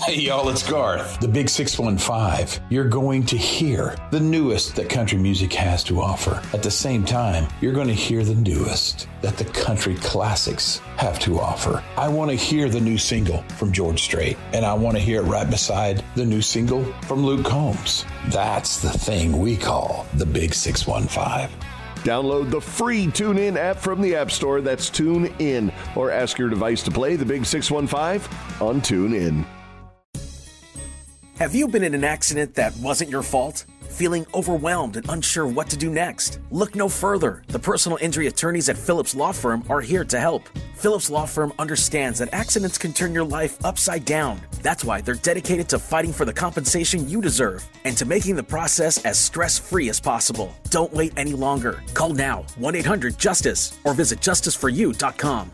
Hey y'all, it's Garth. The Big 615. You're going to hear the newest that country music has to offer. At the same time, you're going to hear the newest that the country classics have to offer. I want to hear the new single from George Strait, and I want to hear it right beside the new single from Luke Combs. That's the thing we call the Big 615. Download the free TuneIn app from the App Store. That's TuneIn. Or ask your device to play the Big 615 on TuneIn. Have you been in an accident that wasn't your fault? Feeling overwhelmed and unsure what to do next? Look no further. The personal injury attorneys at Phillips Law Firm are here to help. Phillips Law Firm understands that accidents can turn your life upside down. That's why they're dedicated to fighting for the compensation you deserve and to making the process as stress-free as possible. Don't wait any longer. Call now, 1-800-JUSTICE, or visit justiceforyou.com.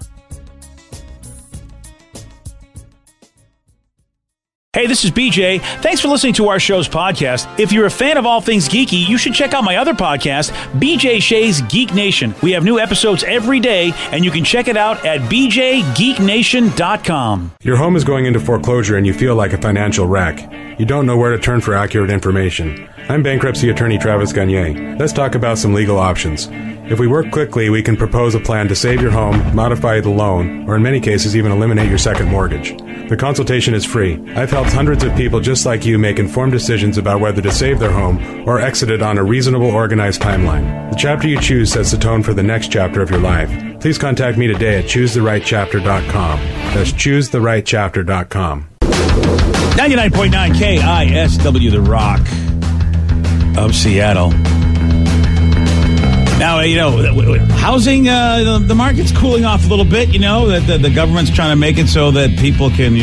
Hey, this is BJ. Thanks for listening to our show's podcast. If you're a fan of all things geeky, you should check out my other podcast, BJ Shea's Geek Nation. We have new episodes every day, and you can check it out at bjgeeknation.com. Your home is going into foreclosure and you feel like a financial wreck. You don't know where to turn for accurate information. I'm bankruptcy attorney Travis Gagne. Let's talk about some legal options. If we work quickly, we can propose a plan to save your home, modify the loan, or in many cases even eliminate your second mortgage. The consultation is free. I've helped hundreds of people just like you make informed decisions about whether to save their home or exit it on a reasonable, organized timeline. The chapter you choose sets the tone for the next chapter of your life. Please contact me today at choosetherightchapter.com. That's choosetherightchapter.com. 99.9 KISW, The Rock of Seattle. Now, housing, the market's cooling off a little bit, that the government's trying to make it so that people can,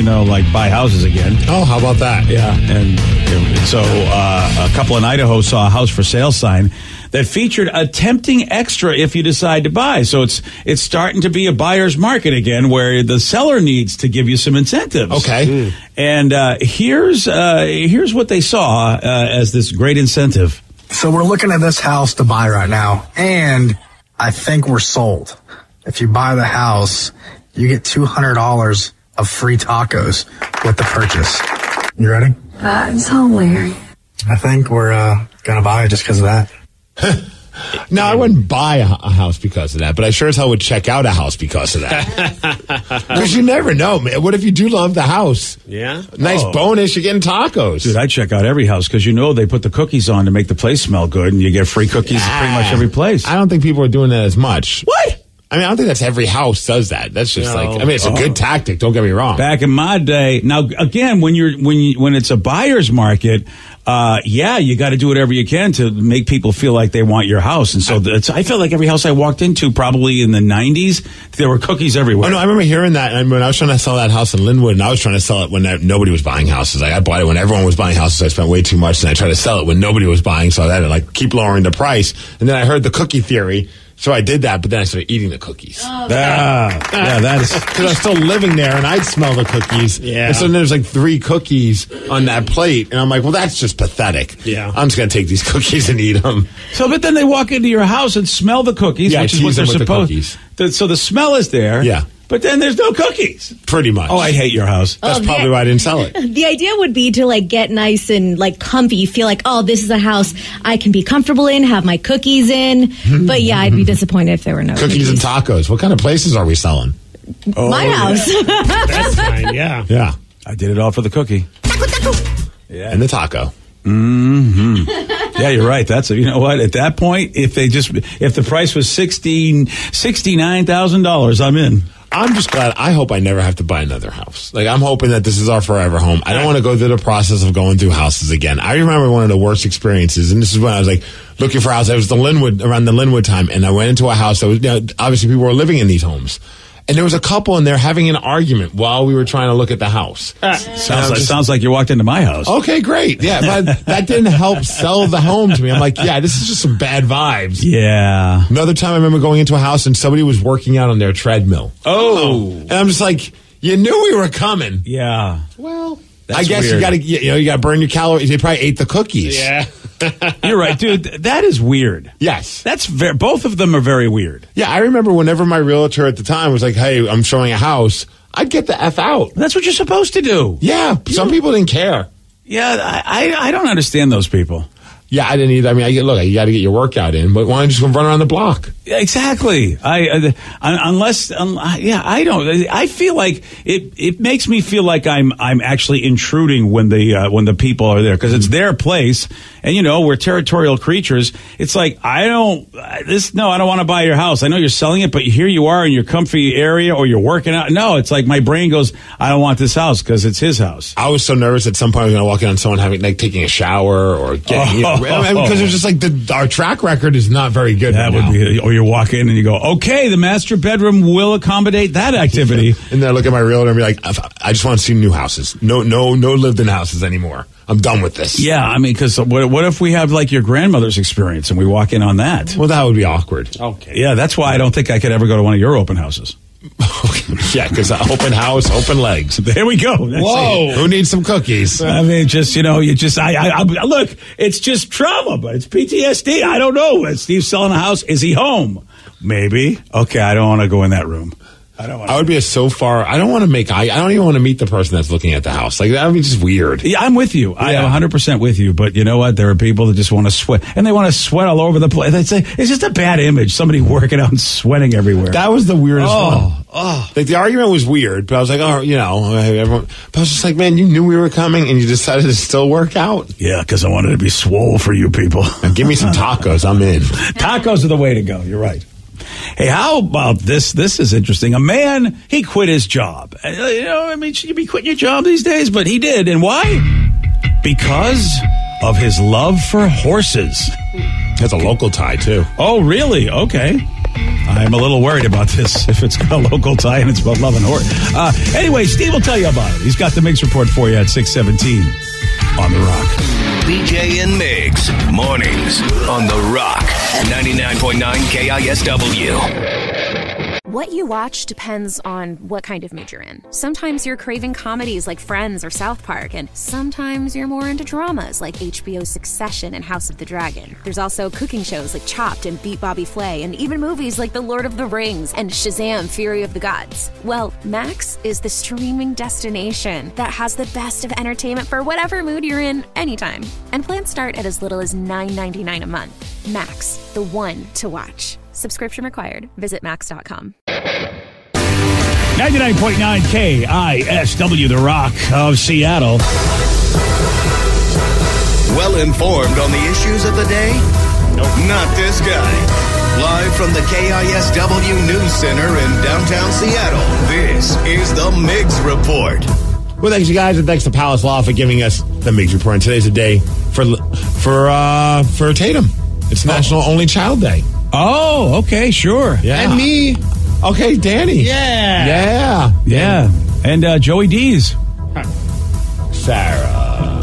buy houses again. Oh, how about that? Yeah. And so a couple in Idaho saw a house for sale sign that featured a tempting extra if you decide to buy. So it's starting to be a buyer's market again where the seller needs to give you some incentives. Okay. And here's what they saw as this great incentive. So we're looking at this house to buy right now, and I think we're sold. If you buy the house, you get $200 of free tacos with the purchase. You ready? That's hilarious. I think we're going to buy it just because of that. No, I wouldn't buy a house because of that, but I sure as hell would check out a house because of that. Because you never know, man. What if you do love the house? Yeah. Nice bonus, you're getting tacos. Dude, I check out every house because they put the cookies on to make the place smell good, and you get free cookies at pretty much every place. I don't think people are doing that as much. What? I mean, I don't think that's every house does that. That's just it's a good tactic. Don't get me wrong. Back in my day, now again, when it's a buyer's market, you got to do whatever you can to make people feel like they want your house. And so I felt like every house I walked into, probably in the 90s, there were cookies everywhere. Oh no, I remember hearing that. And when I was trying to sell that house in Linwood, and I was trying to sell it when nobody was buying houses. Like I bought it when everyone was buying houses. I spent way too much, and I tried to sell it when nobody was buying. So I had to keep lowering the price. And then I heard the cookie theory. So I did that, but then I started eating the cookies. Oh, that is because I was still living there, and I'd smell the cookies. Yeah. And so then there's 3 cookies on that plate, and I'm like, well, that's just pathetic. Yeah. I'm just gonna take these cookies and eat them. So, but then they walk into your house and smell the cookies, which is what they're supposed. So the smell is there. Yeah. But then there's no cookies. Pretty much. Oh, I hate your house. That's probably why I didn't sell it. The idea would be to get nice and comfy. You feel like, oh, this is a house I can be comfortable in, have my cookies in. But yeah, I'd be disappointed if there were no cookies and tacos. What kind of places are we selling? My house. That's fine, yeah. Yeah. I did it all for the cookie. Yeah. And the taco. Mm-hmm. Yeah, you're right. That's you know what? At that point, if the price was $69,000, I'm in. I'm just glad. I hope I never have to buy another house. I'm hoping that this is our forever home. I don't want to go through the process of going through houses again. I remember one of the worst experiences, and this is when I was looking for a house. It was around the Linwood time, and I went into a house that was, obviously people were living in these homes. And there was a couple in there having an argument while we were trying to look at the house. Sounds like you walked into my house. Okay, great. Yeah, but that didn't help sell the home to me. I'm like, yeah, this is just some bad vibes. Yeah. Another time I remember going into a house and somebody was working out on their treadmill. Oh. And I'm just like, you knew we were coming. Yeah. Well, that's I guess weird. you got to burn your calories. They probably ate the cookies. Yeah. You're right, dude. That is weird. Yes. Both of them are very weird. Yeah, I remember whenever my realtor at the time was like, hey, I'm showing a house, I'd get the F out. That's what you're supposed to do. Yeah, some people didn't care. Yeah, I don't understand those people. Yeah, I didn't either. I mean, you got to get your workout in, but why don't you just go run around the block? Exactly. I don't. I feel like it makes me feel like I'm actually intruding when the people are there, because it's their place, and we're territorial creatures. It's like I don't want to buy your house. I know you're selling it, but here you are in your comfy area, or you're working out. No, it's like my brain goes, I don't want this house because it's his house. I was so nervous at some point I was going to walk in on someone taking a shower or getting because it's just like our track record is not very good. That would be, or you walk in and you go, okay, the master bedroom will accommodate that activity. And then I look at my realtor and be like, I just want to see new houses. No lived-in houses anymore. I'm done with this. Yeah, I mean, because what if we have like your grandmother's experience and we walk in on that? Well, that would be awkward. Okay. Yeah, that's why I don't think I could ever go to one of your open houses. Yeah, because open house, open legs. There we go. Whoa! Who needs some cookies? I mean, I look. It's just trauma, but it's PTSD. I don't know. Is Steve selling a house? Is he home? Maybe. Okay, I don't want to go in that room. I would be so far. I don't want to I don't even want to meet the person that's looking at the house. Like, that would be just weird. Yeah, I'm with you. I am 100% with you. But you know what? There are people that just want to sweat, and they want to sweat all over the place. They say it's just a bad image. Somebody working out and sweating everywhere. That was the weirdest one. Like, the argument was weird, but I was like, everyone. But I was just like, man, you knew we were coming, and you decided to still work out. Yeah, because I wanted to be swole for you people. And give me some tacos. I'm in. Tacos are the way to go. You're right. Hey, how about this? This is interesting. A man, he quit his job. Should you be quitting your job these days? But he did. And why? Because of his love for horses. Has a local tie, too. Oh, really? Okay. I'm a little worried about this, if it's got a local tie and it's about loving horse. Anyway, Steve will tell you about it. He's got the Migs Report for you at 6:17 on The Rock. BJ and Migs, mornings on The Rock, 99.9 KISW. What you watch depends on what kind of mood you're in. Sometimes you're craving comedies like Friends or South Park, and sometimes you're more into dramas like HBO's Succession and House of the Dragon. There's also cooking shows like Chopped and Beat Bobby Flay, and even movies like The Lord of the Rings and Shazam! Fury of the Gods. Well, Max is the streaming destination that has the best of entertainment for whatever mood you're in anytime. And plans start at as little as $9.99 a month. Max, the one to watch. Subscription required. Visit max.com. 99.9 KISW, The Rock of Seattle. Well informed on the issues of the day? Nope. Not this guy. Live from the KISW News Center in downtown Seattle, this is the Migs Report. Well, thanks, you guys, and thanks to Palace Law for giving us the Migs Report. And today's a day for Tatum. It's National Only Child Day. Oh, okay, sure. Yeah. And me. Okay, Danny. Yeah. And Joey D's. Sarah.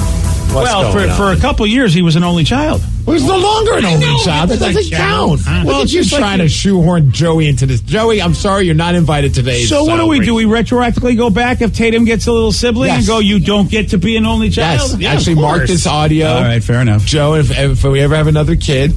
For a couple years, he was an only child. Well, he's no longer an only child. That doesn't count. Well, it's just trying to shoehorn Joey into this. Joey, I'm sorry, you're not invited today. So what do? We retroactively go back if Tatum gets a little sibling and go, you don't get to be an only child? Yes. Actually, mark this audio. All right, fair enough. Joe, if we ever have another kid,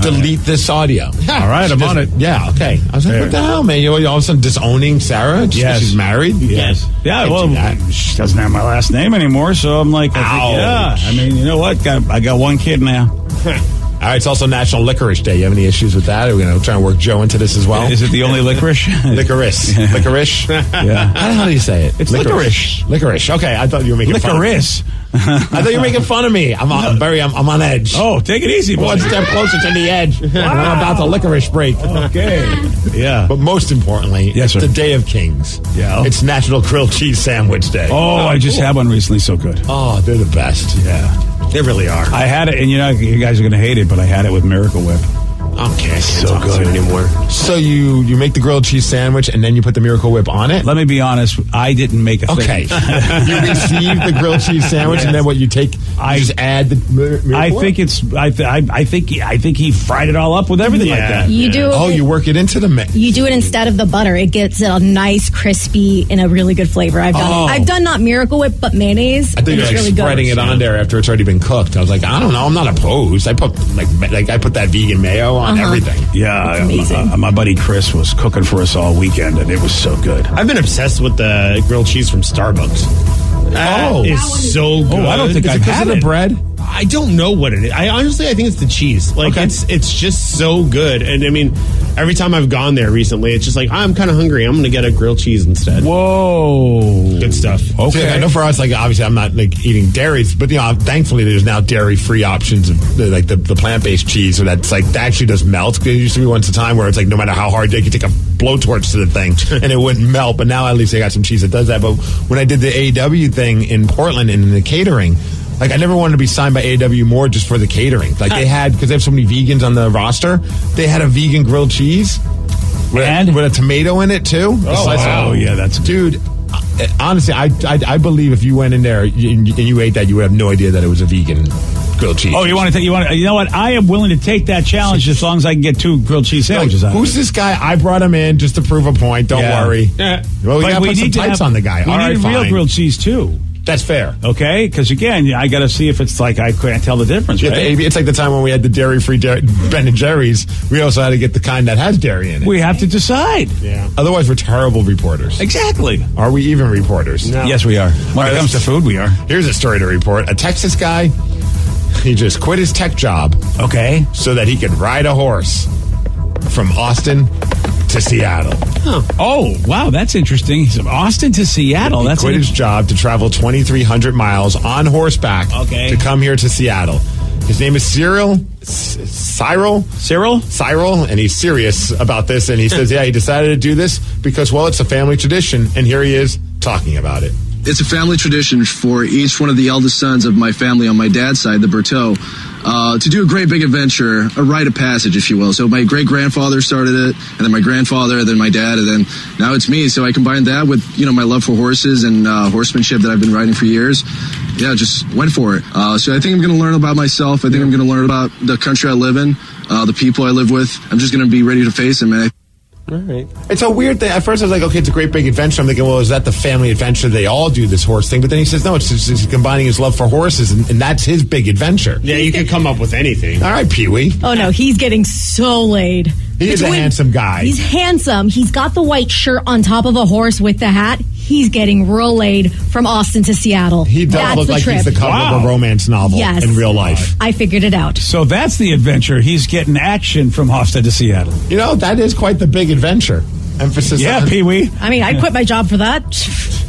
delete this audio. All right, I'm on it. Yeah, okay. I was like, what the hell, man? You're all of a sudden disowning Sarah just because she's married? Yes. Yeah, well, she doesn't have my last name anymore, so I'm like, I mean, you know what? I got one kid now. All right, it's also National Licorice Day. You have any issues with that? Are we going to try and work Joe into this as well? Is it the only licorice? Licorice. Licorice? Yeah. How the hell do you say it? It's licorice. Licorice. Okay, I thought you were making fun of me. Licorice. I thought you were making fun of me. I'm on edge. Oh, take it easy, boy. One step closer to the edge. Wow. I'm about to licorice break. Okay. Yeah. But most importantly, it's the Day of Kings. Yeah. It's National Grilled Cheese Sandwich Day. Oh, I just had one recently. So good. Oh, they're the best. Yeah. They really are. I had it, and you guys are going to hate it, but I had it with Miracle Whip. Okay, so good anymore. So you make the grilled cheese sandwich and then you put the Miracle Whip on it? Let me be honest, I didn't make a thing. Okay. You receive the grilled cheese sandwich and then what you take? You just add the Miracle Whip? I think he fried it all up with everything like that. You do. Oh, you work it into the mix. You do it instead of the butter. It gets a nice crispy and a really good flavor. I've done not Miracle Whip but mayonnaise. I think you're really spreading it on there after it's already been cooked. I was like, I don't know, I'm not opposed. I put I put that vegan mayo on everything. Yeah, amazing. My buddy Chris was cooking for us all weekend, and it was so good. I've been obsessed with the grilled cheese from Starbucks. It's so good. Oh, I don't think I've had the it. bread. I don't know what it is. I think it's the cheese. Like it's just so good. And I mean, every time I've gone there recently, it's just like I'm kind of hungry. I'm going to get a grilled cheese instead. Whoa, good stuff. Okay, I know for us, like obviously, I'm not like eating dairies, but thankfully, there's now dairy-free options of like the plant-based cheese, so that's like that actually does melt. There used to be once a time where it's like no matter how hard you could take a blowtorch to the thing and it wouldn't melt. But now at least I got some cheese that does that. But when I did the AEW thing in Portland in the catering. Like, I never wanted to be signed by AEW more just for the catering. Like, they had, because they have so many vegans on the roster, they had a vegan grilled cheese with a tomato in it, too. Oh, wow. Yeah, that's dude. Honestly, I believe if you went in there and you ate that, you would have no idea that it was a vegan grilled cheese. Oh, you know what? I am willing to take that challenge as long as I can get 2 grilled cheese sandwiches out of it. Who's this guy? I brought him in just to prove a point. Don't worry. Yeah. Well, we got to put some tights on the guy. We need real grilled cheese, too. That's fair. Okay? Because, again, I got to see if it's like I can't tell the difference, right? It's like the time when we had the dairy-free Ben & Jerry's. We also had to get the kind that has dairy in it. We have to decide. Yeah. Otherwise, we're terrible reporters. Exactly. Are we even reporters? No. Yes, we are. When it comes to food, we are. Here's a story to report. A Texas guy, he just quit his tech job. Okay. So that he could ride a horse from Austin to Seattle. Huh. Oh, wow, that's interesting. From Austin to Seattle. He quit his job to travel 2,300 miles on horseback to come here to Seattle. His name is Cyril, and he's serious about this. And he says, he decided to do this because, well, it's a family tradition. And here he is talking about it. It's a family tradition for each one of the eldest sons of my family on my dad's side, the Berteau, to do a great big adventure, a rite of passage, if you will. So my great-grandfather started it, and then my grandfather, and then my dad, and then now it's me. So I combined that with, my love for horses and horsemanship that I've been riding for years. Yeah, just went for it. So I think I'm going to learn about myself. I think I'm going to learn about the country I live in, the people I live with. I'm just going to be ready to face them, man. All right. It's a weird thing. At first, I was like, okay, it's a great big adventure. I'm thinking, well, is that the family adventure? They all do this horse thing. But then he says, no, it's just combining his love for horses, and that's his big adventure. Yeah, you can come up with anything. All right, Pee-wee. Oh, no, he's getting so laid. He is a handsome guy. He's handsome. He's got the white shirt on top of a horse with the hat. He's getting real laid from Austin to Seattle. He does look like he's the cover of a romance novel in real life. I figured it out. So that's the adventure. He's getting action from Austin to Seattle. That is quite the big adventure. Emphasis on Pee-wee. I mean, I'd quit my job for that.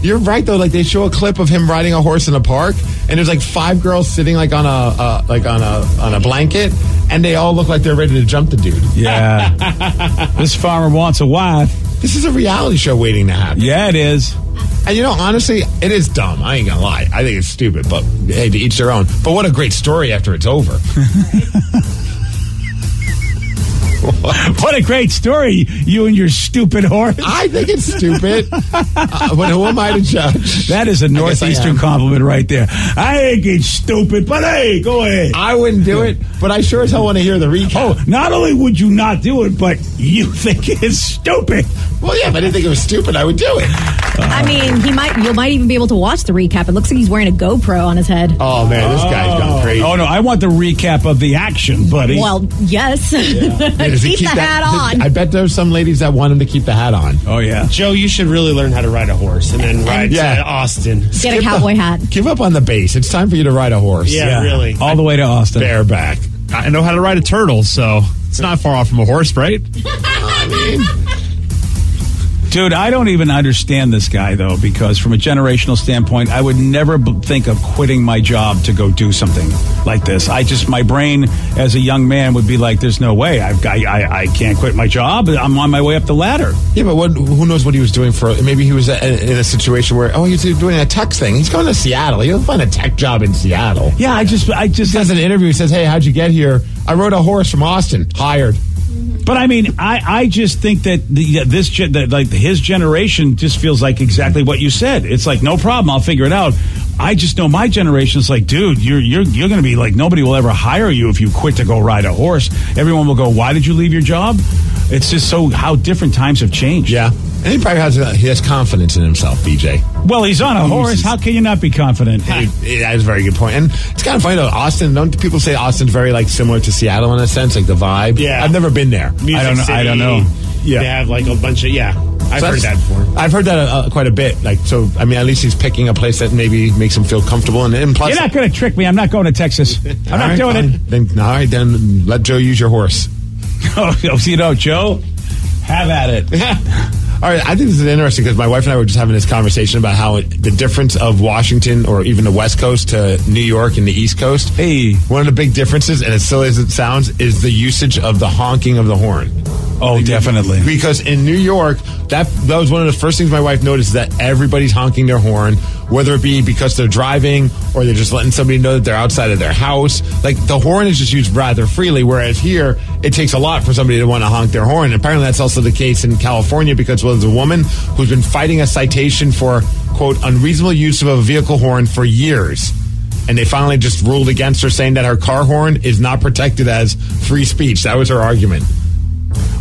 You're right, though. Like, they show a clip of him riding a horse in a park, and there's like 5 girls sitting like on a blanket, and they all look like they're ready to jump the dude. Yeah. This farmer wants a wife. This is a reality show waiting to happen. Yeah, it is. And honestly, it is dumb. I ain't gonna lie. I think it's stupid, but hey, to each their own. But what a great story after it's over. What a great story, you and your stupid horse. I think it's stupid. But who am I to judge? That is a Northeastern compliment right there. I think it's stupid, but hey, go ahead. I wouldn't do it, but I sure as hell want to hear the recap. Oh, not only would you not do it, but you think it's stupid. Well, yeah, if I didn't think it was stupid, I would do it. I mean, you might even be able to watch the recap. It looks like he's wearing a GoPro on his head. Oh, man, this guy's gone crazy. Oh, no, I want the recap of the action, buddy. Well, yes. Yeah. Keep the hat on. I bet there's some ladies that want him to keep the hat on. Oh, yeah. Joe, you should really learn how to ride a horse and then ride to Austin. Get a cowboy hat. Give up on the base. It's time for you to ride a horse. Yeah, really. All the way to Austin. Bareback. I know how to ride a turtle, so it's not far off from a horse, right? I mean... Dude, I don't even understand this guy, though, because from a generational standpoint, I would never think of quitting my job to go do something like this. My brain as a young man would be like, there's no way. I can't quit my job. I'm on my way up the ladder. Yeah, but who knows what he was doing maybe he was in a situation where, he's doing a tech thing. He's going to Seattle. He'll find a tech job in Seattle. Yeah, I just does an interview. He says, hey, how'd you get here? I rode a horse from Austin. Hired. But I mean, I just think that his generation just feels like exactly what you said. It's like, no problem, I'll figure it out. I just know my generation is like, dude, you're going to be like, nobody will ever hire you if you quit to go ride a horse. Everyone will go, why did you leave your job? It's just so how different times have changed. Yeah. And he probably has confidence in himself, BJ. Well, he's on a horse. How can you not be confident? That is a very good point. And it's kind of funny, though. Austin, don't people say Austin's very, like, similar to Seattle in a sense? Like, the vibe? Yeah. I've never been there. I don't know. Yeah. They have, like, a bunch of, I've heard that before. I've heard that quite a bit. Like, so, I mean, at least he's picking a place that maybe makes him feel comfortable. And plus, you're not going to trick me. I'm not going to Texas. I'm not doing it. Then let Joe use your horse. Oh, Joe, have at it. All right, I think this is interesting because my wife and I were just having this conversation about how the difference of Washington or even the West Coast to New York and the East Coast. Hey. One of the big differences, and as silly as it sounds, is the usage of the honking of the horn. Oh, definitely. Because in New York, that was one of the first things my wife noticed, is that everybody's honking their horn, whether it be because they're driving or they're just letting somebody know that they're outside of their house. Like, the horn is just used rather freely, whereas here, it takes a lot for somebody to want to honk their horn. And apparently that's also the case in California because there's a woman who's been fighting a citation for, quote, unreasonable use of a vehicle horn for years. And they finally just ruled against her, saying that her car horn is not protected as free speech. That was her argument.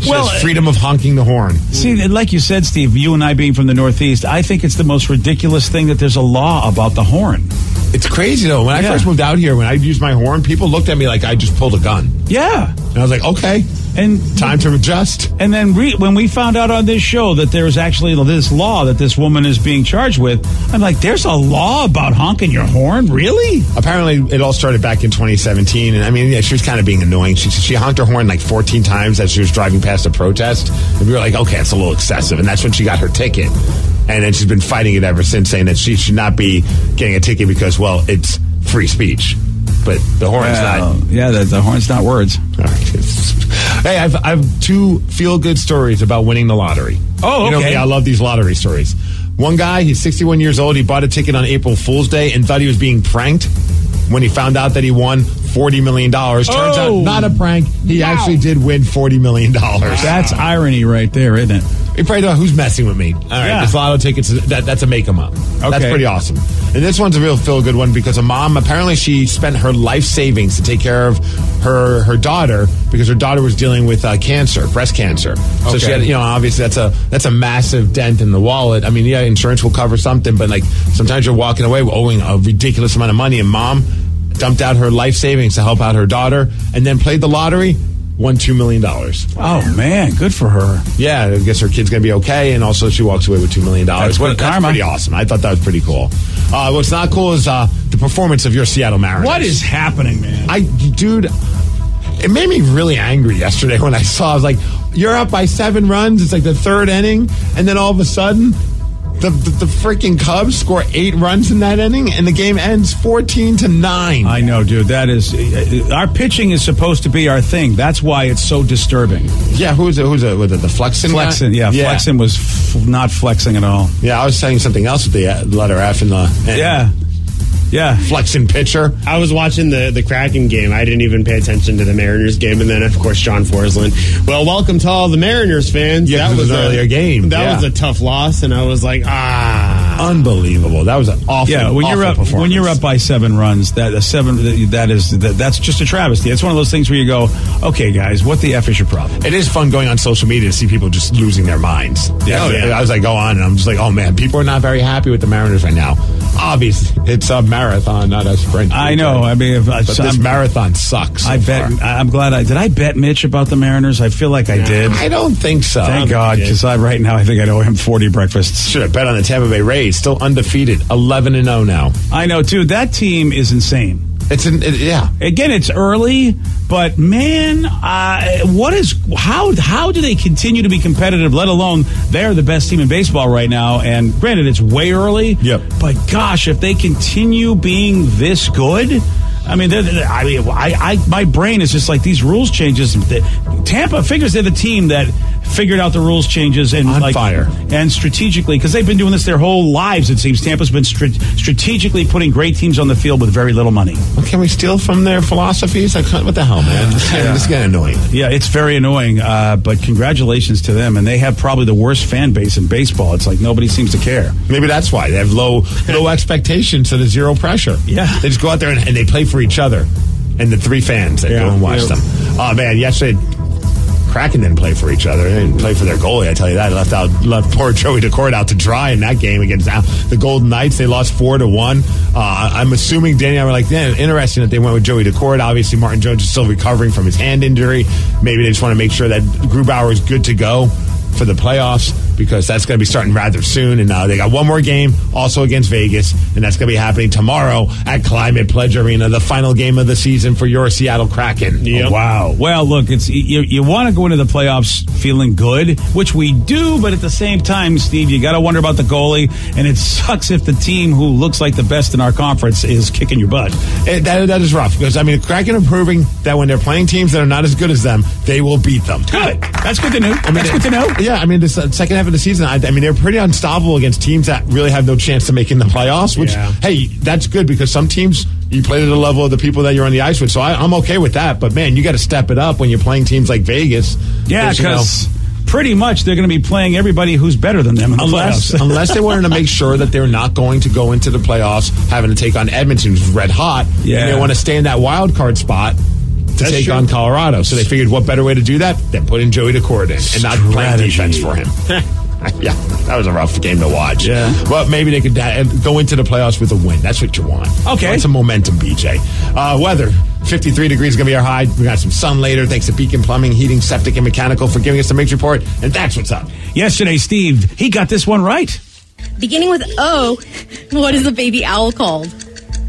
She has freedom of honking the horn. See, like you said, Steve, you and I being from the Northeast, I think it's the most ridiculous thing that there's a law about the horn. It's crazy, though. When I first moved out here, when I used my horn, people looked at me like I just pulled a gun. Yeah. And I was like, okay. And time to adjust. And then when we found out on this show that there was actually this law that this woman is being charged with, I'm like, there's a law about honking your horn? Really? Apparently, it all started back in 2017. And I mean, she was kind of being annoying. She honked her horn like 14 times as she was driving past a protest. And we were like, okay, it's a little excessive. And that's when she got her ticket. And then she's been fighting it ever since, saying that she should not be getting a ticket because, well, it's free speech. But the horn's not. Yeah, the horn's not words. All right. Hey, I've two feel-good stories about winning the lottery. Oh, okay. You know me, I love these lottery stories. One guy, he's 61 years old. He bought a ticket on April Fool's Day and thought he was being pranked when he found out that he won $40 million. Turns out, not a prank. He actually did win $40 million. That's irony right there, isn't it? You probably know who's messing with me. All right, this lotto tickets, that's a make 'em up. Okay. That's pretty awesome. And this one's a real feel-good one because a mom, apparently she spent her life savings to take care of her daughter because her daughter was dealing with cancer, breast cancer. So she had, obviously that's a massive dent in the wallet. I mean, yeah, insurance will cover something, but like sometimes you're walking away owing a ridiculous amount of money, and mom dumped out her life savings to help out her daughter and then played the lottery. Won $2 million. Oh, man. Good for her. Yeah, I guess her kid's going to be okay, and also she walks away with $2 million. That's pretty awesome. I thought that was pretty cool. What's not cool is the performance of your Seattle Mariners. What is happening, man? Dude, it made me really angry yesterday when I saw. I was like, you're up by 7 runs. It's like the third inning, and then all of a sudden, the freaking Cubs score 8 runs in that inning, and the game ends 14-9. I know, dude. That is our pitching is supposed to be our thing. That's why it's so disturbing. Yeah, who's it? Was it the Flexen? Flexen, yeah. Flexen was not flexing at all. Yeah, I was saying something else with the letter F in the end. Yeah. Flexing pitcher. I was watching the Kraken game. I didn't even pay attention to the Mariners game. And then, of course, John Forsland. Well, welcome to all the Mariners fans. Yeah, that was an earlier game. That was a tough loss. And I was like, unbelievable. That was an awful, performance. When you're up by 7 runs, that's just a travesty. It's one of those things where you go, okay, guys, what the F is your problem? It is fun going on social media to see people just losing their minds. Yeah. As I go on, and I'm just like, oh, man, people are not very happy with the Mariners right now. Obviously, it's a marathon, not a sprint. I know. I mean, this marathon sucks. I'm glad did I bet Mitch about the Mariners? I feel like I did. I don't think so. Thank God, because right now I think I owe him 40 breakfasts. Should have bet on the Tampa Bay Rays, still undefeated, 11-0 now. I know, too. That team is insane. Again, it's early, but man, how do they continue to be competitive? Let alone they're the best team in baseball right now. And granted, it's way early. Yep. But gosh, if they continue being this good. I mean, my brain is just like these rules changes. Tampa figures they're the team that figured out the rules changes and on fire and strategically, because they've been doing this their whole lives. It seems Tampa's been strategically putting great teams on the field with very little money. Well, can we steal from their philosophies? What the hell, man? This is getting annoying. Yeah, it's very annoying. But congratulations to them, and they have probably the worst fan base in baseball. It's like nobody seems to care. Maybe that's why they have low expectations, so there's zero pressure. Yeah, they just go out there and they play for each other and the 3 fans that go and watch them. Oh man, yesterday Kraken didn't play for each other. They didn't play for their goalie, I tell you that. Left poor Joey Decourt out to dry in that game against the Golden Knights. They lost 4-1. I'm assuming Danny and I were like, interesting that they went with Joey Decourt. Obviously, Martin Jones is still recovering from his hand injury. Maybe they just want to make sure that Grubauer is good to go for the playoffs, because that's going to be starting rather soon. And they got one more game also against Vegas, and that's going to be happening tomorrow at Climate Pledge Arena, the final game of the season for your Seattle Kraken. Yep. Oh, wow. Well, look, it's you want to go into the playoffs feeling good, which we do, but at the same time, Steve, you got to wonder about the goalie, and it sucks if the team who looks like the best in our conference is kicking your butt. That is rough, because, I mean, Kraken are proving that when they're playing teams that are not as good as them, they will beat them. Good. That's good to know. That's good to know. Yeah, I mean, the second half of the season, I mean, they're pretty unstoppable against teams that really have no chance to make in the playoffs, which, hey, that's good, because some teams, you play to the level of the people that you're on the ice with, so I'm okay with that. But, man, you got to step it up when you're playing teams like Vegas. Yeah, because pretty much they're going to be playing everybody who's better than them in the playoffs. Unless they wanted to make sure that they're not going to go into the playoffs having to take on Edmonton, who's red hot, and they want to stay in that wild card spot to take on Colorado. So they figured, what better way to do that than put in Joey Decourt in and not play defense for him. Yeah, that was a rough game to watch. Yeah. But maybe they could go into the playoffs with a win. That's what you want. Okay. Want some momentum, BJ. Weather, 53 degrees is going to be our high. We got some sun later. Thanks to Beacon Plumbing, Heating, Septic, and Mechanical for giving us the Migs Report. And that's what's up. Yesterday, Steve, he got this one right. Beginning with O, what is the baby owl called?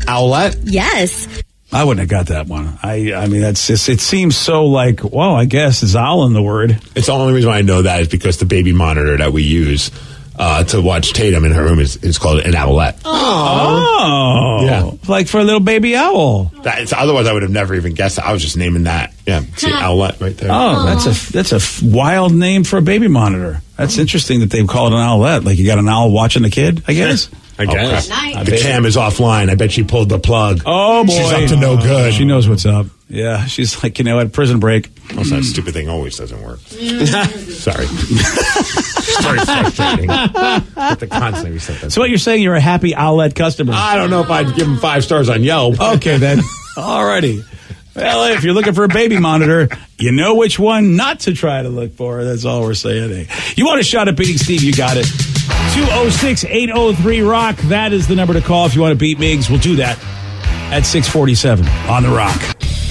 Owlet? Yes. I wouldn't have got that one. I mean, that's just, it seems so like, well, I guess is owl in the word. It's the only reason why I know that is because the baby monitor that we use to watch Tatum in her room is called an owlet. Oh. Yeah. Like for a little baby owl. Otherwise, I would have never even guessed it. I was just naming that. Yeah. See, owlet right there. Oh, that's a wild name for a baby monitor. That's interesting that they call it an owlet. Like you got an owl watching the kid, I guess. I guess. The cam is offline. I bet she pulled the plug. Oh, boy. She's up to no good. She knows what's up. Yeah, she's like, at prison break. Also, that stupid thing always doesn't work. Sorry. It's very frustrating. The constantly reset that. So what you're saying, you're a happy Owlet customer? I don't know if I'd give them 5 stars on Yelp. Okay, then. Alrighty. Well, if you're looking for a baby monitor, you know which one not to try to look for. That's all we're saying. Hey, you want a shot at beating Steve, you got it. 206-803-ROCK. That is the number to call if you want to beat Migs. We'll do that at 647 on The Rock.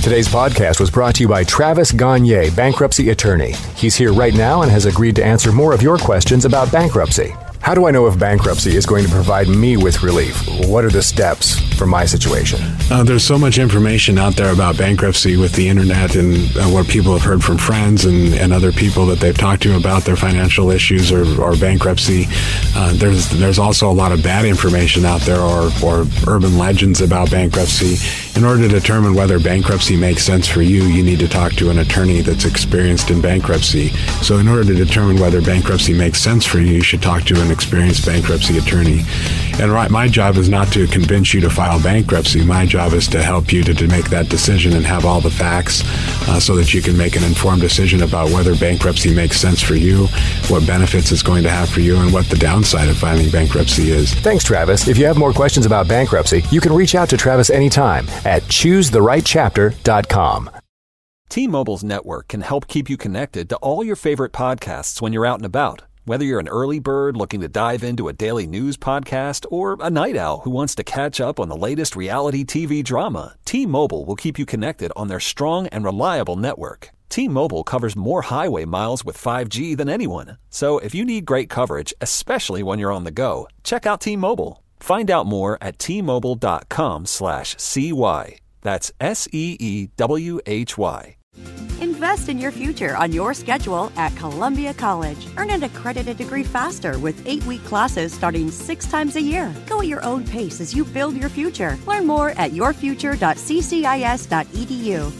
Today's podcast was brought to you by Travis Gagne, bankruptcy attorney. He's here right now and has agreed to answer more of your questions about bankruptcy. How do I know if bankruptcy is going to provide me with relief? What are the steps for my situation? There's so much information out there about bankruptcy with the internet and what people have heard from friends and other people that they've talked to about their financial issues or bankruptcy. There's also a lot of bad information out there or urban legends about bankruptcy. In order to determine whether bankruptcy makes sense for you, you need to talk to an attorney that's experienced in bankruptcy. So in order to determine whether bankruptcy makes sense for you, you should talk to an experienced bankruptcy attorney. And my job is not to convince you to file bankruptcy. My job is to help you to make that decision and have all the facts so that you can make an informed decision about whether bankruptcy makes sense for you, what benefits it's going to have for you, and what the downside of filing bankruptcy is. Thanks, Travis. If you have more questions about bankruptcy, you can reach out to Travis anytime at ChooseTheRightChapter.com. T-Mobile's network can help keep you connected to all your favorite podcasts when you're out and about. Whether you're an early bird looking to dive into a daily news podcast or a night owl who wants to catch up on the latest reality TV drama, T-Mobile will keep you connected on their strong and reliable network. T-Mobile covers more highway miles with 5G than anyone. So if you need great coverage, especially when you're on the go, check out T-Mobile. Find out more at T-Mobile.com/CY. That's SEEWHY. Invest in your future on your schedule at Columbia College. Earn an accredited degree faster with 8-week classes starting 6 times a year. Go at your own pace as you build your future. Learn more at yourfuture.ccis.edu.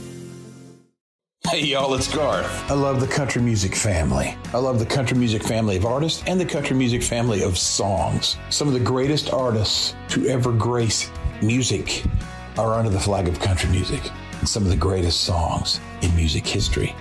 Hey y'all, it's Garth. I love the country music family. I love the country music family of artists and the country music family of songs. Some of the greatest artists to ever grace music are under the flag of country music. And some of the greatest songs in music history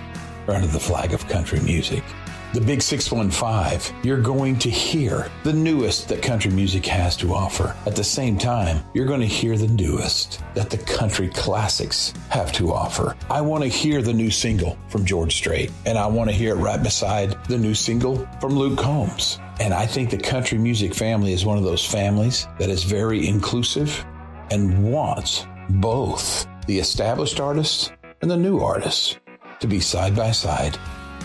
are under the flag of country music. The Big 615, you're going to hear the newest that country music has to offer. At the same time, you're going to hear the newest that the country classics have to offer. I want to hear the new single from George Strait, and I want to hear it right beside the new single from Luke Combs. And I think the country music family is one of those families that is very inclusive and wants both the established artists and the new artists to be side by side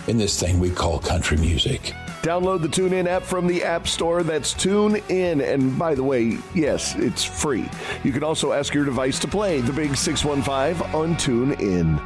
in this thing we call country music. Download the TuneIn app from the App Store. That's TuneIn. And by the way, yes, it's free. You can also ask your device to play the Big 615 on TuneIn.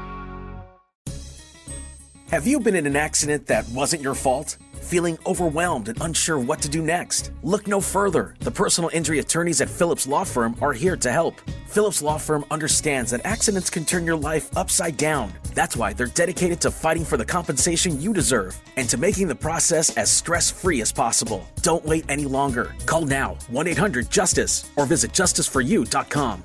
Have you been in an accident that wasn't your fault? Feeling overwhelmed and unsure what to do next? Look no further. The personal injury attorneys at Phillips Law Firm are here to help. Phillips Law Firm understands that accidents can turn your life upside down. That's why they're dedicated to fighting for the compensation you deserve and to making the process as stress-free as possible. Don't wait any longer. Call now, 1-800-JUSTICE, or visit justiceforyou.com.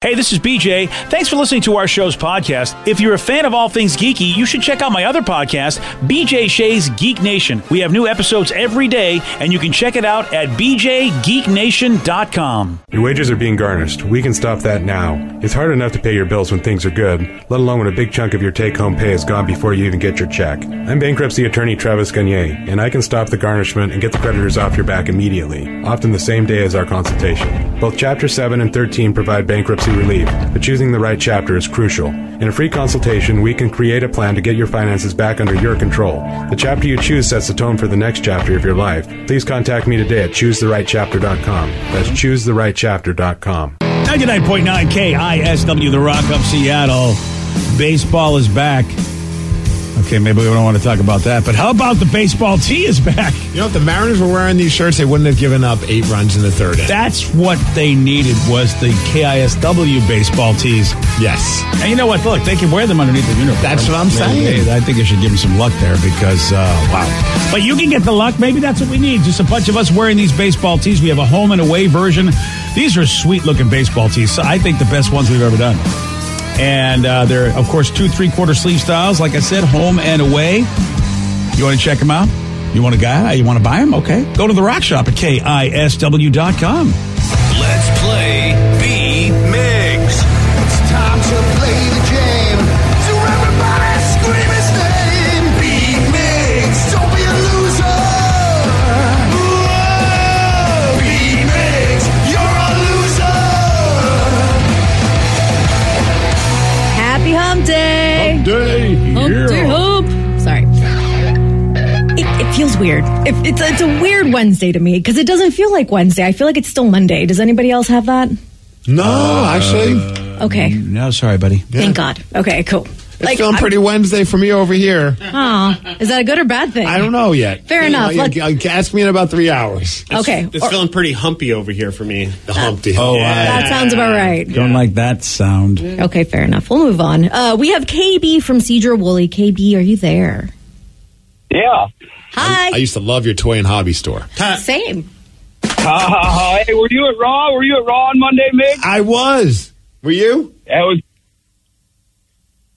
Hey, this is BJ. Thanks for listening to our show's podcast. If you're a fan of all things geeky, you should check out my other podcast, BJ Shea's Geek Nation. We have new episodes every day, and you can check it out at bjgeeknation.com. Your wages are being garnished. We can stop that now. It's hard enough to pay your bills when things are good, let alone when a big chunk of your take-home pay is gone before you even get your check. I'm bankruptcy attorney Travis Gagne, and I can stop the garnishment and get the creditors off your back immediately, often the same day as our consultation. Both Chapter 7 and 13 provide bankruptcy relief, but choosing the right chapter is crucial. In a free consultation, we can create a plan to get your finances back under your control. The chapter you choose sets the tone for the next chapter of your life. Please contact me today at choosetherightchapter.com. That's choosetherightchapter.com. 99.9 KISW, The Rock of Seattle. Baseball is back. Okay, maybe we don't want to talk about that, but how about the baseball tee is back? You know, if the Mariners were wearing these shirts, they wouldn't have given up 8 runs in the third inning. That's what they needed, was the KISW baseball tees. Yes. And you know what? Look, they can wear them underneath the uniform. That's what I'm saying. I think I should give them some luck there because, wow. But you can get the luck. Maybe that's what we need. Just a bunch of us wearing these baseball tees. We have a home and away version. These are sweet-looking baseball tees. So I think the best ones we've ever done. And they're, of course, 2 3/4 sleeve styles. Like I said, home and away. You want to check them out? You want to buy them? Okay. Go to the Rock Shop at KISW.com. Let's play B Migs. It's time to play the game. So everybody scream his name. B Migs. Don't be a loser. Whoa. B Migs. You're a loser. Happy Hump Day! Hump Day! Hump Day, hump! Sorry. It feels weird. It's a weird Wednesday to me because it doesn't feel like Wednesday. I feel like it's still Monday. Does anybody else have that? No, actually. Okay. No, sorry, buddy. Thank God. Okay, cool. It's feeling pretty Wednesday for me over here. Oh, is that a good or bad thing? I don't know yet. Fair enough. Ask me in about 3 hours. Okay. It's feeling pretty humpy over here for me. The Humpty. Oh, that sounds about right. Don't like that sound. Okay, fair enough. We'll move on. We have KB from Cedar Woolley. KB, are you there? Yeah. Hi. I used to love your toy and hobby store. Same. Hey, were you at Raw? Were you at Raw on Monday, Migs? I was. Were you? It was.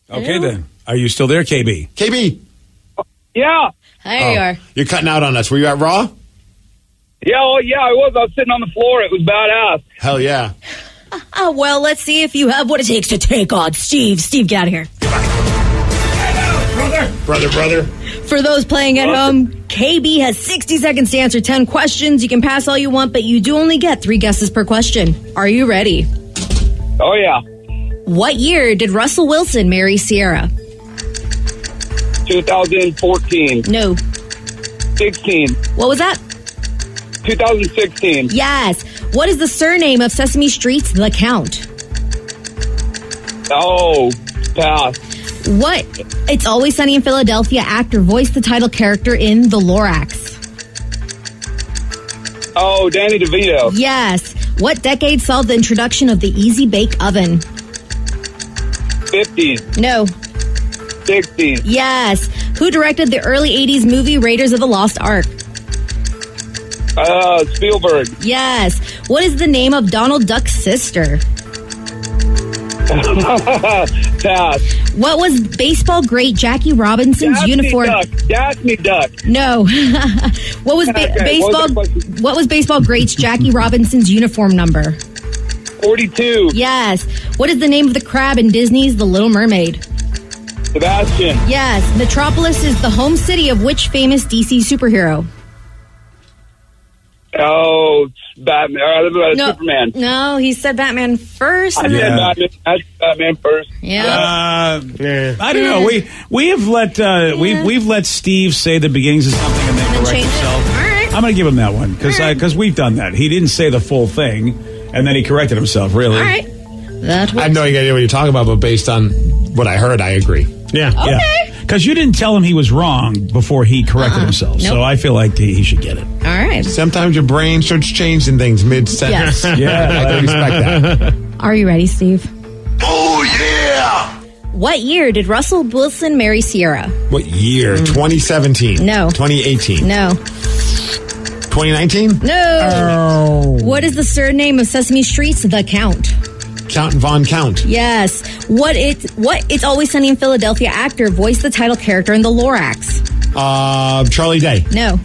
Okay, then. Are you still there, KB? KB. Yeah. There you are. You're cutting out on us. Were you at Raw? Yeah, I was. I was sitting on the floor. It was badass. Hell yeah. Well, let's see if you have what it takes to take on Steve. Steve, get out of here. Brother. For those playing at home, KB has 60 seconds to answer 10 questions. You can pass all you want, but you do only get 3 guesses per question. Are you ready? Oh, yeah. What year did Russell Wilson marry Sierra? 2014. No. 16. What was that? 2016. Yes. What is the surname of Sesame Street's The Count? Oh, pass. What It's Always Sunny in Philadelphia actor voiced the title character in The Lorax? Oh, Danny DeVito. Yes. What decade saw the introduction of the Easy Bake Oven? 50s. No. 60s. Yes. Who directed the early 80s movie Raiders of the Lost Ark? Spielberg. Yes. What is the name of Donald Duck's sister? Pass. What was baseball great Jackie Robinson's uniform? Daphne Duck. No. What was What was baseball great's Jackie Robinson's uniform number? 42. Yes. What is the name of the crab in Disney's The Little Mermaid? Sebastian. Yes. Metropolis is the home city of which famous DC superhero? Oh, Batman. Superman. No, he said Batman first. I said Batman first. Yeah. I don't know. We have let we've let Steve say the beginnings of something and then correct himself. All right. I'm going to give him that one because we've done that. He didn't say the full thing, and then he corrected himself. Really. All right. I have no idea what you're talking about, but based on what I heard, I agree. Yeah. Okay. Because you didn't tell him he was wrong before he corrected himself. Nope. So I feel like he should get it. All right. Sometimes your brain starts changing things mid-sentence. Yes. Yeah, I can respect that. Are you ready, Steve? Oh, yeah! What year did Russell Wilson marry Sierra? What year? 2017? No. 2018? No. 2019? No. What is the surname of Sesame Street's The Count? Count Von Count. Yes. What It's Always Sunny in Philadelphia actor voiced the title character in The Lorax? Charlie Day. No.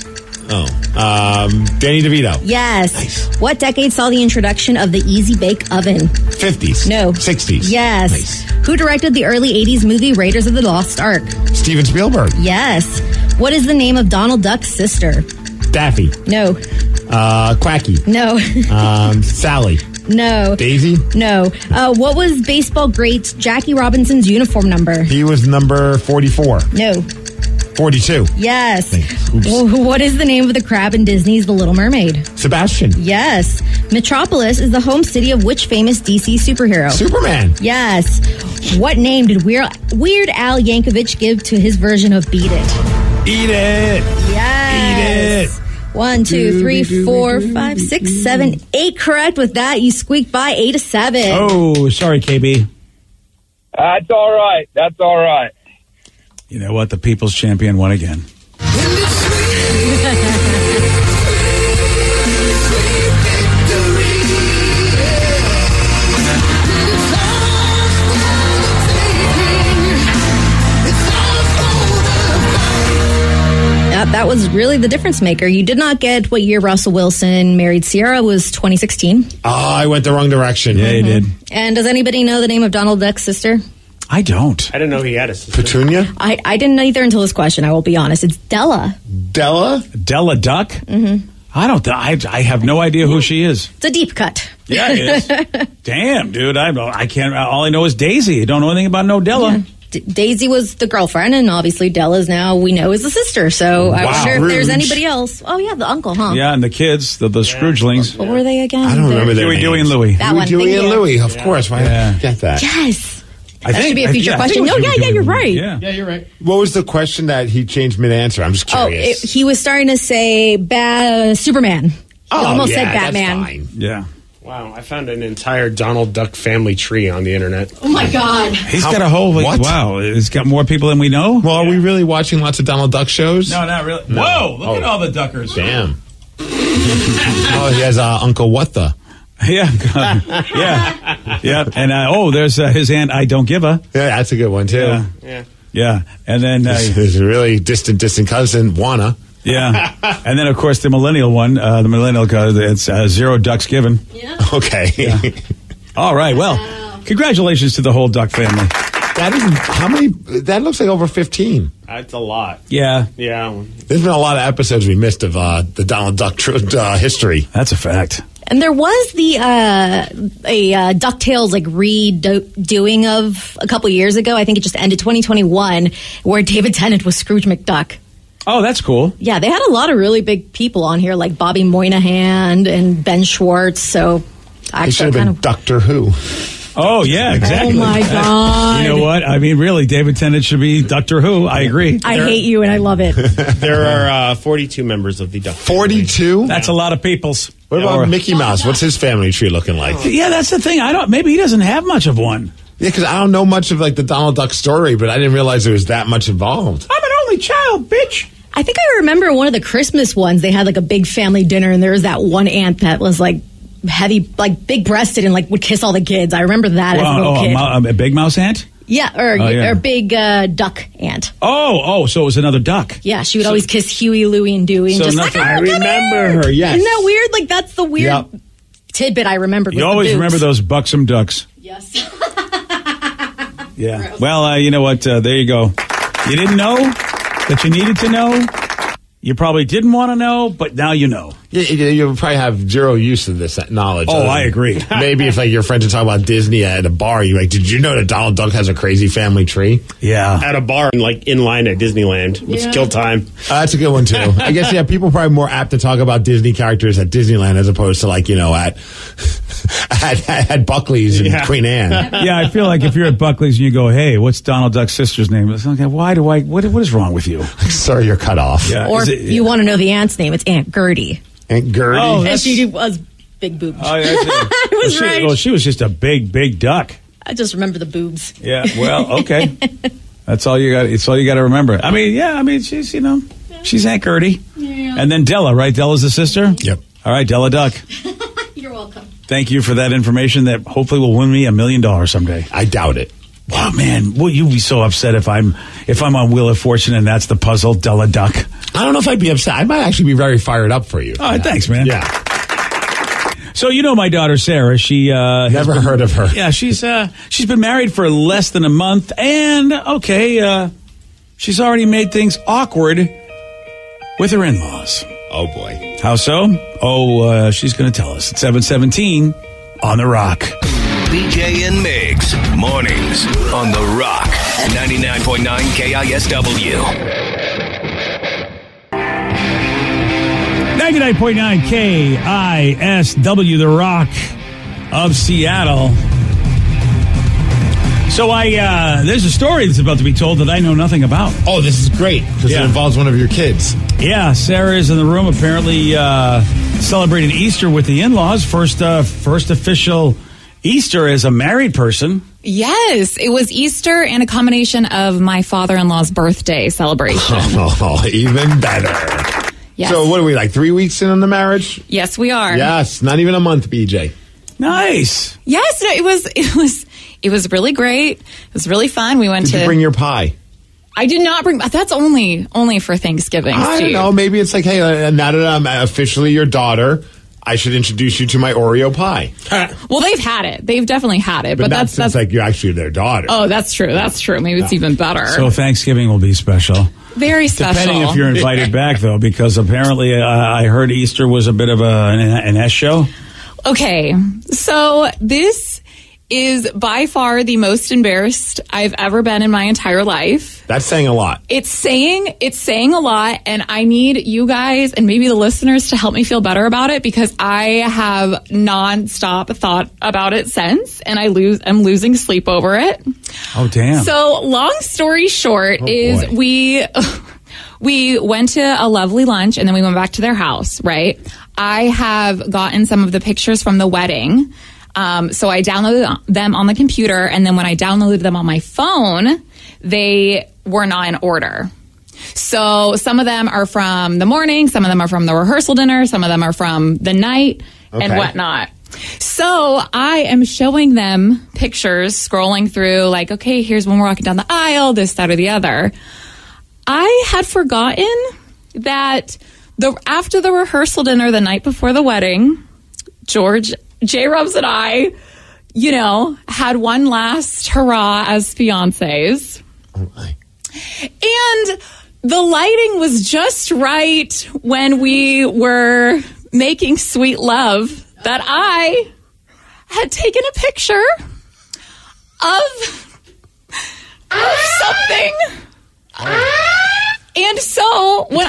Danny DeVito. Yes. Nice. What decade saw the introduction of the Easy Bake Oven? 50s. No. 60s. Yes. Nice. Who directed the early 80s movie Raiders of the Lost Ark? Steven Spielberg. Yes. What is the name of Donald Duck's sister? Daffy. No. Quacky. No. Sally. No. Daisy? No. What was baseball great Jackie Robinson's uniform number? He was number 44. No. 42. Yes. Oops. What is the name of the crab in Disney's The Little Mermaid? Sebastian. Yes. Metropolis is the home city of which famous DC superhero? Superman. Yes. What name did Weird Al Yankovic give to his version of Beat It? Eat it. Yes. Eat it. 1, 2, 3, 4, 5, 6, 7, 8 correct. With that, you squeaked by 8-7. Oh, sorry, KB. That's all right. That's all right. You know what? The people's champion won again. That was really the difference maker. You did not get what year Russell Wilson married Sierra. It was 2016. Oh, I went the wrong direction. Yeah, you did. And does anybody know the name of Donald Duck's sister? I don't. I didn't know he had a sister. Petunia? I didn't know either until this question, I will be honest. It's Della. Della? Della Duck? Mm-hmm. I don't. I have no idea who she is. It's a deep cut. Yeah, it is. Damn, dude. I can't. All I know is Daisy. I don't know anything about no Della. Yeah. Daisy was the girlfriend, and obviously Della's now we know is the sister. So I wonder if there's anybody else. Oh yeah, the uncle, huh? Yeah, and the kids, the Scroogelings. What were they again? I don't remember their Huey, names. Dewey, and Louie. That one. Dewey and thank you. Louie, of course. Why Yeah. get that? Yes. I That think should be a future question. No, yeah, you're right. Yeah, you're right. What was the question that he changed mid-answer? I'm just curious. He was starting to say Superman. He almost said that's Batman. fine. Yeah. Wow, I found an entire Donald Duck family tree on the internet. Oh my God. He's got a whole. What? Wow, he's got more people than we know. Well, are we really watching lots of Donald Duck shows? No, not really. No. Whoa! Look at all the Duckers. Damn. Oh, he has Uncle What the? Yeah, yeah. And there's his aunt. I don't give a. Yeah, that's a good one too. Yeah. And then there's a really distant cousin, Wanna. Yeah, and then of course the millennial one, the millennial. It's 0 ducks given. Yeah. Okay. Yeah. All right. Well, congratulations to the whole Duck family. That is how many? That looks like over 15. That's a lot. Yeah. Yeah. There's been a lot of episodes we missed of the Donald Duck history. That's a fact. And there was the DuckTales redoing of a couple years ago. I think it just ended 2021, where David Tennant was Scrooge McDuck. Oh, that's cool. Yeah, they had a lot of really big people on here, like Bobby Moynihan and Ben Schwartz. So He should have been Doctor Who. Oh, yeah, exactly. Oh, my God. You know what? I mean, really, David Tennant should be Doctor Who. I agree. I hate you, and I love it. There are 42 members of the Duck family. 42? That's a lot of peoples. What about Mickey Mouse? What's his family tree looking like? Yeah, that's the thing. Maybe he doesn't have much of one. Yeah, because I don't know much of the Donald Duck story, but I didn't realize there was that much involved. I'm an only child, bitch. I think I remember one of the Christmas ones. They had a big family dinner, and there was that one aunt that was heavy, big breasted, and would kiss all the kids. I remember that as a little kid. A big mouse aunt? Yeah, or big duck aunt. Oh, so it was another duck. Yeah, she would always kiss Huey, Louie, and Dewey. And So just nothing- I remember her, yes. Isn't that weird? Like, that's the weird tidbit I remembered. You with always the boobs. remember those buxom ducks. Yes. Yeah. Well, you know what? There you go. You didn't know that you needed to know. You probably didn't want to know, but now you know. You probably have zero use of this knowledge. Oh, I agree. Maybe if like your friends are talking about Disney at a bar, you're like, did you know that Donald Duck has a crazy family tree? Yeah. At a bar and like in line at Disneyland with kill time. That's a good one too. I guess people are probably more apt to talk about Disney characters at Disneyland as opposed to like, at Buckley's and Queen Anne. Yeah, I feel like if you're at Buckley's and you go, hey, what's Donald Duck's sister's name? It's like, what is wrong with you? Sorry, you're cut off. Yeah. Or you want to know the aunt's name, it's Aunt Gertie. Aunt Gertie? Oh, and she was big boobs. Oh, yeah, I was right. Well, she was just a big duck. I just remember the boobs. Yeah, well, okay. That's all you got. It's all you got to remember. I mean, she's, she's Aunt Gertie. Yeah. And then Della, right? Della's the sister? Yep. All right, Della Duck. You're welcome. Thank you for that information that hopefully will win me $1 million someday. I doubt it. Wow, man, will you be so upset if I'm on Wheel of Fortune and that's the puzzle, Della Duck? I don't know if I'd be upset. I might actually be very fired up for you. Oh, thanks, man. Yeah. So my daughter Sarah, she never heard of her. Yeah, she's been married for less than a month, and she's already made things awkward with her in-laws. Oh boy, how so? She's going to tell us at 7:17 on The Rock. BJ and Migs, mornings on The Rock, 99.9 KISW. 99.9 KISW, The Rock of Seattle. So there's a story that's about to be told that I know nothing about. Oh, this is great because it involves one of your kids. Yeah, Sarah is in the room apparently celebrating Easter with the in-laws. First official Easter as a married person. Yes, it was Easter and a combination of my father-in-law's birthday celebration. Oh, even better. Yes. So what are we, like 3 weeks in on the marriage? Yes, we are. Yes, not even a month, BJ. Nice. Yes, no, it was really great. It was really fun. We went Did to you bring your pie? I did not bring. That's only for Thanksgiving. I don't know. Maybe it's like, hey, now that I'm officially your daughter, I should introduce you to my Oreo pie. Well, they've had it. They've definitely had it. But that's like you're actually their daughter. Oh, that's true. That's true. Maybe it's even better. So Thanksgiving will be special. Very special. Depending if you're invited back, though, because apparently I heard Easter was a bit of an S show. Okay, so this is by far the most embarrassed I've ever been in my entire life. That's saying a lot. It's saying a lot, and I need you guys and maybe the listeners to help me feel better about it because I have nonstop thought about it since, and I'm losing sleep over it. Oh, damn. So long story short is we went to a lovely lunch and then we went back to their house, right? I have gotten some of the pictures from the wedding. So I downloaded them on the computer, and then when I downloaded them on my phone, they were not in order. So some of them are from the morning, some of them are from the rehearsal dinner, some of them are from the night and whatnot. So I am showing them pictures, scrolling through like, okay, here's when we're walking down the aisle, this, that, or the other. I had forgotten that after the rehearsal dinner the night before the wedding, George, J-Rubs and I, had one last hurrah as fiancés. Oh my. And the lighting was just right when we were making sweet love that I had taken a picture of something. And so when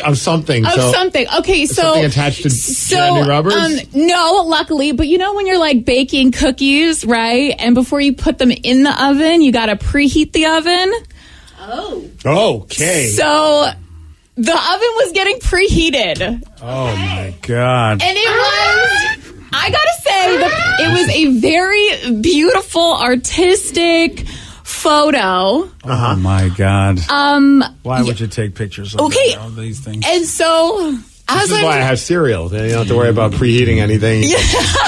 of something. Okay, so something attached to Jenny Rubbers? No, luckily, but when you're like baking cookies, right? And before you put them in the oven, you got to preheat the oven. Oh. Okay. So the oven was getting preheated. Oh my God. And it was, I gotta say, it was a very beautiful, artistic photo. Oh my God. Why would you take pictures of these things? And so This is why I have cereal. You don't have to worry about preheating anything. You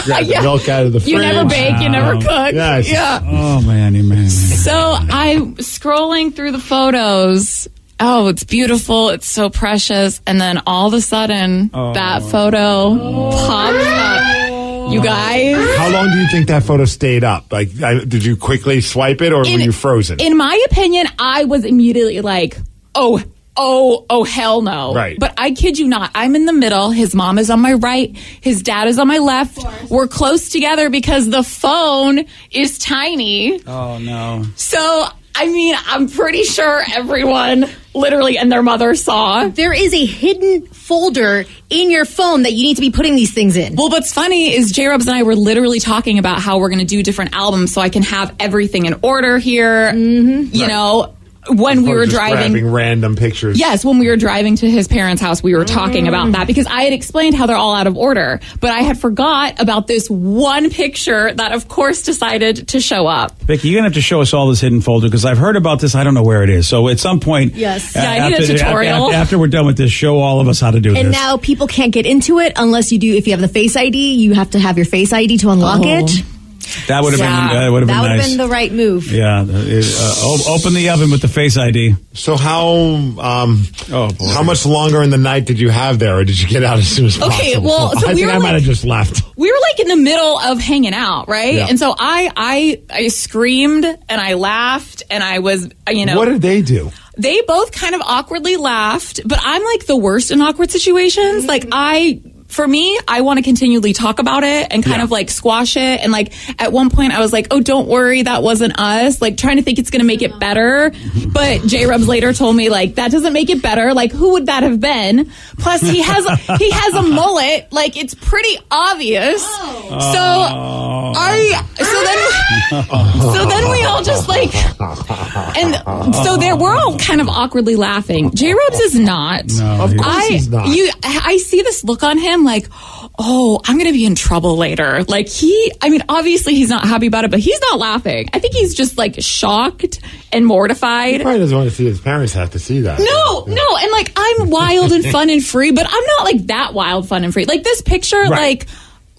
grab the milk out of the fridge. You never bake, you never cook. Yeah. Oh, man. So I'm scrolling through the photos. Oh, it's beautiful. It's so precious. And then all of a sudden, that photo pops up. You guys. How long do you think that photo stayed up? Like, did you quickly swipe it or were you frozen? In my opinion, I was immediately like, oh, hell no. Right. But I kid you not. I'm in the middle. His mom is on my right. His dad is on my left. We're close together because the phone is tiny. Oh, no. So, I mean, I'm pretty sure everyone literally and their mother saw. There is a hidden folder in your phone that you need to be putting these things in. Well, what's funny is J-Rubs and I were literally talking about how we're going to do different albums so I can have everything in order here. Mm-hmm. You know, when we were driving. Grabbing random pictures. Yes, when we were driving to his parents' house, we were talking about that because I had explained how they're all out of order. But I had forgot about this one picture that, of course, decided to show up. Vicky, you're going to have to show us all this hidden folder because I've heard about this. I don't know where it is. So at some point. Yes. I need a tutorial. After we're done with this, show all of us how to do this. And now people can't get into it unless you do, if you have the Face ID, you have to have your Face ID to unlock it. That would have been That would have nice. been the right move. Yeah. Open the oven with the Face ID. So how much longer in the night did you have there, or did you get out as soon as possible? Okay, well, so I think I might have just left. We were like in the middle of hanging out, right? Yeah. And so I screamed and I laughed and I was, What did they do? They both kind of awkwardly laughed, but I'm like the worst in awkward situations. Like for me, I want to continually talk about it and kind of like squash it. And like at one point I was like, oh, don't worry, that wasn't us. Like trying to think it's going to make it better. But J-Rubs later told me like, that doesn't make it better. Like who would that have been? Plus he has a mullet. Like it's pretty obvious. So then we all just like, and so we're all kind of awkwardly laughing. J-Rubs is not. No, of course he's not. I see this look on him like, oh, I'm going to be in trouble later. Like obviously he's not happy about it, but he's not laughing. I think he's just like shocked and mortified. He probably doesn't want to see his parents have to see that. No. And like, I'm wild and fun and free, but I'm not like that wild, fun and free. Like this picture, right.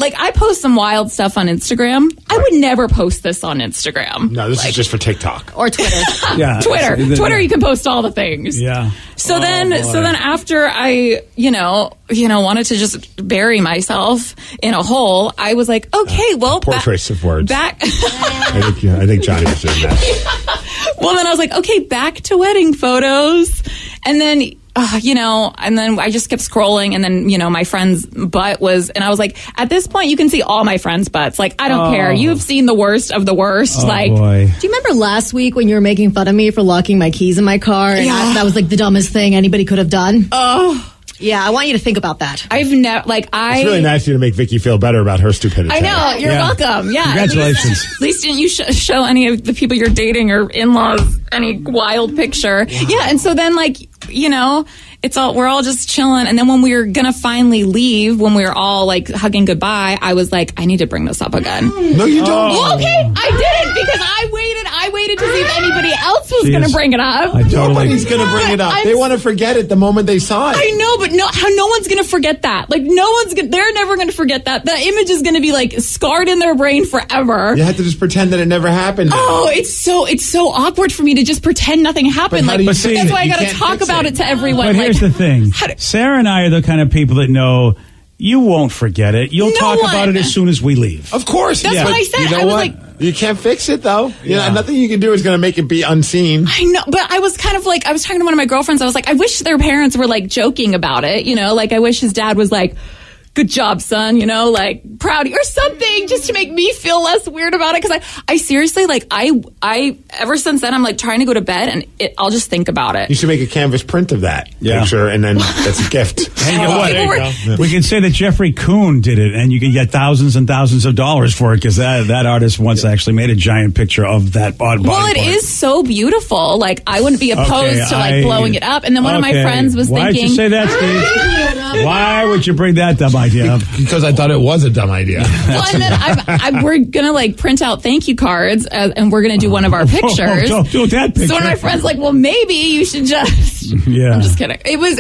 Like I post some wild stuff on Instagram. Right. I would never post this on Instagram. No, this is just for TikTok or Twitter. Yeah, Twitter. You can post all the things. Yeah. So then after I, wanted to just bury myself in a hole, I was like, okay, well, poor choice of words. Back. I think Johnny was doing that. Well, then I was like, okay, back to wedding photos, and then. And then I just kept scrolling, and then, my friend's butt was, and I was like, at this point, you can see all my friends' butts. Like, I don't care. You've seen the worst of the worst. Oh, like, boy. Do you remember last week when you were making fun of me for locking my keys in my car? And that was like the dumbest thing anybody could have done. Oh. Yeah, I want you to think about that. I've never, It's really nice of you to make Vicky feel better about her stupidity. I know. You're welcome. Yeah. Congratulations. At least didn't you show any of the people you're dating or in-laws any wild picture. Wow. Yeah. And so then, we're all just chilling. And then when we were going to finally leave, when we were all like hugging goodbye, I was like, I need to bring this up again. No, you don't. Well, okay, I didn't because I waited to see if anybody else was going to bring it up. Nobody's going to bring it up. They want to forget it the moment they saw it. I know, but no one's going to forget that. Like they're never going to forget that. That image is going to be like scarred in their brain forever. You have to just pretend that it never happened. Oh, it's so awkward for me to just pretend nothing happened. That's why I got to talk about it to everyone. But here's the thing. Sarah and I are the kind of people that know you won't forget it. You'll talk about it as soon as we leave. Of course. That's what I said. You know what? You can't fix it, though. Yeah. Nothing you can do is going to make it be unseen. I know, but I was kind of like, I was talking to one of my girlfriends. I was like, I wish their parents were like joking about it. Like I wish his dad was like, good job, son, like proud of you or something, just to make me feel less weird about it. Because I seriously, like, I ever since then, I'm like trying to go to bed and I'll just think about it. You should make a canvas print of that picture, and then that's a gift. Hey, you know what? We can say that Jeffrey Kuhn did it, and you can get thousands and thousands of dollars for it because that artist once actually made a giant picture of that body part. Is so beautiful. Like, I wouldn't be opposed to like blowing it up. And then one of my friends was thinking, why'd you say that, Steve? Why would you bring that dumb idea up? Because I thought it was a dumb idea. Well, and then we're gonna like print out thank you cards, and we're gonna do one of our pictures. Don't do that picture. So one of my friends like, well, maybe you should just Yeah. I'm just kidding. It was,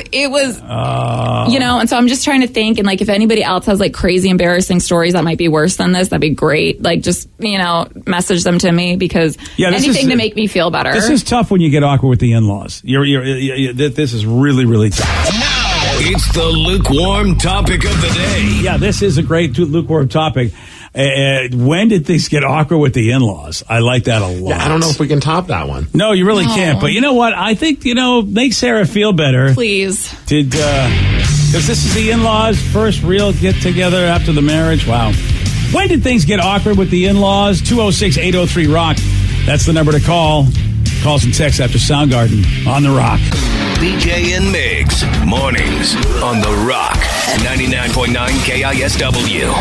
you know, and so I'm just trying to think, and like, if anybody else has like crazy, embarrassing stories that might be worse than this, that'd be great. Like, just, you know, message them to me, because anything to make me feel better. This is tough when you get awkward with the in-laws. This is really, really tough. It's the lukewarm topic of the day. Yeah, this is a great lukewarm topic. When did things get awkward with the in-laws? I like that a lot. Yeah, I don't know if we can top that one. No, you really can't. But you know what? I think, make Sarah feel better. Please. Because this is the in-laws' first real get-together after the marriage. Wow. When did things get awkward with the in-laws? 206-803-ROCK. That's the number to call. Calls and texts after Soundgarden on The Rock. BJ and Migs, mornings on The Rock, 99.9 KISW.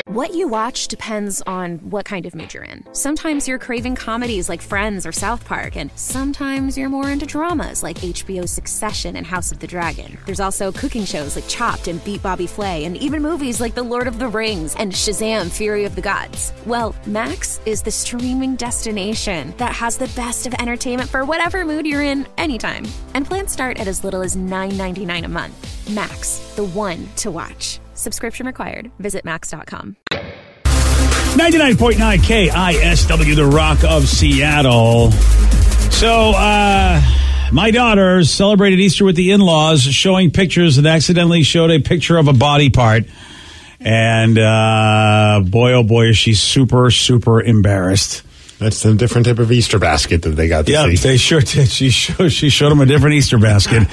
What you watch depends on what kind of mood you're in. Sometimes you're craving comedies like Friends or South Park, and sometimes you're more into dramas like HBO's Succession and House of the Dragon. There's also cooking shows like Chopped and Beat Bobby Flay, and even movies like The Lord of the Rings and Shazam! Fury of the Gods. Well, Max is the streaming destination that has the best of entertainment for whatever mood you're in anytime. And plans start at as little as $9.99 a month. Max, the one to watch. Subscription required. Visit max.com. 99.9 KISW, The Rock of Seattle. So, my daughter celebrated Easter with the in-laws, showing pictures and accidentally showed a picture of a body part. And boy, oh boy, is she super, super embarrassed. That's a different type of Easter basket that they got to see. Yeah, they sure did. She showed them a different Easter basket.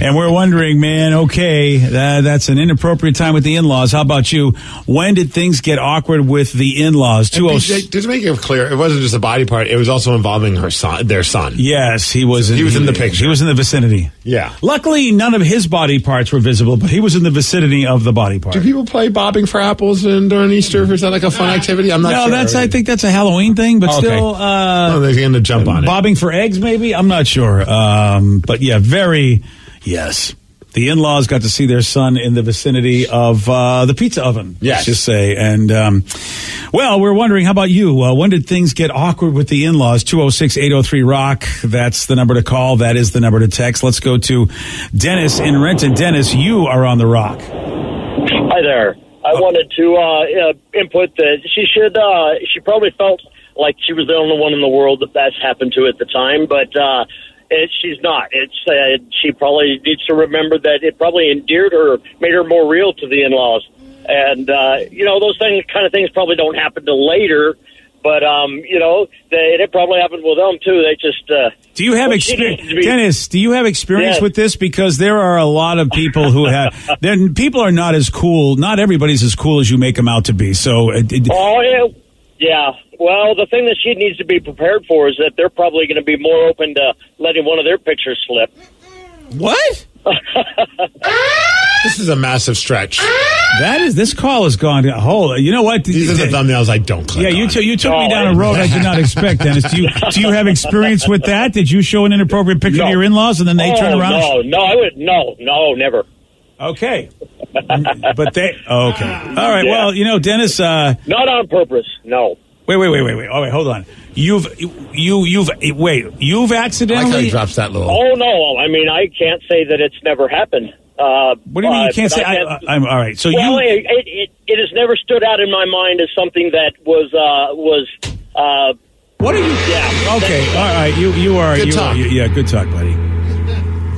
And we're wondering, man, okay, that's an inappropriate time with the in-laws. How about you? When did things get awkward with the in-laws? Just to make it clear, it wasn't just a body part. It was also involving their son. Yes, he was. He was in the picture. He was in the vicinity. Yeah. Luckily, none of his body parts were visible, but he was in the vicinity of the body part. Do people play bobbing for apples during Easter? Is that like a fun activity? I'm not sure. No, I think that's a Halloween thing, but still. They're going to jump on it. Bobbing for eggs, maybe? I'm not sure. But yeah, yes. The in-laws got to see their son in the vicinity of the pizza oven, let's just say. And, we're wondering, how about you? When did things get awkward with the in-laws? 206-803-ROCK. That's the number to call. That is the number to text. Let's go to Dennis in Renton. Dennis, you are on The Rock. Hi there. I wanted to input that she probably felt like she was the only one in the world that's happened to at the time, but she's not. She probably needs to remember that it probably endeared her, made her more real to the in-laws. And, those kind of things probably don't happen till later, but, it probably happened with them too. They just... do you have experience, Dennis, do you have experience with this? Because there are a lot of people who have... people are not as cool. Not everybody's as cool as you make them out to be. So... Yeah. Well, the thing that she needs to be prepared for is that they're probably going to be more open to letting one of their pictures slip. What? This is a massive stretch. This call has gone a whole. You know what? These are the thumbnails I don't click on. You took me down a road I did not expect, Dennis. Do you have experience with that? Did you show an inappropriate picture to your in-laws and then they turn around? No, never. Okay. But they... Okay. All right. Yeah. Well, Dennis... not on purpose, no. Wait. Oh, wait, hold on. You've accidentally... I like how he drops that little... Oh, no. I mean, I can't say that it's never happened. What do you mean you can't say... I'm all right. So it has never stood out in my mind as something that was what are you... Yeah. Okay. All right. You are... Good talk. Good talk, buddy.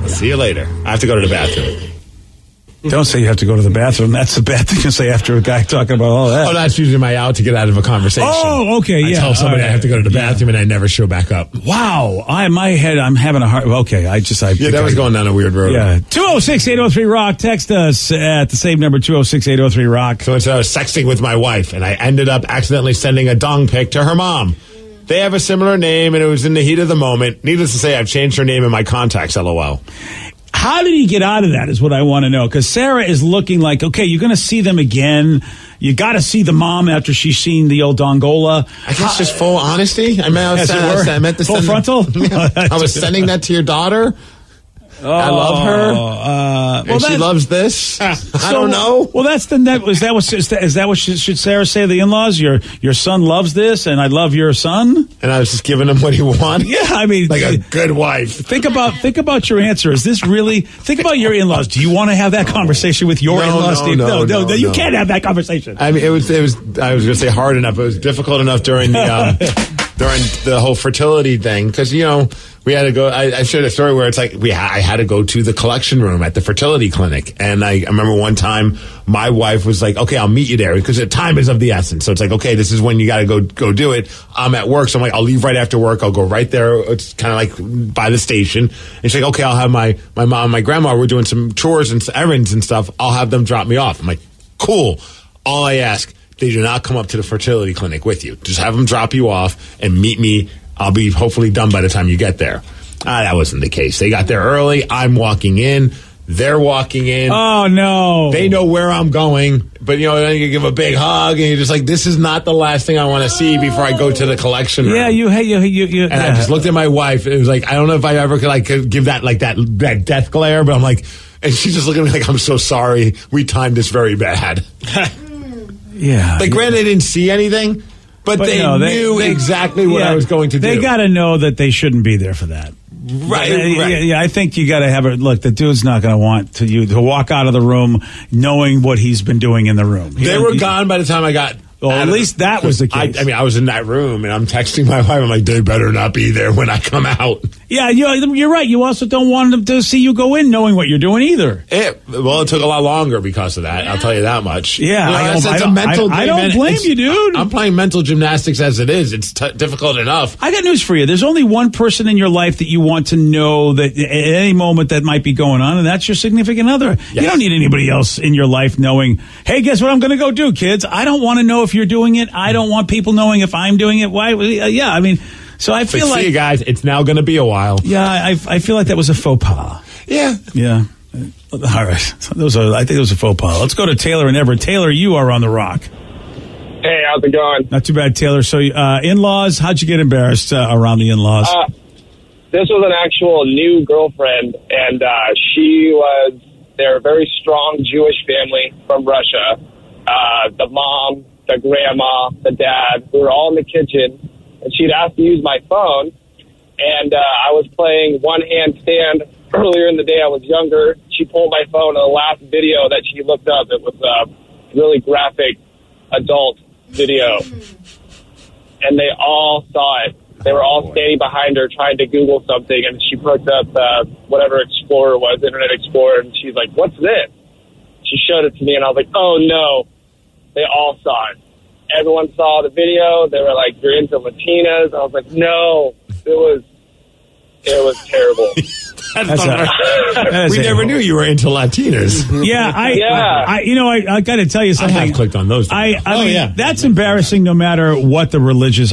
I'll see you later. I have to go to the bathroom. Don't say you have to go to the bathroom. That's a bad thing to say after a guy talking about all that. Oh, that's usually my out to get out of a conversation. Oh, okay, yeah. I tell somebody I have to go to the bathroom and I never show back up. Wow. I'm having a hard... Okay, that was going down a weird road. Yeah. 206-803-ROCK. Text us at the same number, 206-803-ROCK. So I was sexting with my wife and I ended up accidentally sending a dong pic to her mom. They have a similar name and it was in the heat of the moment. Needless to say, I've changed her name in my contacts, LOL. How did he get out of that is what I want to know. Because Sarah is looking like, okay, you're going to see them again. You got to see the mom after she's seen the old Dongola. I guess just full honesty. I meant to full frontal? I was sending that to your daughter. I love her. And she loves this. I don't know. Well, that's the net. Is that what should Sarah say to the in-laws? Your son loves this, and I love your son. And I was just giving him what he wanted. Yeah, I mean, like a good wife. Think about your answer. Is this really? Think about your in-laws. Do you want to have that conversation with your in-laws, Steve? No, you can't have that conversation. I mean, it was. I was going to say hard enough. It was difficult enough during the whole fertility thing because we had to go. I shared a story where it's like I had to go to the collection room at the fertility clinic, and I remember one time my wife was like, "Okay, I'll meet you there," because the time is of the essence. So it's like, "Okay, this is when you got to go do it." I'm at work, so I'm like, "I'll leave right after work. I'll go right there." It's kind of like by the station, and she's like, "Okay, I'll have my mom and my grandma. We're doing some chores and errands and stuff. I'll have them drop me off." I'm like, "Cool." All I ask, they do not come up to the fertility clinic with you. Just have them drop you off and meet me. I'll be hopefully done by the time you get there. That wasn't the case. They got there early. I'm walking in. They're walking in. Oh, no. They know where I'm going. But, then you give a big hug, and you're just like, this is not the last thing I want to see before I go to the collection room. Yeah, you. And I just looked at my wife. It was like, I don't know if I ever could give that death glare, but I'm like, and she's just looking at me like, I'm so sorry. We timed this very bad. Yeah. Like, granted, they didn't see anything, but they knew exactly what I was going to do. They got to know that they shouldn't be there for that. Right. Yeah, I think you got to have it. Look, the dude's not going to want to walk out of the room knowing what he's been doing in the room. They were gone by the time I got. Well, at least that was the case. I was in that room, and I'm texting my wife. I'm like, they better not be there when I come out. Yeah, you're right. You also don't want them to see you go in knowing what you're doing either. It took a lot longer because of that. I'll tell you that much. Yeah, I don't blame you, dude. I'm playing mental gymnastics as it is. It's difficult enough. I got news for you. There's only one person in your life that you want to know that at any moment that might be going on, and that's your significant other. Yes. You don't need anybody else in your life knowing, hey, guess what I'm going to go do, kids? I don't want to know if you're doing it. I don't want people knowing if I'm doing it. Why? Yeah, I mean, so I feel like... See you guys, it's now going to be a while. Yeah, I feel like that was a faux pas. Yeah. Yeah. All right. I think it was a faux pas. Let's go to Taylor and Everett. Taylor, you are on the rock. Hey, how's it going? Not too bad, Taylor. So, in-laws, how'd you get embarrassed around the in-laws? This was an actual new girlfriend, and they're a very strong Jewish family from Russia. The mom, the grandma, the dad, we were all in the kitchen, and she'd asked to use my phone, and I was playing one-hand stand earlier in the day. I was younger. She pulled my phone, and the last video that she looked up, it was a really graphic adult video, and they all saw it. They were all standing behind her trying to Google something, and she put up whatever Explorer was, Internet Explorer, and she's like, what's this? She showed it to me, and I was like, oh, no. They all saw it. Everyone saw the video. They were like, you're into Latinas. I was like, no. It was terrible. We never knew you were into Latinas. Yeah, I got to tell you something. I have clicked on those. I mean, that's embarrassing. No matter what the religious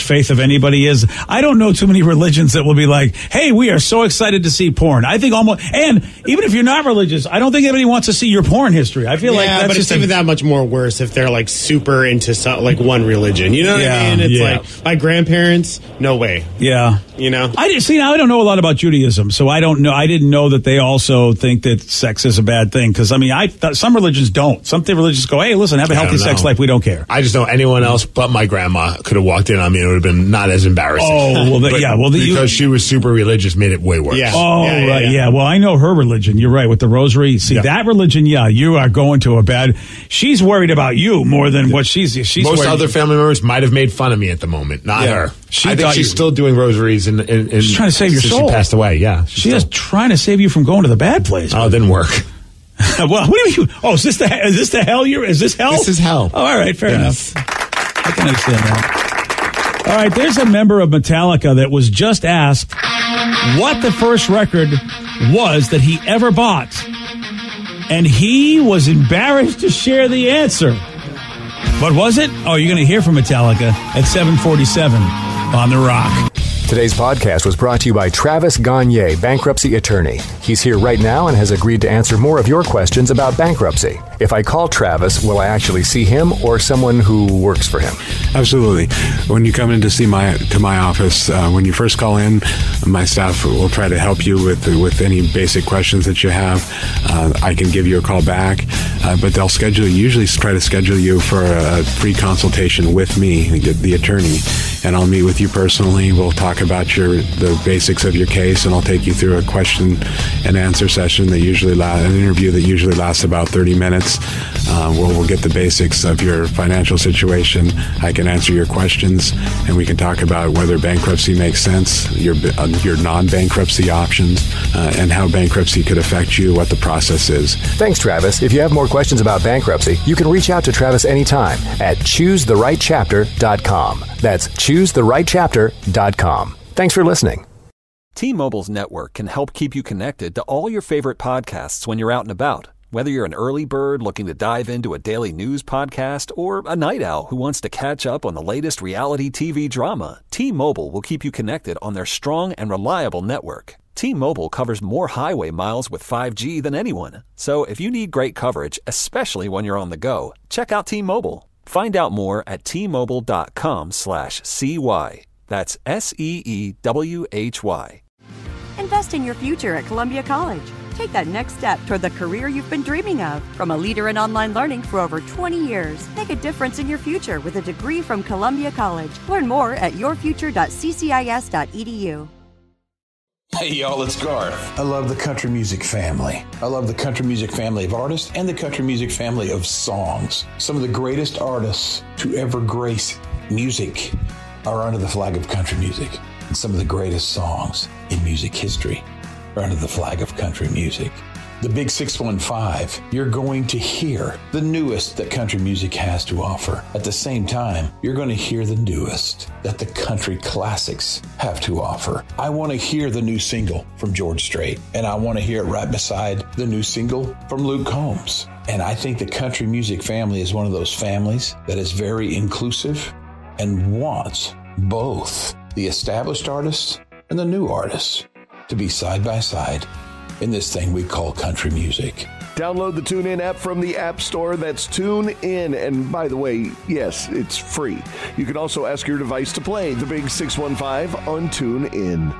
faith of anybody is, I don't know too many religions that will be like, "Hey, we are so excited to see porn." I think and even if you're not religious, I don't think anybody wants to see your porn history. I feel like that's but it's even that much more worse if they're like super into one religion. You know what I mean? It's like my grandparents. No way. Yeah. I don't know a lot about Judaism, so I don't know. I didn't know that they also think that sex is a bad thing. Because some religions don't. Some religions go, "Hey, listen, have a healthy sex life. We don't care." I just know anyone else but my grandma could have walked in on me, and it would have been not as embarrassing. Oh, well, because she was super religious, made it way worse. Yeah. Oh, right. Yeah. Well, I know her religion. You're right with the rosary. See that religion? Yeah, you are going to a bad. She's worried about you more than what she's. Most other family members might have made fun of me at the moment, not her. I think she's still doing rosaries and she's trying to save your soul. She passed away. Yeah, she's just trying to save you from going to the bad place. Oh, it didn't work. Well, what do you? Oh, is this the hell? Is this hell? This is hell. Oh, all right, fair enough. I can understand that. All right, there's a member of Metallica that was just asked what the first record was that he ever bought, and he was embarrassed to share the answer. What was it? Oh, you're going to hear from Metallica at 7:47 on The Rock. Today's podcast was brought to you by Travis Gagne, bankruptcy attorney. He's here right now and has agreed to answer more of your questions about bankruptcy. If I call Travis, will I actually see him or someone who works for him? Absolutely. When you come in to my office, when you first call in, my staff will try to help you with any basic questions that you have. I can give you a call back, but they'll usually try to schedule you for a free consultation with me, the attorney, and I'll meet with you personally. We'll talk about the basics of your case, and I'll take you through a question and answer session that an interview that usually lasts about 30 minutes. We'll get the basics of your financial situation. I can answer your questions, and we can talk about whether bankruptcy makes sense, your non-bankruptcy options, and how bankruptcy could affect you, what the process is. Thanks, Travis. If you have more questions about bankruptcy, you can reach out to Travis anytime at choosetherightchapter.com. That's choosetherightchapter.com. Thanks for listening. T-Mobile's network can help keep you connected to all your favorite podcasts when you're out and about. Whether you're an early bird looking to dive into a daily news podcast or a night owl who wants to catch up on the latest reality TV drama, T-Mobile will keep you connected on their strong and reliable network. T-Mobile covers more highway miles with 5G than anyone. So if you need great coverage, especially when you're on the go, check out T-Mobile. Find out more at T-Mobile.com/CY. That's SEEWHY. Invest in your future at Columbia College. Take that next step toward the career you've been dreaming of. From a leader in online learning for over 20 years, make a difference in your future with a degree from Columbia College. Learn more at yourfuture.ccis.edu. Hey y'all, it's Garth. I love the country music family. I love the country music family of artists and the country music family of songs. Some of the greatest artists to ever grace music are under the flag of country music. And some of the greatest songs in music history are under the flag of country music. The Big 615, you're going to hear the newest that country music has to offer. At the same time, you're going to hear the newest that the country classics have to offer. I want to hear the new single from George Strait, and I want to hear it right beside the new single from Luke Combs. And I think the country music family is one of those families that is very inclusive and wants both the established artists and the new artists to be side by side in this thing we call country music. Download the TuneIn app from the App Store. That's TuneIn. And by the way, yes, it's free. You can also ask your device to play the Big 615 on TuneIn.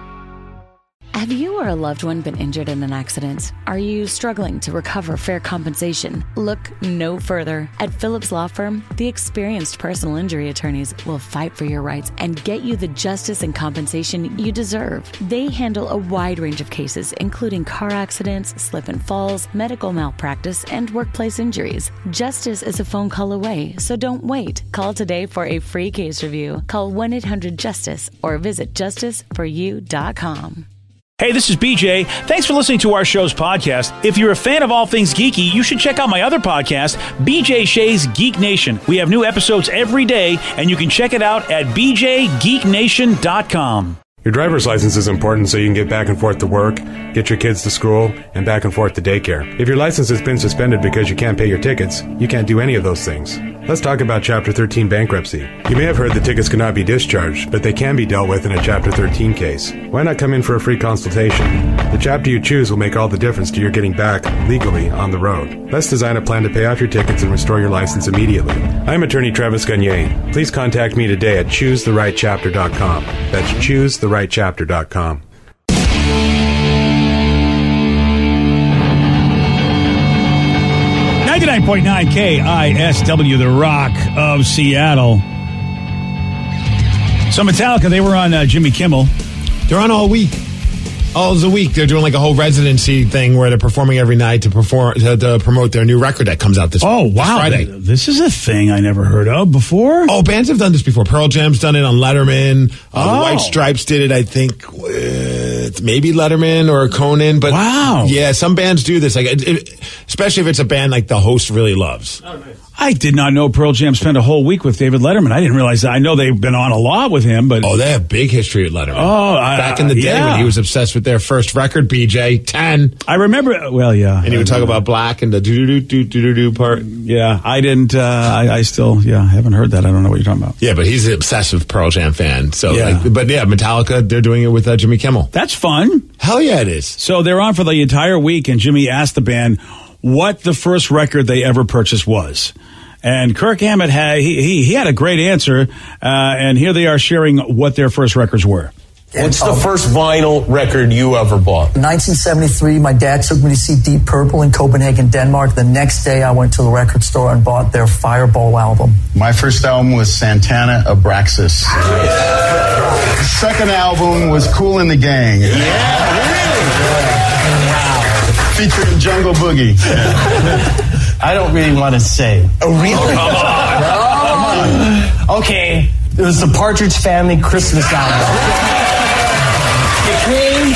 Have you or a loved one been injured in an accident? Are you struggling to recover fair compensation? Look no further. At Phillips Law Firm, the experienced personal injury attorneys will fight for your rights and get you the justice and compensation you deserve. They handle a wide range of cases, including car accidents, slip and falls, medical malpractice, and workplace injuries. Justice is a phone call away, so don't wait. Call today for a free case review. Call 1-800-JUSTICE or visit justiceforyou.com. Hey, this is BJ. Thanks for listening to our show's podcast. If you're a fan of all things geeky, you should check out my other podcast, BJ Shea's Geek Nation. We have new episodes every day, and you can check it out at bjgeeknation.com. Your driver's license is important so you can get back and forth to work, get your kids to school, and back and forth to daycare. If your license has been suspended because you can't pay your tickets, you can't do any of those things. Let's talk about Chapter 13 bankruptcy. You may have heard the tickets cannot be discharged, but they can be dealt with in a Chapter 13 case. Why not come in for a free consultation? The chapter you choose will make all the difference to your getting back legally on the road. Let's design a plan to pay off your tickets and restore your license immediately. I'm attorney Travis Gagne. Please contact me today at choosetherightchapter.com. That's choosetherightchapter.com. 99.9 KISW, the Rock of Seattle. So Metallica, they were on Jimmy Kimmel. They're on all week. All the week. They're doing like a whole residency thing where they're performing every night to promote their new record that comes out this Friday. This is a thing I never heard of before. Oh, bands have done this before. Pearl Jam's done it on Letterman. The White Stripes did it, I think, with maybe Letterman or Conan. But wow. Yeah, some bands do this, like especially if it's a band like the host really loves. Oh, nice. I did not know Pearl Jam spent a whole week with David Letterman. I didn't realize that. I know they've been on a lot with him, but they have big history at Letterman. Oh, back in the day when he was obsessed with their first record, BJ 10. I remember. Well, yeah, and he would talk about Black and the do part. Yeah, I didn't. I still, haven't heard that. I don't know what you're talking about. Yeah, but he's an obsessive Pearl Jam fan. So, Metallica, they're doing it with Jimmy Kimmel. That's That's fun. Hell yeah, it is. So they're on for the entire week, and Jimmy asked the band what the first record they ever purchased was. And Kirk Hammett he had a great answer, and here they are sharing what their first records were. What's the first vinyl record you ever bought? 1973, my dad took me to see Deep Purple in Copenhagen, Denmark. The next day, I went to the record store and bought their Fireball album. My first album was Santana Abraxas. The second album was Kool and the Gang. Wow. Featuring Jungle Boogie. I don't really want to say. Oh, really? Come on. Okay, it was the Partridge Family Christmas album. It came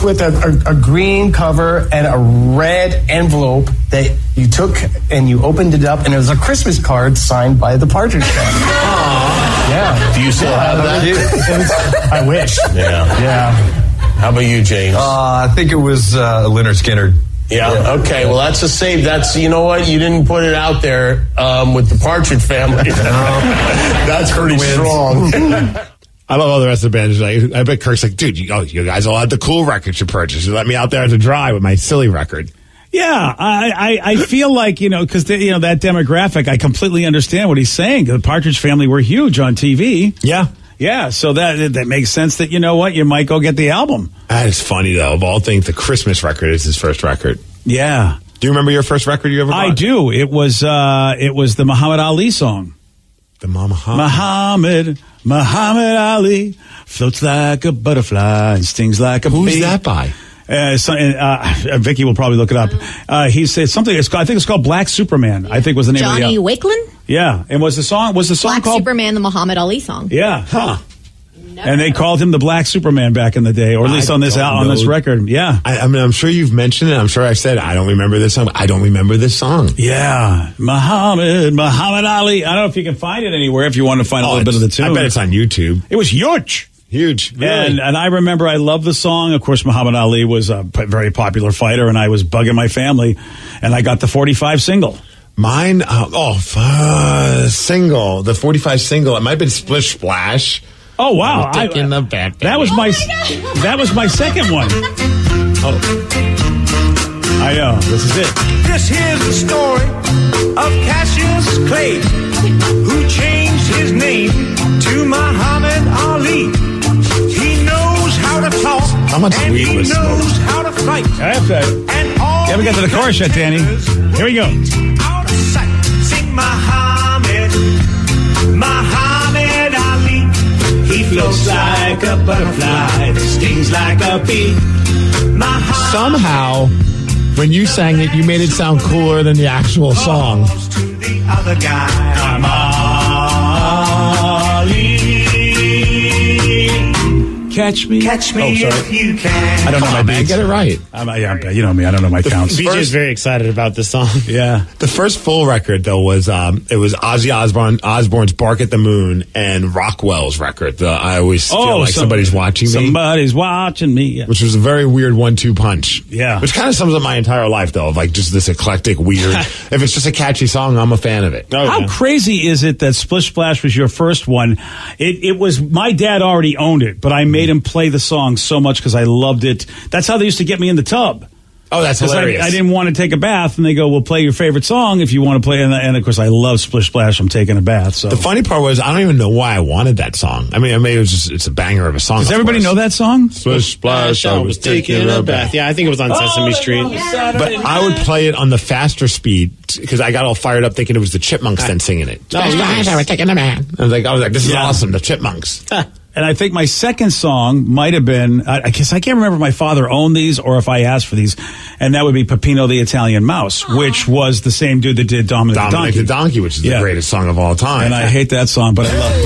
with a green cover and a red envelope that you took and you opened it up, and it was a Christmas card signed by the Partridge Family. Aww. Yeah. Do you still have that? I wish. Yeah. How about you, James? I think it was Lynyrd Skynyrd. Yeah. Okay. Well, that's a save. That's, you know what? You didn't put it out there with the Partridge Family. That's pretty strong. I love all the rest of the bands. Like, I bet Kirk's like, dude, you guys all had the cool records to purchase. You let me out there to dry with my silly record. Yeah, I feel like, because that demographic, I completely understand what he's saying. The Partridge Family were huge on TV. Yeah. Yeah, so that makes sense that, you know what, you might go get the album. That is funny, though. Of all things, the Christmas record is his first record. Yeah. Do you remember your first record you ever bought? I do. It was the Muhammad Ali song. The Muhammad Ali floats like a butterfly and stings like a bee. Who's that by? Vicky will probably look it up. He said something. I think it's called Black Superman. I think was the name of the Johnny Wakelin? Yeah, and was the song Black called Superman, the Muhammad Ali song? Yeah, huh? And they called him the Black Superman back in the day, or at least on this record. Yeah, I mean, I'm sure you've mentioned it. I'm sure I said I don't remember this song. I don't remember this song. Yeah, Muhammad Ali. I don't know if you can find it anywhere. If you want to find a little bit of the tune, I bet it's on YouTube. It was huge. Really. And I remember I loved the song. Of course, Muhammad Ali was a very popular fighter, and I was bugging my family, and I got the 45 single. Mine, single, the 45 single. It might have been Splish Splash. Oh wow! That was my second one. Oh, I know. This is it. This here's the story of Cassius Clay, who changed his name to Muhammad Ali. He knows how to talk. How much and weed he was knows smoked? how to fight. That's right. And all you haven't got to the chorus yet, Danny. Here we go. Out of sight. Sing Muhammad Ali. He floats like a butterfly, stings like a bee. Somehow, when you sang it, you made it sound cooler than the actual song. To the other guy, I'm Ali. Catch me if you can. I don't know my beats. Get it right. You know me. I don't know my counts. BJ's very excited about this song. Yeah. The first full record though was Ozzy Osbourne's "Bark at the Moon" and Rockwell's record. I always feel like somebody's watching me. Somebody's watching me. Yeah. Which was a very weird 1-2 punch. Yeah. Which kind of sums up my entire life though, of like just this eclectic weird. If it's just a catchy song, I'm a fan of it. How crazy is it that Splish Splash was your first one? It was, my dad already owned it, but I made him play the song so much because I loved it. That's how they used to get me in the tub. Oh, that's hilarious. I didn't want to take a bath, and they go, "We'll play your favorite song if you want to play." And of course, I love Splish Splash. I'm taking a bath. So the funny part was, I don't even know why I wanted that song. I mean, it was just, it's a banger of a song. Does everybody know that song? Splish Splash, I was taking a bath. Yeah, I think it was on Sesame Street. But I would play it on the faster speed because I got all fired up thinking it was the Chipmunks then singing it. Splish Splash, I was taking a bath. I was like, this is awesome, the Chipmunks. And I think my second song might have been, I guess I can't remember if my father owned these or if I asked for these, and that would be Peppino the Italian Mouse, which was the same dude that did Dominic the Donkey, which is the greatest song of all time. And I hate that song, but I love it.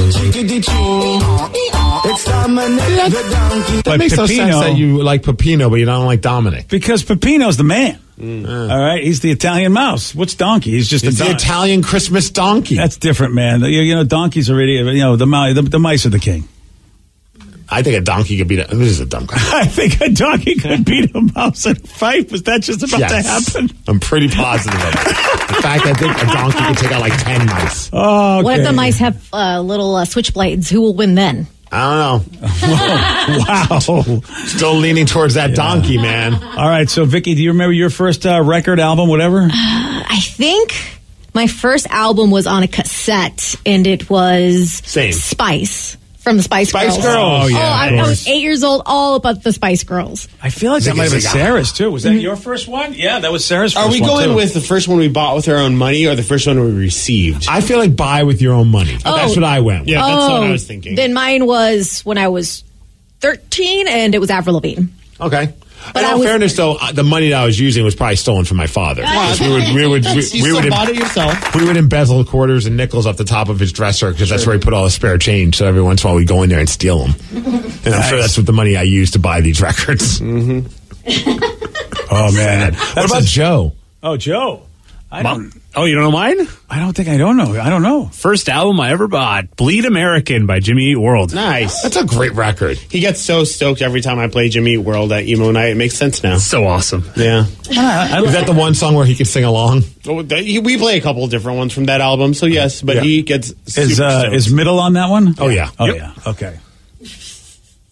That makes no sense that you like Peppino, but you don't like Dominic. Because Peppino's the man. All right, he's the Italian mouse. What's donkey? He's just the Italian Christmas donkey. That's different, man. You know, donkeys are really, the mice are the king. I think a donkey could beat this is a dumb guy. I think a donkey could beat a mouse in a fight. Was that just about to happen? I'm pretty positive of it. In fact, I think a donkey could take out like 10 mice. Oh, okay. What if the mice have little switchblades? Who will win then? I don't know. Wow. Still leaning towards that donkey, man. All right, so Vicky, do you remember your first record, album, whatever? I think my first album was on a cassette, and it was Spice. From the Spice Girls. Oh, yeah. I was 8 years old, all about the Spice Girls. I feel like that might have been Sarah's, too. Was that your first one? Yeah, that was Sarah's first Are one, we going too. with the first one we bought with our own money or the first one we received? I feel like buy with your own money. That's what I went with. Yeah, that's what I was thinking. Then mine was when I was 13, and it was Avril Lavigne. Okay. But in all fairness, though, the money that I was using was probably stolen from my father. We would bought it yourself. We would embezzle quarters and nickels off the top of his dresser because that's where he put all his spare change. So every once in a while, we'd go in there and steal them. And I'm sure that's what the money I used to buy these records. Oh, man. What about Joe? Oh, Joe. You don't know mine? I don't know. First album I ever bought, Bleed American by Jimmy Eat World. Nice. That's a great record. He gets so stoked every time I play Jimmy Eat World at emo night. It makes sense now. So awesome. Yeah. Is that the one song where he can sing along? We play a couple different ones from that album, so yes, but he gets Is Middle on that one? Oh, yeah. Oh, yeah. Okay.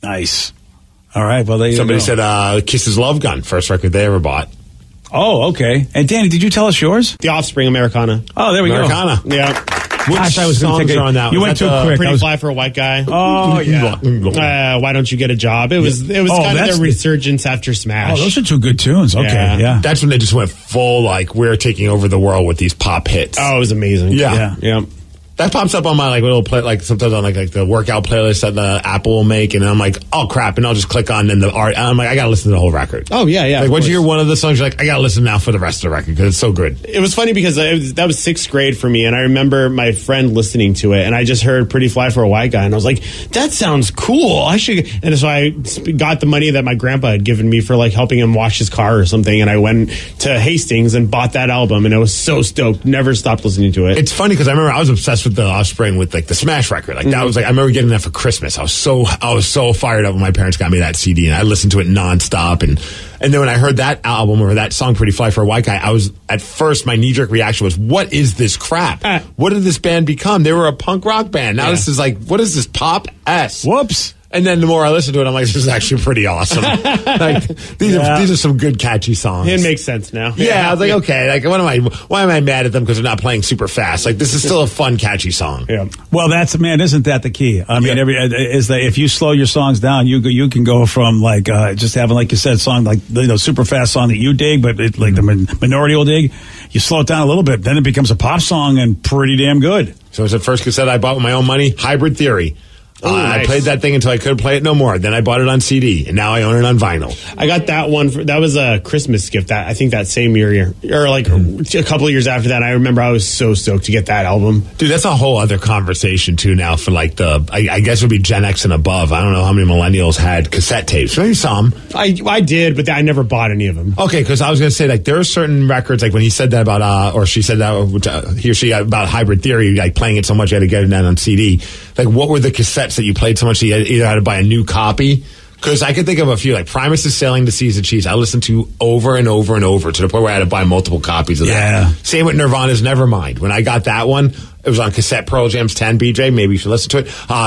Nice. All right, well, there you Somebody go. said Kisses Love Gun, first record they ever bought. Oh, okay. And Danny, did you tell us yours? The Offspring, Americana. Oh, there we Americana. go. Yeah. Gosh, I was going to take are on that? You went too quick. Pretty Fly for a White Guy. Oh, yeah. Why Don't You Get a Job? It was kind of their resurgence after Smash. Oh, those are two good tunes. Okay, yeah. That's when they just went full, like, we're taking over the world with these pop hits. Oh, it was amazing. Yeah. That pops up on my little play, sometimes on like the workout playlist that the Apple will make, and I'm like, oh crap, and I'll just click on the art. And I'm like, I gotta listen to the whole record. Oh yeah. Like once you hear one of the songs, you're like, I gotta listen now for the rest of the record because it's so good. It was funny because that was sixth grade for me, and I remember my friend listening to it, and I just heard "Pretty Fly for a White Guy," and I was like, that sounds cool. I should. And so I got the money that my grandpa had given me for like helping him wash his car or something, and I went to Hastings and bought that album, and I was so stoked. Never stopped listening to it. It's funny because I remember I was obsessed with the Offspring with like the Smash record. Like that was like I remember getting that for Christmas. I was so fired up when my parents got me that CD, and I listened to it nonstop. And then when I heard that album or that song "Pretty Fly for a White Guy," I was at first my knee-jerk reaction was, "What is this crap? What did this band become? They were a punk rock band. Now this is like, what is this pop s? Whoops." And then the more I listen to it, I'm like, this is actually pretty awesome. Like these are some good catchy songs. It makes sense now. Yeah, I was like, okay, like why am I mad at them because they're not playing super fast? Like this is still a fun, catchy song. Yeah. Well, isn't that the key? I mean, is that if you slow your songs down, you can go from like just having, like you said, song like super fast song that you dig, but like the minority will dig. You slow it down a little bit, then it becomes a pop song and pretty damn good. So it's the first cassette I bought with my own money, Hybrid Theory. Nice. I played that thing until I couldn't play it no more. Then I bought it on CD, and now I own it on vinyl. I got that one. That was a Christmas gift. I think that same year, or like a couple of years after that. I remember I was so stoked to get that album. Dude, that's a whole other conversation too. Now for like I guess it would be Gen X and above. I don't know how many millennials had cassette tapes. Maybe some. I did, but I never bought any of them. Okay, because I was going to say like there are certain records like when he said that about or she said that he or she about Hybrid Theory, like playing it so much you had to get it down on CD. Like what were the cassettes that you played so much you either had to buy a new copy? Because I could think of a few, like Primus is Sailing to Seas of Cheese. I listened to over and over and over to the point where I had to buy multiple copies of that. Same with Nirvana's Nevermind. When I got that one, it was on cassette, Pearl Jam's 10, BJ. Maybe you should listen to it.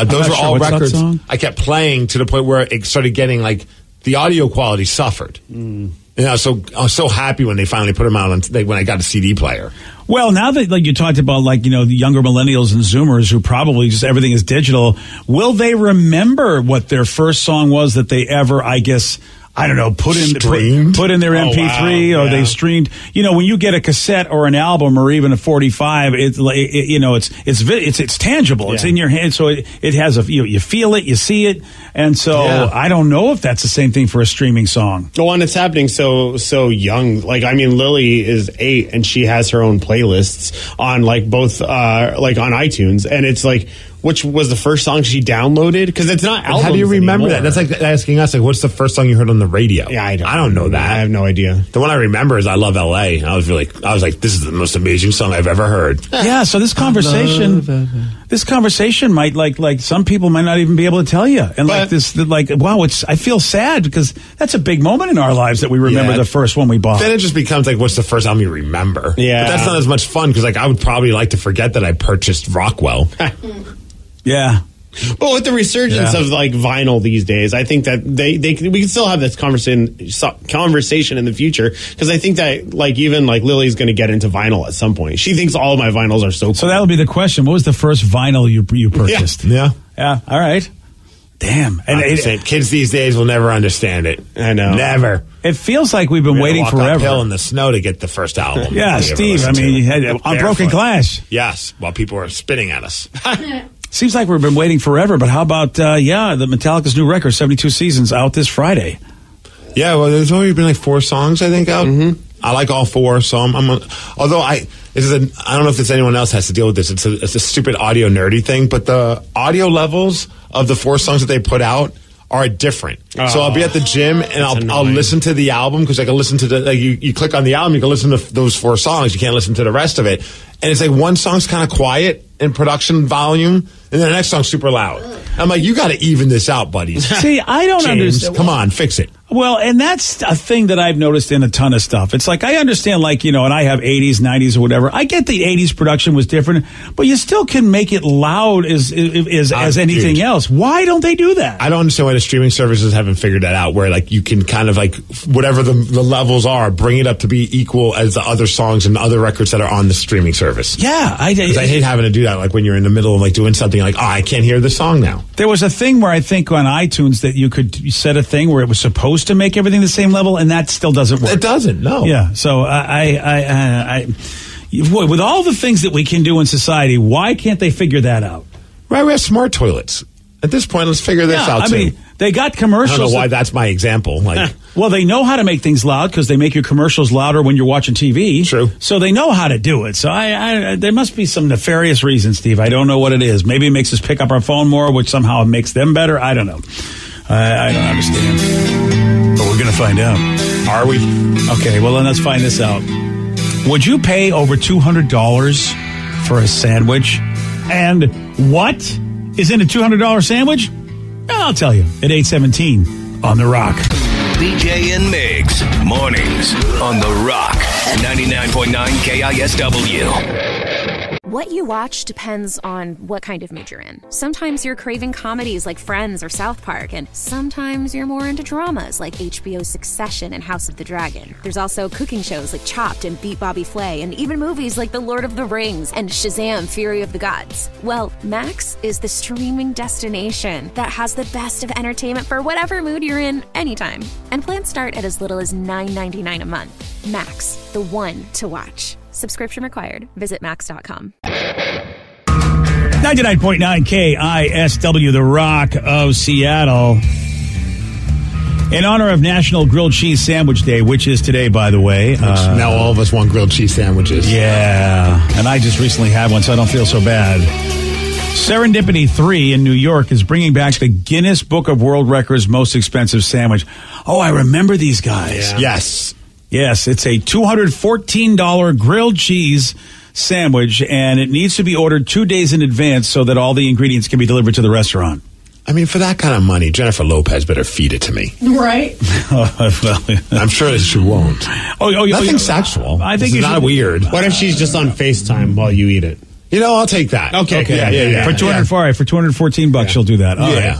Those were all records I kept playing to the point where it started getting like the audio quality suffered. And I was so happy when they finally put them out when I got a CD player. Well, now that like you talked about the younger millennials and Zoomers who probably just everything is digital, will they remember what their first song was that they ever, I guess, I don't know, put in their MP3 or they streamed. When you get a cassette or an album or even a 45, it's tangible. Yeah. It's in your hand, so it has you feel it, you see it, and so I don't know if that's the same thing for a streaming song. Well, and it's happening so young. Like I mean, Lily is 8 and she has her own playlists on like both like on iTunes, and it's like. Which was the first song she downloaded? Because it's not albums. How do you remember anymore. that? That's like asking us, like, what's the first song you heard on the radio? Yeah, I don't know that. I have no idea. The one I remember is I Love L.A. And I was like, this is the most amazing song I've ever heard. Yeah, so this conversation might, like some people might not even be able to tell you. And wow, I feel sad because that's a big moment in our lives that we remember the first one we bought. Then it just becomes like, what's the first album you remember? Yeah. But that's not as much fun because, like, I would probably like to forget that I purchased Rockwell. Yeah. Well, with the resurgence of like vinyl these days, I think that we can still have this conversation in the future, because I think that like even like Lily's going to get into vinyl at some point. She thinks all of my vinyls are so cool. So that'll be the question. What was the first vinyl you purchased? Yeah. All right. Damn. And kids these days will never understand it. I know. Never. It feels like we've been waiting forever. Uphill in the snow to get the first album. Yeah, Steve. I mean, you had on Broken Glass. Yes, while people were spitting at us. Seems like we've been waiting forever, but how about, the Metallica's new record, 72 Seasons, out this Friday? Yeah, well, there's only been like 4 songs, I think, out. Mm-hmm. I like all 4, so I don't know if anyone else has to deal with this. It's a stupid audio nerdy thing, but the audio levels of the 4 songs that they put out are different. So I'll be at the gym and I'll listen to the album, because I can listen to you click on the album, you can listen to those 4 songs. You can't listen to the rest of it. And it's like one song's kind of quiet in production volume, and then the next song's super loud. I'm like, you got to even this out, buddies. See, I don't understand. Come on, fix it. Well, and that's a thing that I've noticed in a ton of stuff. It's like, I understand, and I have 80s, 90s, or whatever. I get the 80s production was different, but you still can make it loud as anything else. Why don't they do that? I don't understand why the streaming services haven't figured that out, where you can kind of whatever the levels are, bring it up to be equal as the other songs and other records that are on the streaming service. Yeah. I hate having to do that, when you're in the middle of doing something I can't hear the song now. There was a thing where I think on iTunes that you could set a thing where it was supposed to make everything the same level, and that still doesn't work. It doesn't, no. Yeah, so with all the things that we can do in society, why can't they figure that out? Right, we have smart toilets. At this point, let's figure this out, too. I mean, they got commercials. I don't know why that's my example. Well, they know how to make things loud, because they make your commercials louder when you're watching TV. True. So they know how to do it. So there must be some nefarious reason, Steve. I don't know what it is. Maybe it makes us pick up our phone more, which somehow makes them better. I don't know. I don't understand. But we're going to find out. Are we? Okay, well, then let's find this out. Would you pay over $200 for a sandwich? And what is in a $200 sandwich? I'll tell you at 8:17 on The Rock. BJ and Migs, mornings on The Rock, 99.9 KISW. What you watch depends on what kind of mood you're in. Sometimes you're craving comedies like Friends or South Park, and sometimes you're more into dramas like HBO's Succession and House of the Dragon. There's also cooking shows like Chopped and Beat Bobby Flay, and even movies like The Lord of the Rings and Shazam! Fury of the Gods. Well, Max is the streaming destination that has the best of entertainment for whatever mood you're in anytime. And plans start at as little as $9.99 a month. Max, the one to watch. Subscription required. Visit max.com. 99.9 KISW, The Rock of Seattle. In honor of National Grilled Cheese Sandwich Day, which is today, by the way. Now all of us want grilled cheese sandwiches. Yeah. And I just recently had one, so I don't feel so bad. Serendipity 3 in New York is bringing back the Guinness Book of World Records most expensive sandwich. Oh, I remember these guys. Yeah. Yes. Yes, it's a $214 grilled cheese sandwich, and it needs to be ordered 2 days in advance so that all the ingredients can be delivered to the restaurant. I mean, for that kind of money, Jennifer Lopez better feed it to me. Right. I'm sure that she won't. Nothing sexual. I think it's not weird. What if she's just on FaceTime while you eat it? I'll take that. Okay. Yeah. For $214, she'll do that. All right.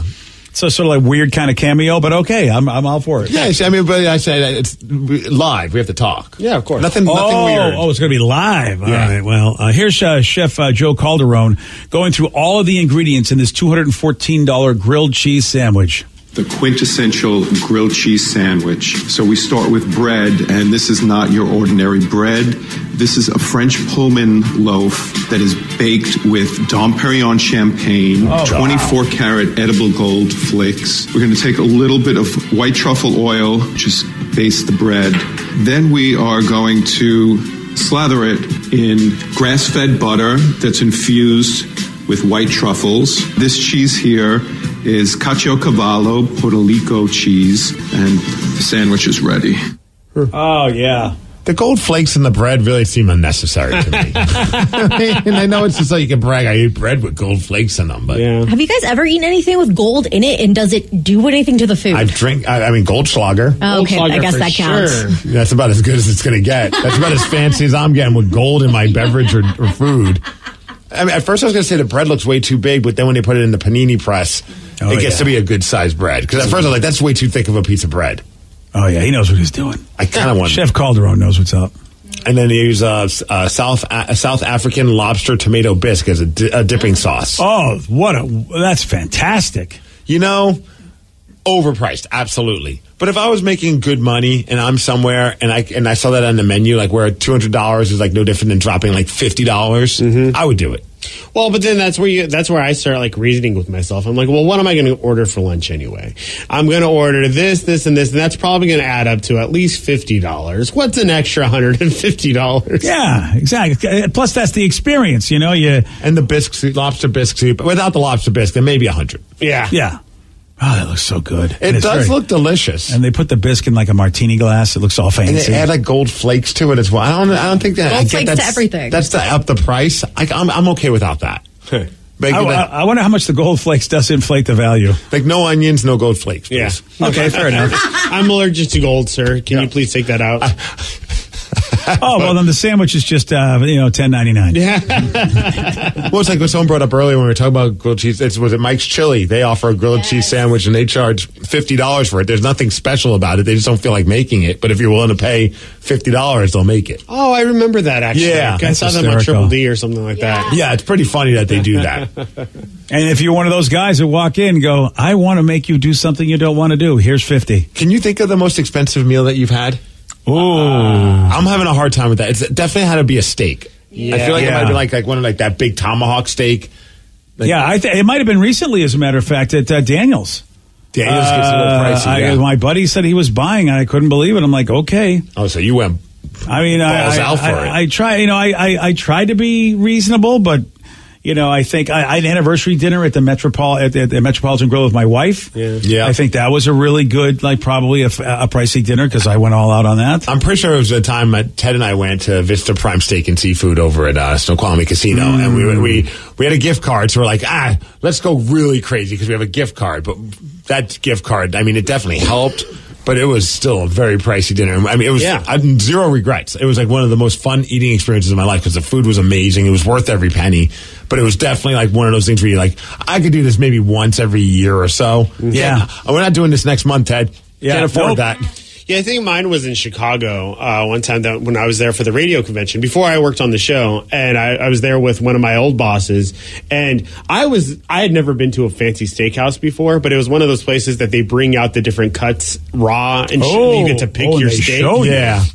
So sort of like weird kind of cameo, but okay, I'm all for it. Yes, I mean, but I say it's live. We have to talk. Yeah, of course. Nothing weird. Oh, it's going to be live. All right. Well, here's Chef Joe Calderone going through all of the ingredients in this $214 grilled cheese sandwich. The quintessential grilled cheese sandwich. So we start with bread, and this is not your ordinary bread. This is a French Pullman loaf that is baked with Dom Perignon champagne, 24-karat edible gold flakes. We're going to take a little bit of white truffle oil, just baste the bread. Then we are going to slather it in grass-fed butter that's infused with white truffles. This cheese here is Caciocavallo Portolico cheese, and the sandwich is ready. Oh, yeah. The gold flakes in the bread really seem unnecessary to me. And I know it's just so you can brag, I eat bread with gold flakes in them. But Have you guys ever eaten anything with gold in it, and does it do anything to the food? I mean, Goldschlager. Oh, okay, I guess that counts. Sure. That's about as good as it's going to get. That's about as fancy as I'm getting with gold in my beverage or food. I mean, at first I was going to say the bread looks way too big, but then when they put it in the panini press, it gets to be a good-sized bread. Because at first I was like, that's way too thick of a piece of bread. Oh, yeah, he knows what he's doing. I kind of want Chef Calderon knows what's up. And then they use South African lobster tomato bisque as a dipping sauce. Oh, that's fantastic. You know, overpriced, absolutely. But if I was making good money and I'm somewhere and I saw that on the menu, like where $200 is like no different than dropping like $50, I would do it. Well, but then that's where I start like reasoning with myself. I'm like, well, what am I going to order for lunch anyway? I'm going to order this, and this, and that's probably going to add up to at least $50. What's an extra $150? Yeah, exactly. Plus, that's the experience, you know. And the bisque soup, lobster bisque soup. Without the lobster bisque, then maybe $100. Yeah. Oh, that looks so good. It does look delicious. And they put the bisque in like a martini glass. It looks all fancy. And they add like gold flakes to it as well. I don't think that gold flakes to everything. That's to up the price. I'm okay without that. I wonder how much the gold flakes does inflate the value. Like no onions, no gold flakes. Please. Yeah. Okay, fair enough. I'm allergic to gold, sir. Can you please take that out? Oh, well, then the sandwich is just, $10.99. Yeah. Well, it's like what someone brought up earlier when we were talking about grilled cheese. Was it Mike's Chili? They offer a grilled cheese sandwich and they charge $50 for it. There's nothing special about it. They just don't feel like making it. But if you're willing to pay $50, they'll make it. Oh, I remember that, actually. Yeah. I saw them on Triple D or something like that. Yeah, it's pretty funny that they do that. And if you're one of those guys that walk in and go, I want to make you do something you don't want to do, here's $50. Can you think of the most expensive meal that you've had? Oh, I'm having a hard time with that. It's definitely had to be a steak. Yeah. I feel like it might be like one of like that big tomahawk steak. Like, it might have been recently, as a matter of fact, at Daniel's. Daniel's gets a little pricey. My buddy said he was buying, and I couldn't believe it. I'm like, okay. Oh, so you went. I mean, balls out for it. I try. I tried to be reasonable, but. I think I had an anniversary dinner at the Metropolitan Grill with my wife. Yeah. I think that was a really good, like probably a pricey dinner because I went all out on that. I'm pretty sure it was the time Ted and I went to Vista Prime Steak and Seafood over at Snoqualmie Casino, and we had a gift card, so we're like, let's go really crazy because we have a gift card. But that gift card, I mean, it definitely helped. But it was still a very pricey dinner. I mean, it was zero regrets. It was like one of the most fun eating experiences of my life because the food was amazing. It was worth every penny. But it was definitely like one of those things where you're like, I could do this maybe once every year or so. Yeah. We're not doing this next month, Ted. Can't afford that. Yeah, I think mine was in Chicago one time when I was there for the radio convention before I worked on the show, and I was there with one of my old bosses, and I had never been to a fancy steakhouse before, but it was one of those places that they bring out the different cuts raw and you get to pick your steak.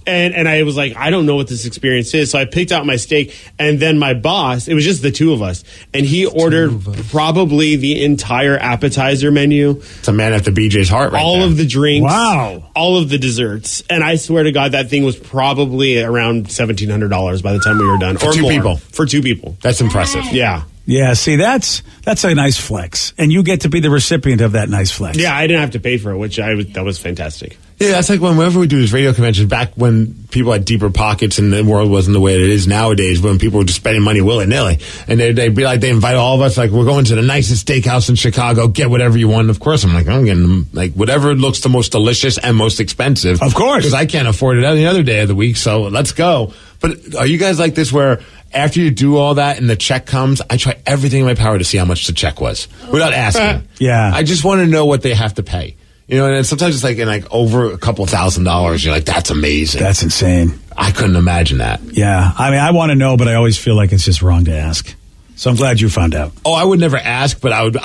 And I was like, I don't know what this experience is, so I picked out my steak, and then my boss, it was just the two of us, and he ordered probably the entire appetizer menu. It's a man after BJ's heart, right? All of the drinks, wow, all of the desserts, and I swear to God, that thing was probably around $1,700 by the time we were done. For two people. That's impressive. Yeah. Yeah, see, that's a nice flex, and you get to be the recipient of that nice flex. Yeah, I didn't have to pay for it, that was fantastic. Yeah, that's like whenever we do these radio conventions, back when people had deeper pockets and the world wasn't the way it is nowadays, when people were just spending money willy-nilly. And they'd be like, they invite all of us, like, we're going to the nicest steakhouse in Chicago, get whatever you want. And of course, I'm like, I'm getting, like, whatever looks the most delicious and most expensive. Of course. Because I can't afford it any other day of the week, so let's go. But are you guys like this where after you do all that and the check comes, I try everything in my power to see how much the check was without asking. Yeah. I just want to know what they have to pay. And sometimes it's like in like over a couple $1,000s. You're like, that's amazing. That's insane. I couldn't imagine that. Yeah. I mean, I want to know, but I always feel like it's just wrong to ask. So I'm glad you found out. Oh, I would never ask, but I would.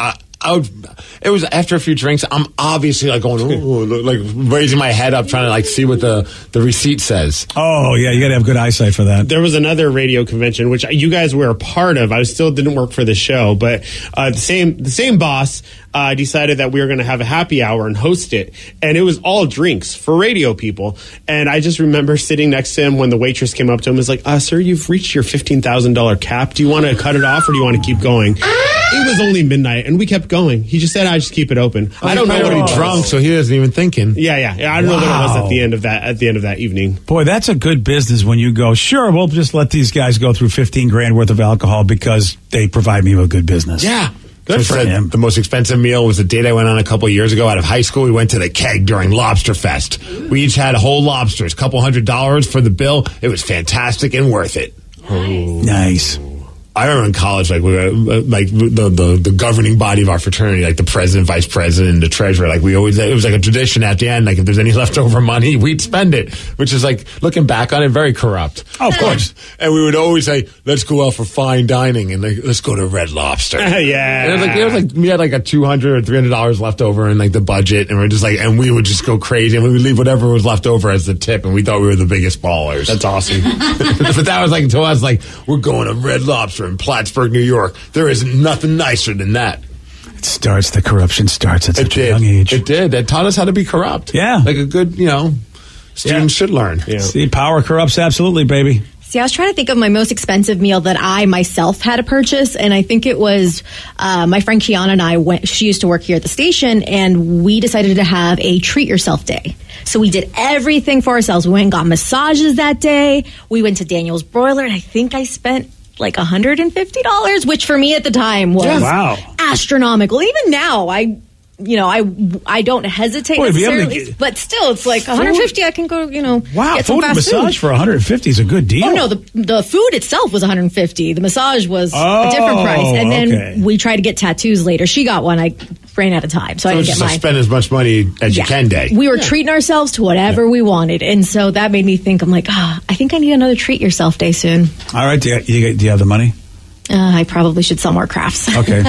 It was after a few drinks. I'm obviously like going, like raising my head up, trying to like see what the receipt says. Oh yeah, you got to have good eyesight for that. There was another radio convention which you guys were a part of. I still didn't work for the show, but the same boss decided that we were going to have a happy hour and host it, and it was all drinks for radio people. And I just remember sitting next to him when the waitress came up to him and was like, "Sir, you've reached your $15,000 cap. Do you want to cut it off or do you want to keep going?" It was only midnight, and we kept going. He just said, "I just keep it open." I don't know what he was drunk, so he wasn't even thinking. Yeah. I don't know what it was at the end of that evening. Boy, that's a good business when you go, sure, we'll just let these guys go through $15,000 worth of alcohol because they provide me with good business. Yeah. Good for him. The most expensive meal was the date I went on a couple of years ago out of high school. We went to the Keg during Lobster Fest. We each had whole lobsters, a couple $100 for the bill. It was fantastic and worth it. Nice. I remember in college, like we were, like the governing body of our fraternity, like the president, vice president, the treasurer, like it was like a tradition at the end, like if there's any leftover money, we'd spend it, which is like, looking back on it, very corrupt. Oh, of course. And we would always say, let's go out for fine dining and like, let's go to Red Lobster. Yeah. And it was like we had like a $200 or $300 left over in like the budget, and we're just like, and we would just go crazy, and we would leave whatever was left over as the tip, and we thought we were the biggest ballers. That's awesome. But that was like, to us, like, we're going to Red Lobster in Plattsburgh, New York. There is nothing nicer than that. The corruption starts at such a young age. It did. That taught us how to be corrupt. Yeah. Like a good, student should learn. Yeah. See, power corrupts absolutely, baby. See, I was trying to think of my most expensive meal that I myself had to purchase, and I think it was my friend Kiana and I went. She used to work here at the station, and we decided to have a treat yourself day. So we did everything for ourselves. We went and got massages that day. We went to Daniel's Broiler, and I think I spent like $150, which for me at the time was astronomical. Even now, I don't hesitate necessarily, but still, it's like $150. I can go, Wow, get some food and fast massage for $150 is a good deal. Oh no, the food itself was $150. The massage was a different price, and then we tried to get tattoos later. She got one. I ran out of time, so I didn't get mine. Spend as much money as you can day. We were treating ourselves to whatever we wanted, and so that made me think. I'm like, I think I need another treat yourself day soon. All right, do you have the money? I probably should sell more crafts. Okay.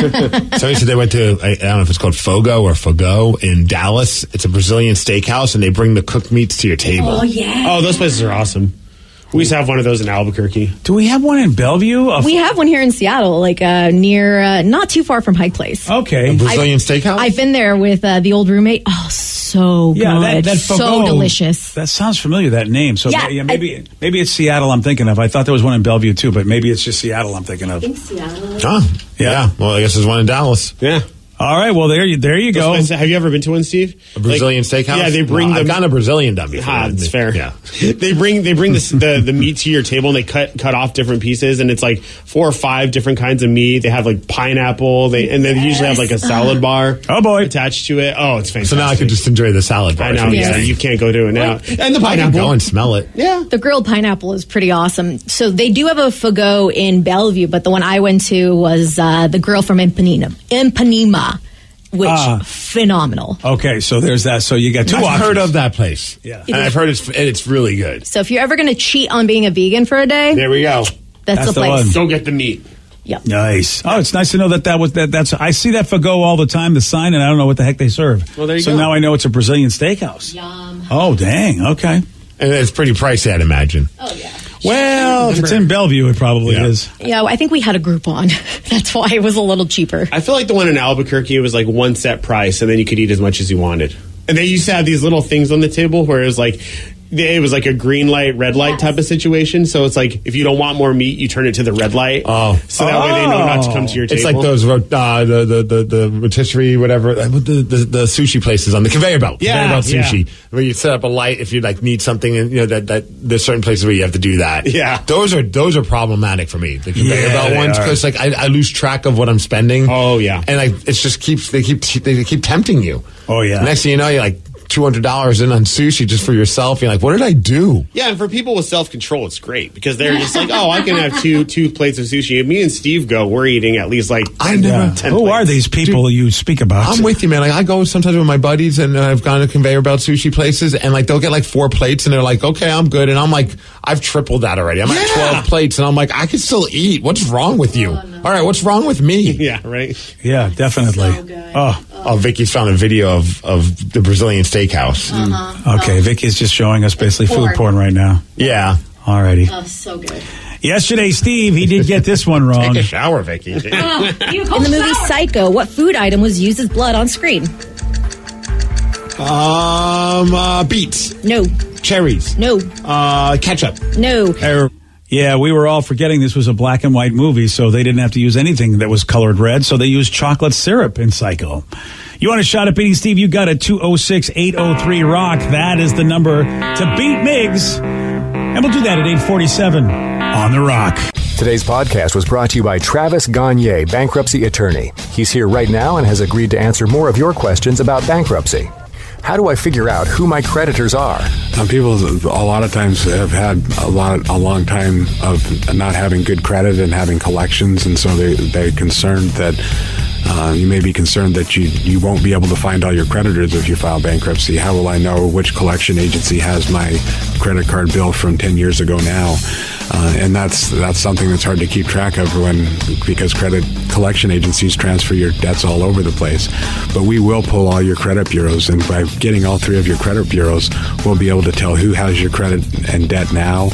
So they went to, I don't know if it's called Fogo in Dallas. It's a Brazilian steakhouse, and they bring the cooked meats to your table. Oh, yeah. Oh, those places are awesome. We used to have one of those in Albuquerque. Do we have one in Bellevue? We have one here in Seattle, like near, not too far from High Place. Okay. A Brazilian steakhouse? I've been there with the old roommate. Oh, so good. Yeah, that so delicious. That sounds familiar, that name. So maybe it's Seattle I'm thinking of. I thought there was one in Bellevue too, but maybe it's just Seattle I'm thinking of. I think Seattle. Oh, yeah. Well, I guess there's one in Dallas. Yeah. All right, well, there you go. Have you ever been to one, Steve? A Brazilian steakhouse? Yeah, they bring I've gotten a Brazilian done before. That's fair. Yeah. They bring the meat to your table, and they cut off different pieces, and it's like 4 or 5 different kinds of meat. They have like pineapple, and they usually have like a salad bar attached to it. Oh, it's fantastic. So now I can just enjoy the salad bar. I know, yeah. You can't go do it now. And the pineapple. I can go and smell it. Yeah. The grilled pineapple is pretty awesome. So they do have a Fogo in Bellevue, but the one I went to was the girl from Ipanema. Which phenomenal. Okay, so there's that. So you got 2 options. I've heard of that place. Yeah, and I've heard it's really good. So if you're ever going to cheat on being a vegan for a day, there we go. That's the place. Go get the meat. Yep. Nice. Oh, it's nice to know that's. I see that Fogo all the time, the sign, and I don't know what the heck they serve. Well, there you go. go. So now I know it's a Brazilian steakhouse. Yum. Oh, dang. Okay. And it's pretty pricey, I'd imagine. Oh yeah. Well, if it's in Bellevue, it probably is. Yeah, I think we had a Groupon. That's why it was a little cheaper. I feel like the one in Albuquerque was like one set price, and then you could eat as much as you wanted. And they used to have these little things on the table where it was like a green light, red light type of situation. So it's like if you don't want more meat, you turn it to the red light. Oh, so that way they know not to come to your table. It's like those the rotisserie, whatever, the sushi places on the conveyor belt. Yeah, conveyor belt sushi, where you set up a light if you like need something, and that there's certain places where you have to do that. Yeah, those are problematic for me. The conveyor belt ones, because like I lose track of what I'm spending. Oh yeah, and it's just they keep tempting you. Oh yeah. Next thing you know, you're like $200 in on sushi just for yourself. You're like, what did I do? Yeah, and for people with self-control, it's great because they're just like, I can have two plates of sushi. And me and Steve we're eating at least like 10 Who plates. are these people you speak about? I'm with you, man. Like I go sometimes with my buddies, and I've gone to conveyor belt sushi places, and like they'll get like 4 plates, and they're like, okay, I'm good. And I'm like, I've tripled that already. I'm at 12 plates, and I'm like, I can still eat. What's wrong with you? No. All right, what's wrong with me? Yeah, right. Yeah, definitely. So Oh, Vicky's found a video of the Brazilian steakhouse. Okay, Vicky's just showing us basically food porn right now. Yeah. Alrighty. Oh, so good. Yesterday, Steve, he did get this one wrong. Take a shower, Vicky. In the movie Psycho, what food item was used as blood on screen? Beets. No. Cherries. No. Ketchup. No. Yeah, we were all forgetting this was a black and white movie, so they didn't have to use anything that was colored red, so they used chocolate syrup in Psycho. You want a shot at beating Steve? You got a 206-803-ROCK. That is the number to beat Migs. And we'll do that at 8:47 on The Rock. Today's podcast was brought to you by Travis Gagne, bankruptcy attorney. He's here right now and has agreed to answer more of your questions about bankruptcy. How do I figure out who my creditors are? People a lot of times have had a long time of not having good credit and having collections, and so they're concerned that you may be concerned that you won't be able to find all your creditors if you file bankruptcy. How will I know which collection agency has my credit card bill from 10 years ago now? And that's something that's hard to keep track of because credit collection agencies transfer your debts all over the place. But we will pull all your credit bureaus, and by getting all three of your credit bureaus, we'll be able to tell who has your credit and debt now,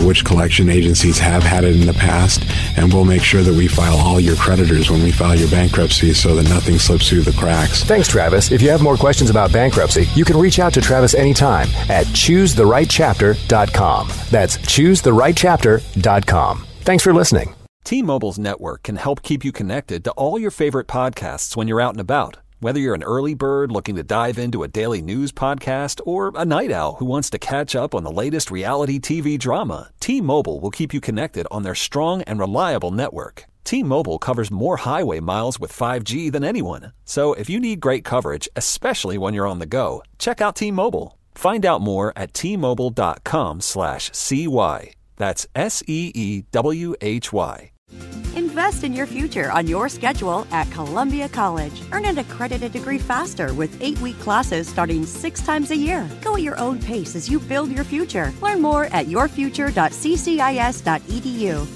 which collection agencies have had it in the past, and we'll make sure that we file all your creditors when we file your bankruptcy so that nothing slips through the cracks. Thanks, Travis. If you have more questions about bankruptcy, you can reach out to Travis anytime at ChooseTheRightChapter.com. That's ChooseTheRightChapter.com. Thanks for listening. T-Mobile's network can help keep you connected to all your favorite podcasts when you're out and about. Whether you're an early bird looking to dive into a daily news podcast or a night owl who wants to catch up on the latest reality TV drama, T-Mobile will keep you connected on their strong and reliable network. T-Mobile covers more highway miles with 5G than anyone. So if you need great coverage, especially when you're on the go, check out T-Mobile. Find out more at T-Mobile.com/CY. That's SEEWHY. Invest in your future on your schedule at Columbia College. Earn an accredited degree faster with 8-week classes starting 6 times a year. Go at your own pace as you build your future. Learn more at yourfuture.ccis.edu.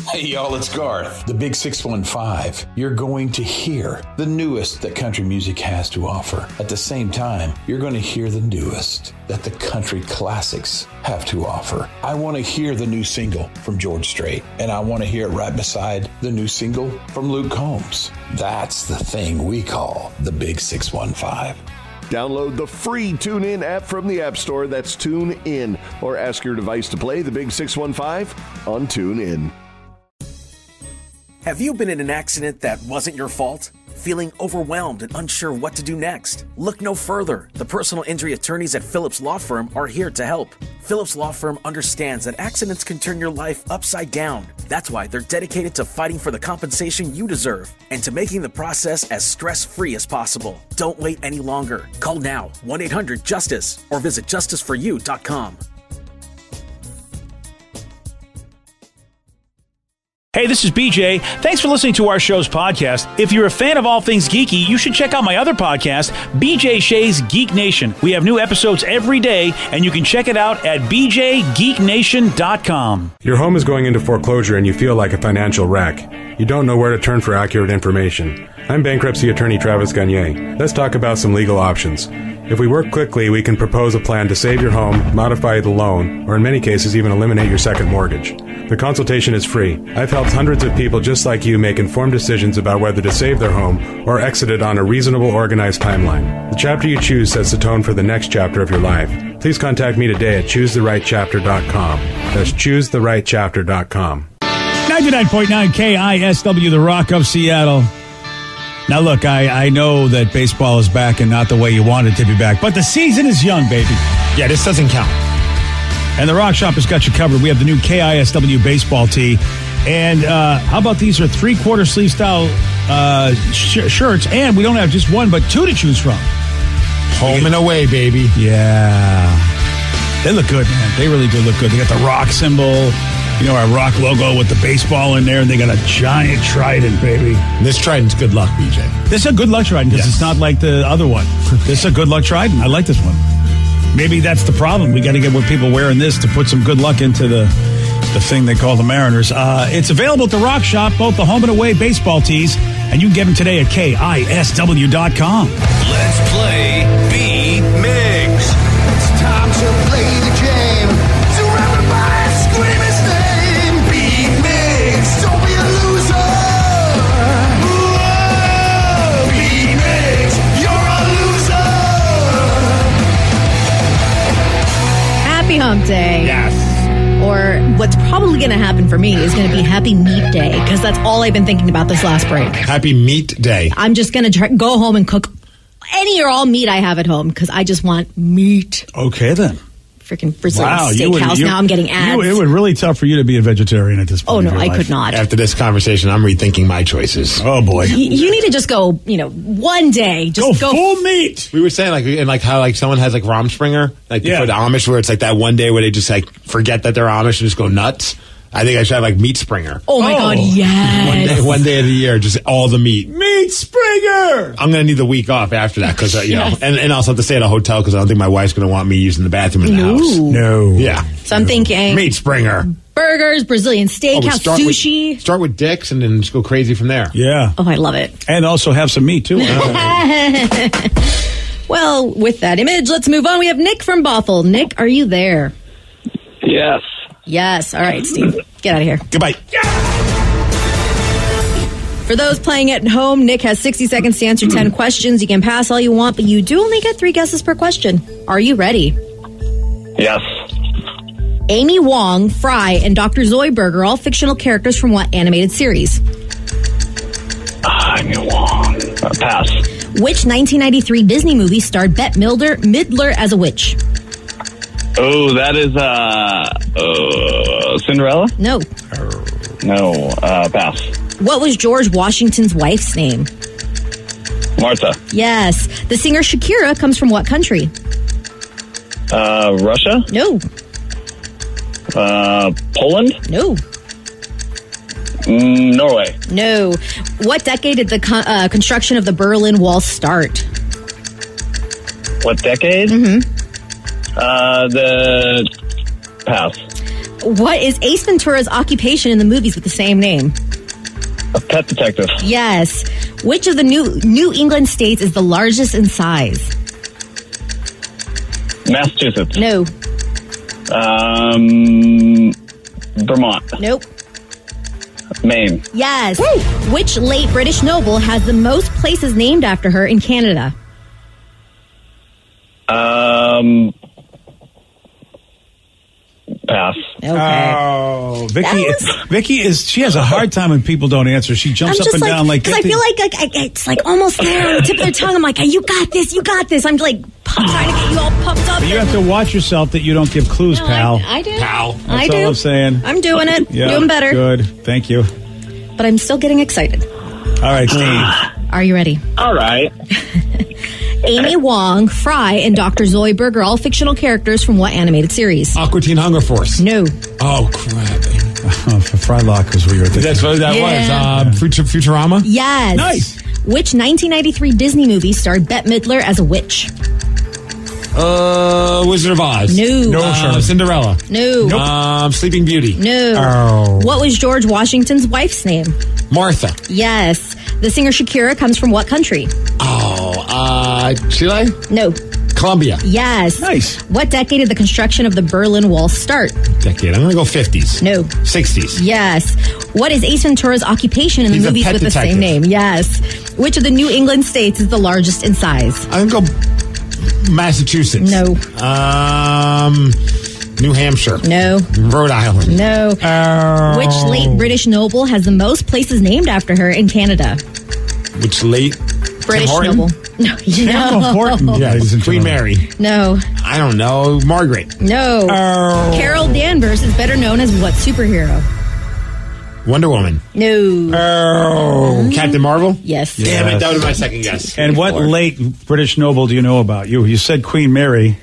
Hey y'all, it's Garth, the Big 615. You're going to hear the newest that country music has to offer. At the same time, you're going to hear the newest that the country classics have to offer. I want to hear the new single from George Strait, and I want to hear it right beside the new single from Luke Combs. That's the thing we call the Big 615. Download the free TuneIn app from the App Store. That's TuneIn. Or ask your device to play the Big 615 on TuneIn. Have you been in an accident that wasn't your fault? Feeling overwhelmed and unsure what to do next? Look no further. The personal injury attorneys at Phillips Law Firm are here to help. Phillips Law Firm understands that accidents can turn your life upside down. That's why they're dedicated to fighting for the compensation you deserve and to making the process as stress-free as possible. Don't wait any longer. Call now, 1-800-JUSTICE, or visit justiceforyou.com. Hey, this is BJ. Thanks for listening to our show's podcast. If you're a fan of all things geeky, you should check out my other podcast, BJ Shea's Geek Nation. We have new episodes every day, and you can check it out at bjgeeknation.com. Your home is going into foreclosure and you feel like a financial wreck. You don't know where to turn for accurate information. I'm bankruptcy attorney Travis Gagne. Let's talk about some legal options. If we work quickly, we can propose a plan to save your home, modify the loan, or in many cases even eliminate your second mortgage. The consultation is free. I've helped hundreds of people just like you make informed decisions about whether to save their home or exit it on a reasonable, organized timeline. The chapter you choose sets the tone for the next chapter of your life. Please contact me today at ChooseTheRightChapter.com. That's ChooseTheRightChapter.com. 99.9 KISW, the Rock of Seattle. Now, look, I know that baseball is back and not the way you want it to be back, but the season is young, baby. Yeah, this doesn't count. And the Rock Shop has got you covered. We have the new KISW baseball tee. And how about these are three-quarter sleeve style shirts, and we don't have just one, but two to choose from. Home and away, baby. Yeah. They look good, man. They really do look good. They got the Rock symbol. You know, our Rock logo with the baseball in there, and they got a giant trident, baby. This trident's good luck, BJ. This is a good luck trident because it's not like the other one. This is a good luck trident. I like this one. Maybe that's the problem. We got to get with people wearing this to put some good luck into the thing they call the Mariners. It's available at the Rock Shop, both the home and away baseball tees, and you can get them today at KISW.com. Let's play B Migs. It's time to play the game. So everybody scream his name. Beat Migs, don't be a loser. Whoa, Beat Migs, you're a loser. Happy Hump Day. Yes. Or what's probably going to happen for me is going to be Happy Meat Day, because that's all I've been thinking about this last break. Happy Meat Day. I'm just going to go home and cook any or all meat I have at home because I just want meat. Okay, then. freaking Brazilian steakhouse. Now I'm getting ads. It would really tough for you to be a vegetarian at this point. Oh, no, in your I life. could not. After this conversation, I'm rethinking my choices. Oh, boy. You need to just go, one day. Just go full meat. We were saying, how someone has, Rahmspringer, for the Amish, where it's that one day where they just, forget that they're Amish and just go nuts. I think I should have, Meat Springer. Oh, my God, yes. One day of the year, just all the meat. Meat Springer! I'm going to need the week off after that, because, and also have to stay at a hotel, because I don't think my wife's going to want me using the bathroom in the house. No. Yeah. So I'm thinking Meat Springer. burgers, Brazilian steakhouse, sushi. Start with Dick's and then just go crazy from there. Yeah. Oh, I love it. And also have some meat, too. Well, with that image, let's move on. We have Nick from Bothell. Nick, are you there? Yes. Yes. All right, Steve. Get out of here. Goodbye. For those playing at home, Nick has 60 seconds to answer 10 questions. You can pass all you want, but you do only get 3 guesses per question. Are you ready? Yes. Amy Wong, Fry, and Dr. Zoidberg are all fictional characters from what animated series? Amy Wong. Pass. Which 1993 Disney movie starred Bette Midler as a witch? Oh, that is Cinderella? No. No. Pass. What was George Washington's wife's name? Martha. Yes. The singer Shakira comes from what country? Russia? No. Poland? No. Norway? No. What decade did the construction of the Berlin Wall start? What decade? Mm-hmm. The pass. What is Ace Ventura's occupation in the movies with the same name? A pet detective. Yes. Which of the New England states is the largest in size? Massachusetts. No. Vermont. Nope. Maine. Yes. Woo! Which late British noble has the most places named after her in Canada? Pass. Okay. Oh, Vicky she has a hard time when people don't answer. She jumps up and down because I feel like it's almost there on the tip of their tongue. I'm like, you got this. I'm like trying to get you all pumped up. But you have to watch yourself that you don't give clues, pal. I do. Pal. That's all I'm saying. I'm doing it. Yeah, doing better. Good. Thank you. But I'm still getting excited. All right, Steve. Are you ready? All right. Amy Wong, Fry, and Dr. Zoidberg are all fictional characters from what animated series? Aqua Teen Hunger Force. No. Oh, crap. Frylock was what you were thinking. That's what that was. Futurama? Yes. Nice. Which 1993 Disney movie starred Bette Midler as a witch? Wizard of Oz. No. Cinderella. No. Nope. Sleeping Beauty. No. Oh. What was George Washington's wife's name? Martha. Yes. The singer Shakira comes from what country? Chile? No. Colombia. Yes. Nice. What decade did the construction of the Berlin Wall start? Decade. I'm going to go 50s. No. 60s. Yes. What is Ace Ventura's occupation in the He's a movies pet with the detective. same name? Yes. Which of the New England states is the largest in size? I'm going to go Massachusetts. No. New Hampshire. No. Rhode Island. No. Which late British noble has the most places named after her in Canada? Which late British noble. No. Yeah, Queen Mary. No. I don't know. Margaret. No. Carol Danvers is better known as what superhero? Wonder Woman. No. Captain Marvel? Yes. Damn it, that was my second guess. And what late British noble do you know about? You said Queen Mary.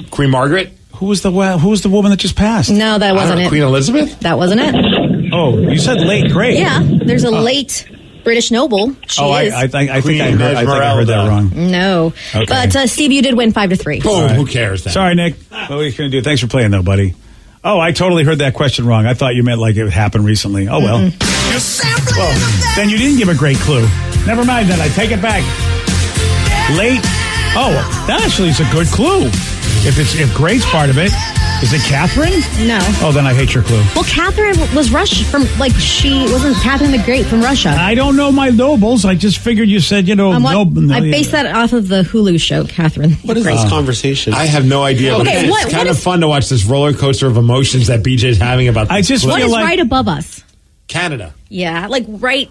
Queen Margaret? Who was the woman that just passed? No, that wasn't it. Queen Elizabeth? That wasn't it. Oh, you said late great. Yeah, there's a late British noble. She is. I think I heard that wrong. No. Okay. But Steve, you did win 5-3. Boom, who cares then? Sorry, Nick. What are you going to do? Thanks for playing, though, buddy. Oh, I totally heard that question wrong. I thought you meant like it happened recently. Oh, well. Well, then you didn't give a great clue. Never mind then. I take it back. Late. Oh, that actually is a good clue. If great's part of it. Is it Catherine? No. Oh, then I hate your clue. Well, Catherine was Russian she wasn't Catherine the Great from Russia. I don't know my nobles. I just figured you said, I based that off of the Hulu show, Catherine. What is this conversation? I have no idea. Okay, but it's kind of fun to watch this roller coaster of emotions that BJ's having about this. I just what is right above us? Canada. Yeah, like right.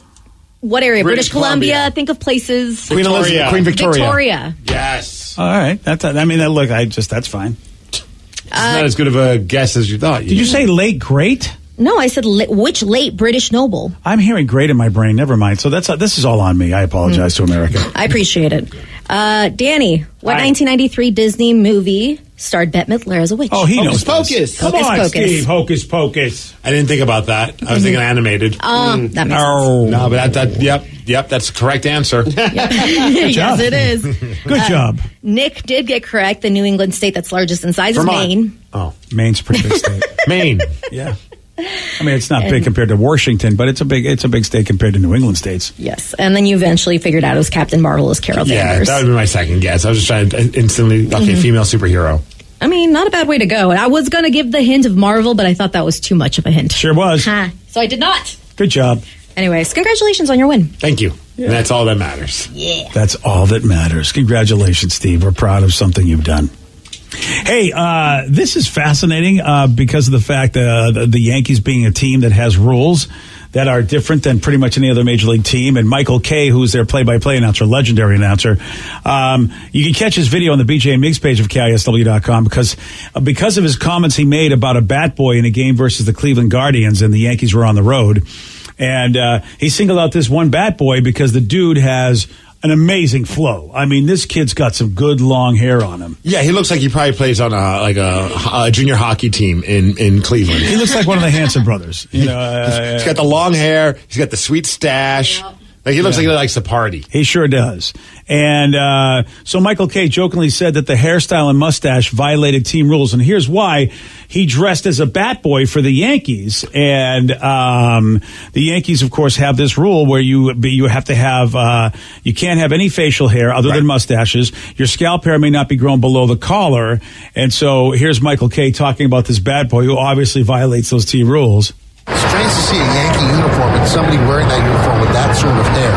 What area? British Columbia. Think of places. Queen Elizabeth. Queen Victoria. Victoria. Yes. All right. That's fine. not as good of a guess as you thought. Did you say late great? No, I said which late British noble? I'm hearing great in my brain. Never mind. So this is all on me. I apologize to America. I appreciate it. Danny, what 1993 Disney movie starred Bette Midler as a witch? Oh, he knows. Pocus. Come on, Steve. Hocus Pocus. I didn't think about that. I was thinking animated. That makes sense. No, but yep, that's the correct answer. Yes, it is. Good job. Nick did get correct. The New England state that's largest in size Vermont. is Maine. Oh, Maine's a pretty big state. Maine. Yeah. I mean, it's not big compared to Washington, but it's a big state compared to New England states. Yes, and then you eventually figured out it was Captain Marvel as Carol Danvers. Yeah, that would be my second guess. I was just trying to instantly, female superhero. I mean, not a bad way to go. And I was going to give the hint of Marvel, but I thought that was too much of a hint. Sure was. So I did not. Good job. Anyways, congratulations on your win. Thank you. Yeah. And that's all that matters. Yeah. That's all that matters. Congratulations, Steve. We're proud of something you've done. Hey, this is fascinating because of the fact the Yankees being a team that has rules that are different than pretty much any other major league team. And Michael Kay, who's their play-by-play announcer, legendary announcer, you can catch his video on the BJ and Migs page of KISW.com because of his comments he made about a bat boy in a game versus the Cleveland Guardians, and the Yankees were on the road. And he singled out this one bat boy because the dude has an amazing flow. I mean, this kid's got some good long hair on him. Yeah, he looks like he probably plays on a junior hockey team in Cleveland. He looks like one of the Hanson brothers. You know, he's got the long hair. He's got the sweet stash. Like he looks like he likes to party. He sure does. And so Michael Kay jokingly said that the hairstyle and mustache violated team rules, and here's why. He dressed as a bat boy for the Yankees, and the Yankees, of course, have this rule where you have to have you can't have any facial hair other than mustaches. Your scalp hair may not be grown below the collar, and so here's Michael Kay talking about this bat boy who obviously violates those team rules. It's strange to see a Yankee uniform and somebody wearing that uniform with that sort of hair.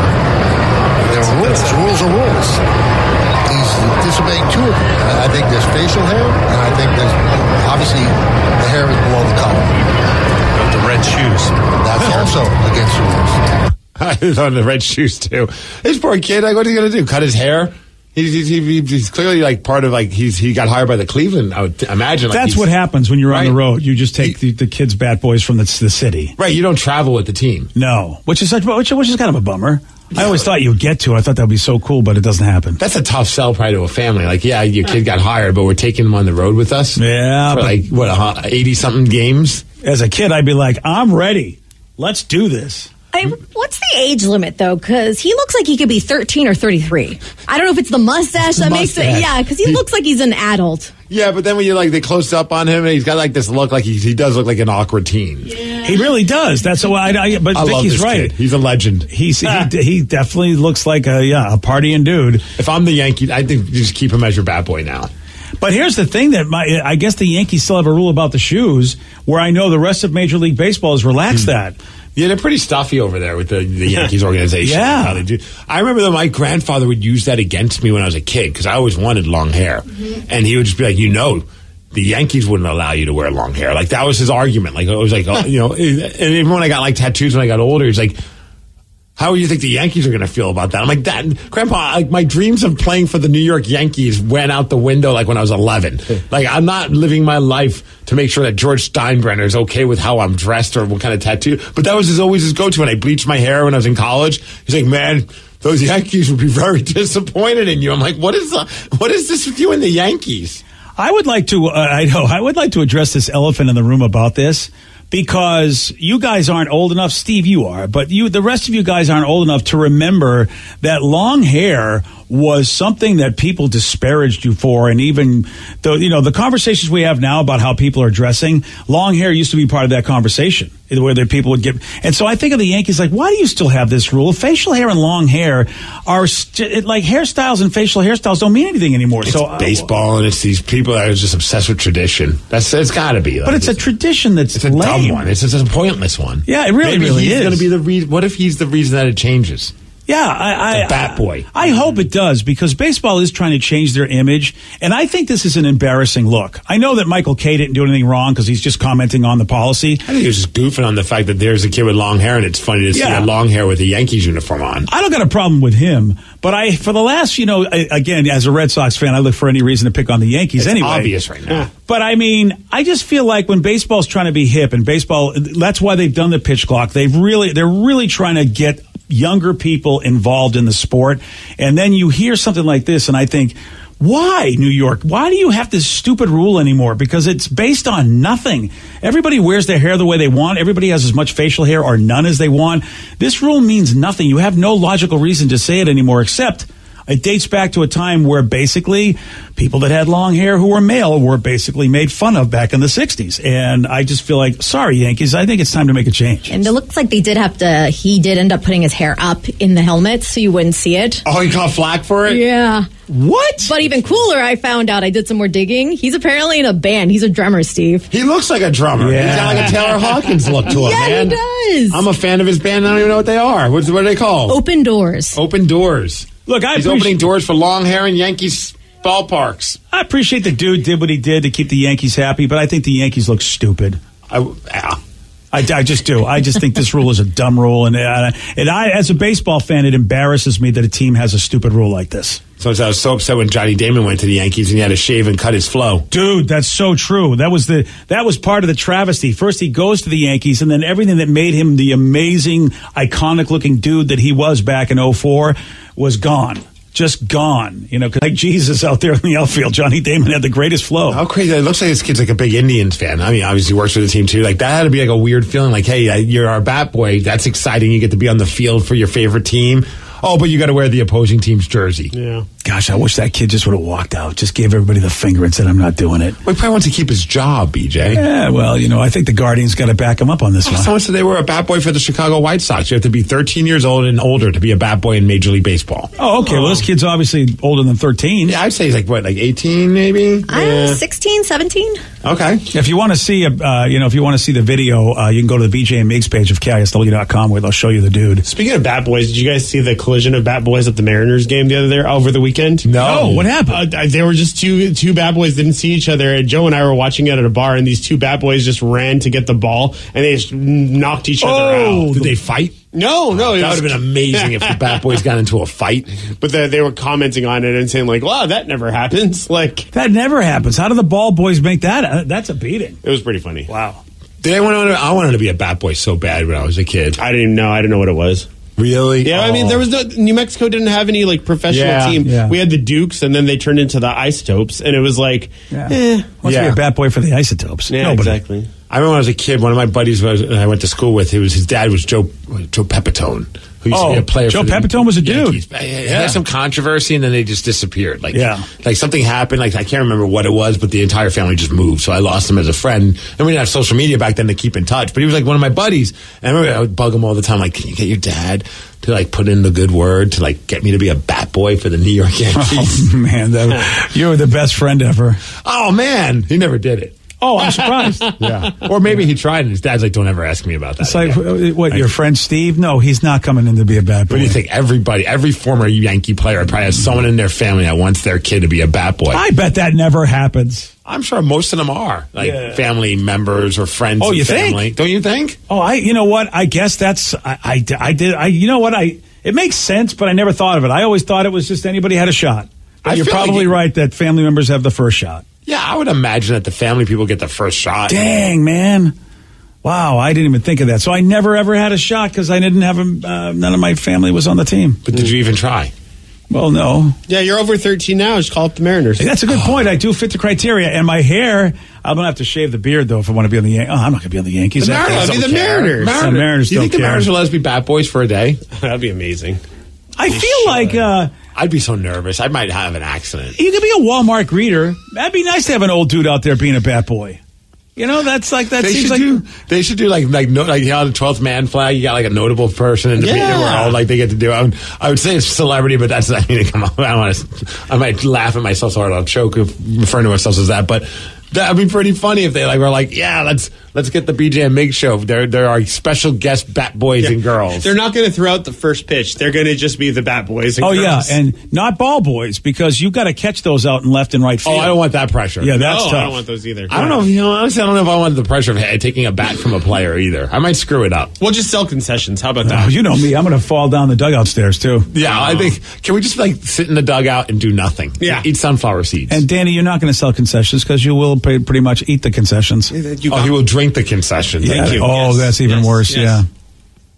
There are rules. Rules are rules. He's disobeying two of them. I think there's facial hair, and I think there's obviously the hair is below the collar. The red shoes. That's also against the rules. I was on the red shoes too. This poor kid, like, what is he going to do? Cut his hair? He's clearly like part of he got hired by the Cleveland. I would imagine. That's what happens when you're on the road. You just take the kids' bat boys from the city. Right. You don't travel with the team. No, which is kind of a bummer. I always thought you would get to. I thought that would be so cool, but it doesn't happen. That's a tough sell probably to a family. Like, yeah, your kid got hired, but we're taking him on the road with us. Yeah, for 80-something games. As a kid, I'd be like, I'm ready. Let's do this. What's the age limit, though? Because he looks like he could be 13 or 33. I don't know if it's the mustache that makes it. Yeah, because he looks like he's an adult. Yeah, but then when they close up on him, and he's got like this look like he does look like an awkward teen. Yeah. He really does. That's why. But I love Vicky's this right. Kid. He's a legend. He definitely looks like a partying dude. If I'm the Yankees, I think you just keep him as your bat boy now. But here's the thing I guess the Yankees still have a rule about the shoes, where I know the rest of Major League Baseball has relaxed that. Yeah, they're pretty stuffy over there with the Yankees organization. Yeah. How they do. I remember that my grandfather would use that against me when I was a kid because I always wanted long hair. Mm-hmm. And he would just be like, the Yankees wouldn't allow you to wear long hair. Like, that was his argument. Like, it was like, and even when I got like tattoos when I got older, he's like, how do you think the Yankees are going to feel about that? I'm like, Grandpa, like, my dreams of playing for the New York Yankees went out the window like when I was 11. Like, I'm not living my life to make sure that George Steinbrenner is okay with how I'm dressed or what kind of tattoo. But that was always his go-to. When I bleached my hair when I was in college, he's like, man, those Yankees would be very disappointed in you. I'm like, what is this with you and the Yankees? I would like to address this elephant in the room about this. Because you guys aren't old enough, Steve, you are, but the rest of you guys aren't old enough to remember that long hair was something that people disparaged you for, and even the conversations we have now about how people are dressing, long hair used to be part of that conversation, where people would get. And so I think of the Yankees like, why do you still have this rule? Facial hair and long hair are like hairstyles and facial hairstyles don't mean anything anymore. It's so baseball, and it's these people that are just obsessed with tradition. It's got to be. But it's a tradition that's a dumb one. It's a pointless one. Yeah, it really is. Going to be the reason. What if he's the reason that it changes? Yeah, I Bat Boy. I hope it does, because baseball is trying to change their image, and I think this is an embarrassing look. I know that Michael Kay didn't do anything wrong because he's just commenting on the policy. I think he was just goofing on the fact that there's a kid with long hair, and it's funny to see a long hair with a Yankees uniform on. I don't got a problem with him, but for the last, again, as a Red Sox fan, I look for any reason to pick on the Yankees It's anyway. obvious right now. But I mean, I just feel like when baseball's trying to be hip, and baseball, that's why they've done the pitch clock. They're really trying to get younger people involved in the sport. And then you hear something like this, and I think, why, New York? Why do you have this stupid rule anymore? Because it's based on nothing. Everybody wears their hair the way they want. Everybody has as much facial hair or none as they want. This rule means nothing. You have no logical reason to say it anymore, except it dates back to a time where basically people that had long hair who were male were basically made fun of back in the 60s. And I just feel like, sorry, Yankees, I think it's time to make a change. And it looks like he did end up putting his hair up in the helmet so you wouldn't see it. Oh, he caught flack for it? Yeah. What? But even cooler, I found out, I did some more digging. He's apparently in a band. He's a drummer, Steve. He looks like a drummer. Yeah. He's got like a Taylor Hawkins look to him, Yeah, man. he does. I'm a fan of his band. I don't even know what they are. What are they called? Open Doors. Open Doors. Look, He's opening doors for long hair in Yankees ballparks. I appreciate the dude did what he did to keep the Yankees happy, but I think the Yankees look stupid. I just do. I just think this rule is a dumb rule, and I, as a baseball fan, it embarrasses me that a team has a stupid rule like this. So I was so upset when Johnny Damon went to the Yankees and he had to shave and cut his flow. Dude, that's so true. That was part of the travesty. First he goes to the Yankees, and then everything that made him the amazing, iconic-looking dude that he was back in 2004 was gone. Just gone. You know, 'cause like Jesus out there in the outfield, Johnny Damon had the greatest flow. How crazy. It looks like this kid's like a big Indians fan. I mean, obviously he works for the team too. Like, that had to be like a weird feeling. Like, hey, you're our bat boy. That's exciting. You get to be on the field for your favorite team. Oh, but you got to wear the opposing team's jersey. Yeah. Gosh, I wish that kid just would have walked out. Just gave everybody the finger and said, I'm not doing it. Well, he probably wants to keep his job, BJ. Yeah, well, I think the Guardians got to back him up on this one. Someone said they were a bat boy for the Chicago White Sox. You have to be 13 years old and older to be a bat boy in Major League Baseball. Oh, okay. Well, this kid's obviously older than 13. Yeah, I'd say he's like 18 maybe? I'm 16, 17. Okay. If you want to see if you want to see the video, you can go to the BJ and Migs page of KISW.com where they'll show you the dude. Speaking of bat boys, did you guys see the collision of bat boys at the Mariners game over the weekend? No. What happened? They were just two bad boys didn't see each other. And Joe and I were watching it at a bar, and these two bad boys just ran to get the ball, and they just knocked each other out. Did they fight? No. That would have been amazing if the bat boys got into a fight. But they were commenting on it and saying like, "Wow, that never happens." Like, that never happens. How do the ball boys make that? That's a beating. It was pretty funny. Wow. I wanted to be a bat boy so bad when I was a kid. I didn't know. I didn't know what it was. Really? Yeah, I mean, there was New Mexico didn't have any like professional team. Yeah. We had the Dukes, and then they turned into the Isotopes, and it was like, Wants to be a bat boy for the Isotopes. Yeah, Nobody. exactly. I remember when I was a kid, one of my buddies I went to school with, his dad was Joe Pepitone, who used to be a player. Joe for the Pepitone was a dude. Yankees. He had some controversy, and then they just disappeared. Like something happened. Like, I can't remember what it was, but the entire family just moved. So I lost him as a friend. And we didn't have social media back then to keep in touch. But he was like one of my buddies. And I remember I would bug him all the time. Like, can you get your dad to like put in the good word to like get me to be a bat boy for the New York Yankees? Oh man, you were the best friend ever. Oh man, he never did it. Oh, I'm surprised. Yeah. Or maybe he tried and his dad's like, don't ever ask me about that. It's like, what, your friend Steve? No, he's not coming in to be a bad boy. What do you think? Every former Yankee player probably has someone in their family that wants their kid to be a bat boy. I bet that never happens. I'm sure most of them are. Like family members or friends of you family. think? Don't you think? Oh, you know what? I guess that's, you know what? It makes sense, but I never thought of it. I always thought it was just anybody had a shot. But you're probably right that family members have the first shot. Yeah, I would imagine that the family people get the first shot. Dang, man. Wow, I didn't even think of that. So I never, ever had a shot because I didn't have none of my family was on the team. But did you even try? Well, no. Yeah, you're over 13 now. Just call up the Mariners. Hey, that's a good point. I do fit the criteria. And my hair, I'm going to have to shave the beard, though, if I want to be on the Yankees. Oh, I'm not going to be on the Yankees. The Mariners I'll be the Mariners. The Mariners do you don't think the care. Mariners will let us be bat boys for a day? That'd be amazing. I feel like... I'd be so nervous. I might have an accident. You could be a Walmart greeter. That'd be nice to have an old dude out there being a bat boy. You know, that's like that. They should do like the 12th man flag. You got like a notable person in the world, like they get to do. I would say it's celebrity, but that's come on. I might laugh at myself, or I'll choke referring to ourselves as that. But that'd be pretty funny if they were like, yeah, let's let's get the BJ and Migs show. They're our special guest bat boys and girls. They're not going to throw out the first pitch. They're going to just be the bat boys and girls. Yeah, and not ball boys, because you've got to catch those out in left and right field. I don't want that pressure. Yeah, that's tough. I don't want those either. I don't know. Honestly, I don't know if I want the pressure of taking a bat from a player either. I might screw it up. We'll just sell concessions. How about that? You know me. I'm going to fall down the dugout stairs, too. Yeah, I think, can we just sit in the dugout and do nothing? Yeah. Eat sunflower seeds. And Danny, you're not going to sell concessions because you will pretty much eat the concessions. He will drink the concessions. Yeah. Thank you. Oh, Yes. that's even worse. Yes. Yeah.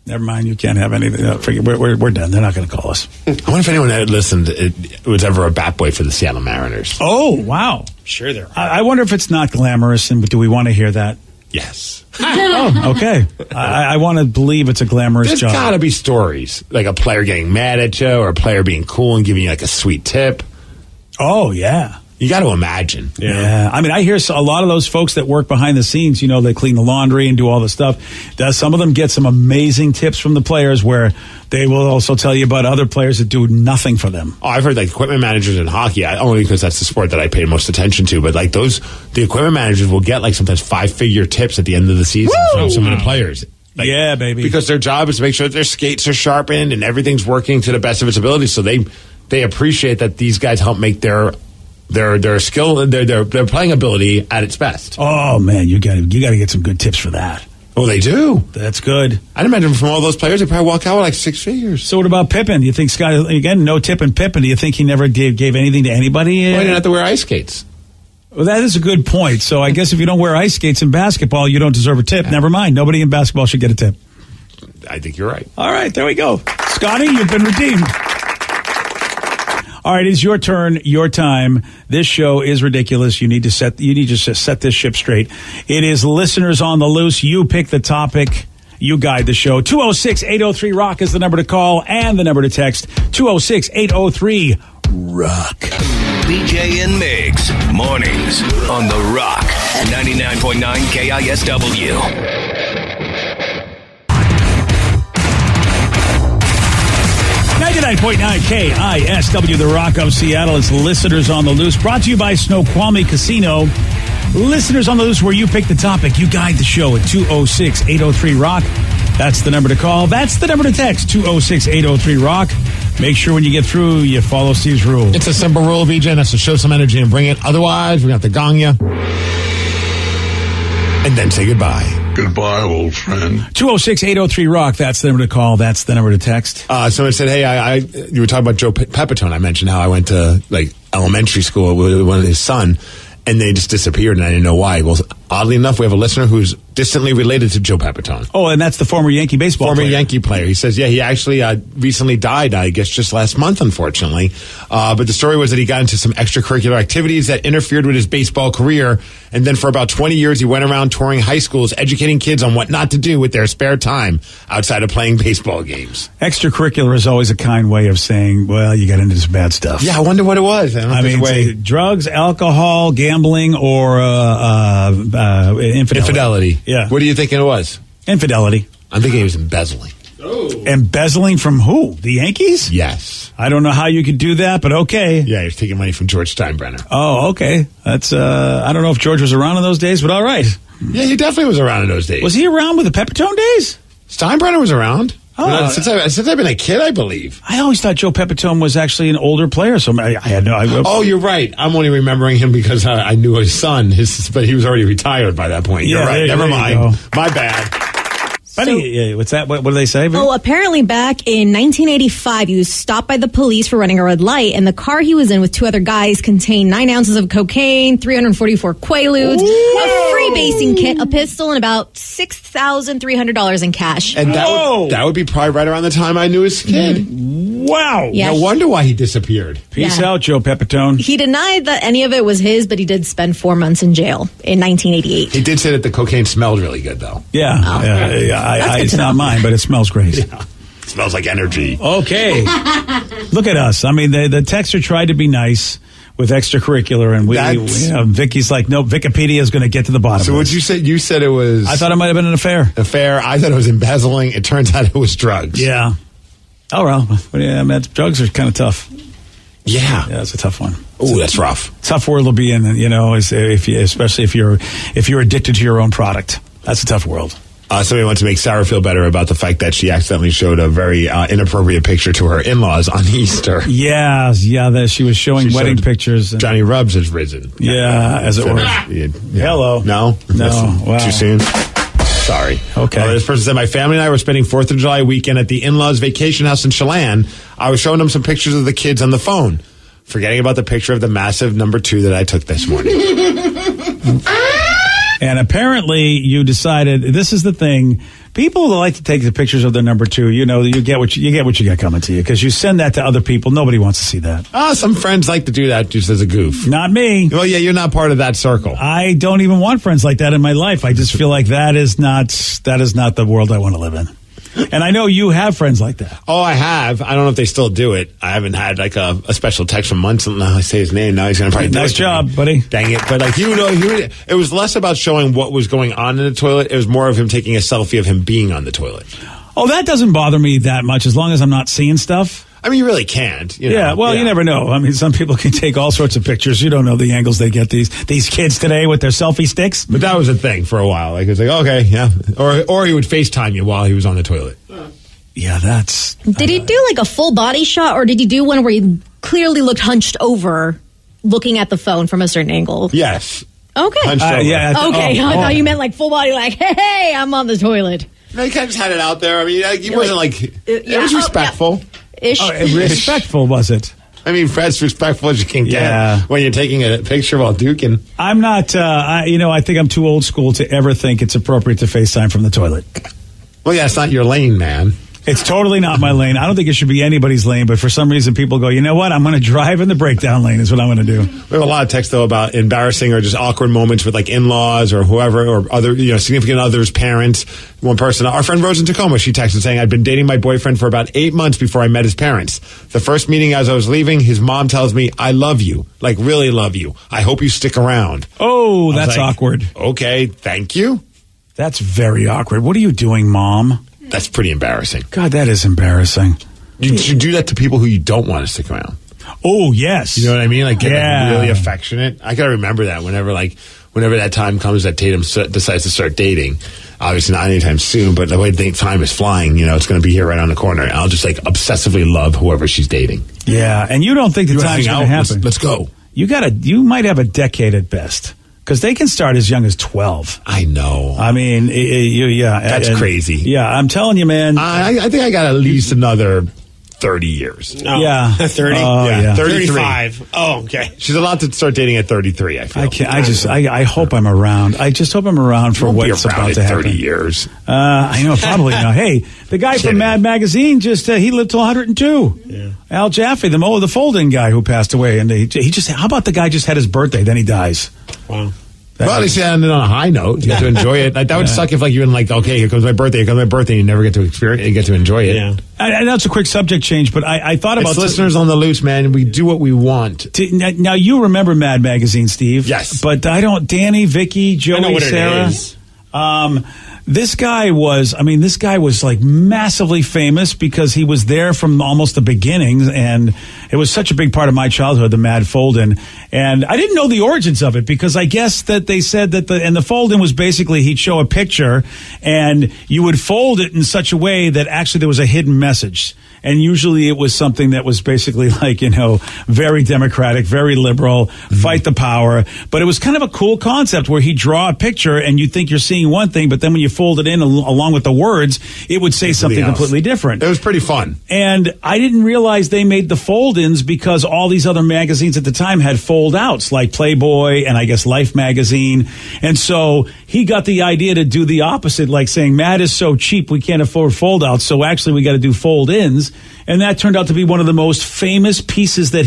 Never mind. You can't have anything. Forget, we're done. They're not going to call us. I wonder if anyone that listened was ever a bat boy for the Seattle Mariners. Oh, wow. Sure there are. I wonder if it's not glamorous, and do we want to hear that? Yes. Oh, okay. I want to believe it's a glamorous There's job. got to be stories, like a player getting mad at you or a player being cool and giving you a sweet tip. Oh, yeah. You got to imagine. Yeah. I mean, I hear a lot of those folks that work behind the scenes, they clean the laundry and do all the stuff. Some of them get some amazing tips from the players where they will also tell you about other players that do nothing for them. Oh, I've heard equipment managers in hockey, only because that's the sport that I pay most attention to, but the equipment managers will get sometimes 5-figure tips at the end of the season from some of the players. Yeah, baby. Because their job is to make sure that their skates are sharpened and everything's working to the best of its ability. So they appreciate that these guys help make their skill, their playing ability at its best. Oh man, you got to get some good tips for that. Oh, they do. That's good. I'd imagine from all those players, they probably walk out with 6 figures. So what about Pippen? Do you think Scott, again, no tip in Pippen? Do you think he never gave anything to anybody? Well, he didn't have to wear ice skates. Well, that is a good point. So I guess if you don't wear ice skates in basketball, you don't deserve a tip. Never mind. Nobody in basketball should get a tip. I think you're right. All right, there we go. Scotty, you've been redeemed. All right, it's your turn, your time. This show is ridiculous. You need to set this ship straight. It is listeners on the loose. You pick the topic. You guide the show. 206-803-ROCK is the number to call and the number to text. 206-803-ROCK. BJ and Migs, mornings on The Rock, 99.9 KISW. 99.9 KISW, The Rock of Seattle. It's Listeners on the Loose, brought to you by Snoqualmie Casino. Listeners on the Loose, where you pick the topic. You guide the show at 206-803-ROCK. That's the number to call. That's the number to text, 206-803-ROCK. Make sure when you get through, you follow Steve's rule. It's a simple rule, BJ, that's to show some energy and bring it. Otherwise, we're going to have to gong you. And then say goodbye. Goodbye, old friend. 206-803-ROCK. That's the number to call. That's the number to text. Someone said, hey, you were talking about Joe Pepitone. I mentioned how I went to elementary school with one of his son, and they just disappeared, and I didn't know why. Well, oddly enough, we have a listener who's distantly related to Joe Pepitone. Oh, and that's the former Yankee baseball player. Former Yankee player. He says, he actually recently died, I guess just last month, unfortunately. But the story was that he got into some extracurricular activities that interfered with his baseball career. And then for about 20 years, he went around touring high schools, educating kids on what not to do with their spare time outside of playing baseball games. Extracurricular is always a kind way of saying, well, you got into some bad stuff. Yeah, I wonder what it was. I mean, drugs, alcohol, gambling, or infidelity. Yeah. What are you thinking it was? Infidelity. I'm thinking he was embezzling. Oh. Embezzling from who? The Yankees? Yes. I don't know how you could do that, but okay. Yeah, he was taking money from George Steinbrenner. Oh, okay. That's I don't know if George was around in those days, but all right. Yeah, he definitely was around in those days. Was he around with the Pepitone days? Steinbrenner was around. Since I've been a kid, I believe. I always thought Joe Pepitone was actually an older player, so I had no idea. Oh, you're right. I'm only remembering him because I knew his son, but he was already retired by that point. You're right. Never mind. My bad. Buddy, what's that? What do they say? Oh, apparently back in 1985, he was stopped by the police for running a red light, and the car he was in with two other guys contained 9 ounces of cocaine, 344 Quaaludes, a free basing kit, a pistol, and about $6,300 in cash. And that would be probably right around the time I knew his kid. Wow. Yeah. No wonder why he disappeared. Peace out, Joe Pepitone. He denied that any of it was his, but he did spend 4 months in jail in 1988. He did say that the cocaine smelled really good, though. Yeah. It's not mine, but it smells great. Yeah. It smells like energy. Okay. Look at us. I mean, the texter tried to be nice with extracurricular, and Vicky's like, no, Wikipedia is going to get to the bottom of it. So what you said? You said it was... I thought it might have been an affair. I thought it was embezzling. It turns out it was drugs. Yeah. Oh, well. Yeah, drugs are kind of tough. Yeah. Yeah, it's a tough one. Oh, that's rough. Tough world to be in, especially if you're addicted to your own product. That's a tough world. Somebody wants to make Sarah feel better about the fact that she accidentally showed a very inappropriate picture to her in-laws on Easter. Yeah, that she was showing wedding pictures. Johnny Rubs has risen. Yeah, as it were. Hello. No? Wow. Too soon? Sorry. Okay. This person said, my family and I were spending 4th of July weekend at the in-laws vacation house in Chelan. I was showing them some pictures of the kids on the phone, forgetting about the picture of the massive number 2 that I took this morning. And apparently you decided, this is the thing, people that like to take the pictures of their number 2, you get what you get coming to you, because you send that to other people. Nobody wants to see that. Some friends like to do that just as a goof. Not me. Well, yeah, you're not part of that circle. I don't even want friends like that in my life. I just feel like that is not the world I want to live in. And I know you have friends like that. Oh, I have. I don't know if they still do it. I haven't had like a special text from Munson. Now I say his name. Now he's going to probably do it. Nice job, buddy. Dang it. But like, it was less about showing what was going on in the toilet. It was more of him taking a selfie of him being on the toilet. Oh, that doesn't bother me that much as long as I'm not seeing stuff. I mean, you really can't. You never know. I mean, some people can take all sorts of pictures. You don't know the angles they get these kids today with their selfie sticks. But that was a thing for a while. Like, it's like, okay, yeah. Or he would FaceTime you while he was on the toilet. Yeah, that's... Did he do like a full body shot, or did he do one where he clearly looked hunched over, looking at the phone from a certain angle? Yes. Okay. Yeah. I thought you meant like full body, like, hey, I'm on the toilet. No, he kind of just had it out there. I mean, he wasn't like... It was respectful. Ish. Respectful, was it? I mean, Fred's respectful as you can get when you're taking a picture while duking. I'm not, I think I'm too old school to ever think it's appropriate to FaceTime from the toilet. Well, yeah, it's not your lane, man. It's totally not my lane. I don't think it should be anybody's lane, but for some reason people go, you know what? I'm going to drive in the breakdown lane is what I'm going to do. We have a lot of text, though, about embarrassing or just awkward moments with, like, in-laws or whoever or other, significant others, parents. One person, our friend Rose in Tacoma, she texted saying, I'd been dating my boyfriend for about 8 months before I met his parents. The first meeting as I was leaving, his mom tells me, I love you. Like, really love you. I hope you stick around. Oh, that's awkward. Okay, thank you. That's very awkward. What are you doing, Mom? That's pretty embarrassing. God, that is embarrassing. You should do that to people who you don't want to stick around. Oh, yes. You know what I mean? Like, get really affectionate. I gotta remember that whenever that time comes that Tatum decides to start dating. Obviously not anytime soon, but the way time is flying, it's going to be here right on the corner. I'll just like obsessively love whoever she's dating. Yeah, and you don't think the time's going to happen. Let's go. You might have a decade at best. Because they can start as young as 12. I know. I mean, that's crazy. Yeah, I'm telling you, man. I think I got at least another 30 years. Oh, yeah. 30? Oh, yeah. 35. Oh, okay. She's allowed to start dating at 33, I feel. I hope I'm around. I just hope I'm around for what's about to happen. 30 years. I know, probably not. Hey, the guy from Mad Magazine he lived till 102. Yeah. Al Jaffe, the fold-in guy who passed away. And he just, how about the guy just had his birthday, then he dies? Wow. Well, at least ended on a high note. You get to enjoy it. Like, that would suck if you're in okay, here comes my birthday, and you never get to experience it, you get to enjoy it. Yeah. And that's a quick subject change, but I thought about... It's listeners on the loose, man. We do what we want. Now, you remember Mad Magazine, Steve. Yes. But I don't... Danny, Vicky, Joey, I know what Sarah... it is. This guy was like massively famous because he was there from almost the beginnings, and it was such a big part of my childhood, the Mad Fold-In. And I didn't know the origins of it because I guess that they said that the Fold-In was basically he'd show a picture and you would fold it in such a way that actually there was a hidden message. And usually it was something that was basically like, very democratic, very liberal, fight the power. But it was kind of a cool concept where he'd draw a picture and you think you're seeing one thing, but then when you fold it in along with the words, it would say something completely different. It was pretty fun. And I didn't realize they made the fold-ins because all these other magazines at the time had fold-outs like Playboy and I guess Life magazine. And so he got the idea to do the opposite, like saying, Mad is so cheap we can't afford fold-outs, so actually we got to do fold-ins. And that turned out to be one of the most famous pieces that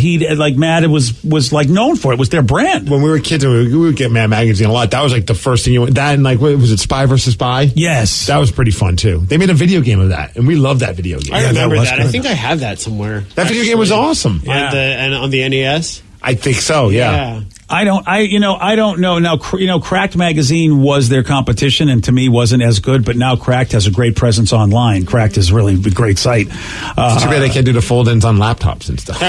Mad was like known for. It was their brand. When we were kids, we would get Mad Magazine a lot. That was like the first thing that and was it Spy versus Spy? Yes. That was pretty fun too. They made a video game of that, and we loved that video game. I remember that. I think I have that somewhere. That video game was awesome. On the NES? I think so, yeah. I don't know. Now, Cracked Magazine was their competition and to me wasn't as good, but now Cracked has a great presence online. Cracked is really a great site. It's too bad they can't do the fold-ins on laptops and stuff.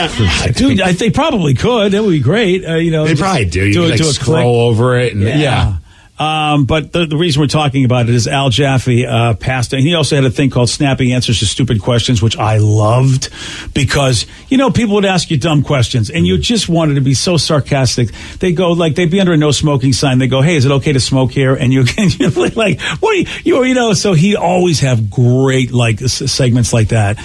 Dude, they probably could. It would be great. They probably do. You do can a scroll over it. And, yeah. But the reason we're talking about it is Al Jaffe passed. And he also had a thing called Snappy Answers to Stupid Questions, which I loved because, people would ask you dumb questions and you just wanted to be so sarcastic. They go they'd be under a no smoking sign. They go, hey, is it okay to smoke here? And you're like, what are you so he always have great segments like that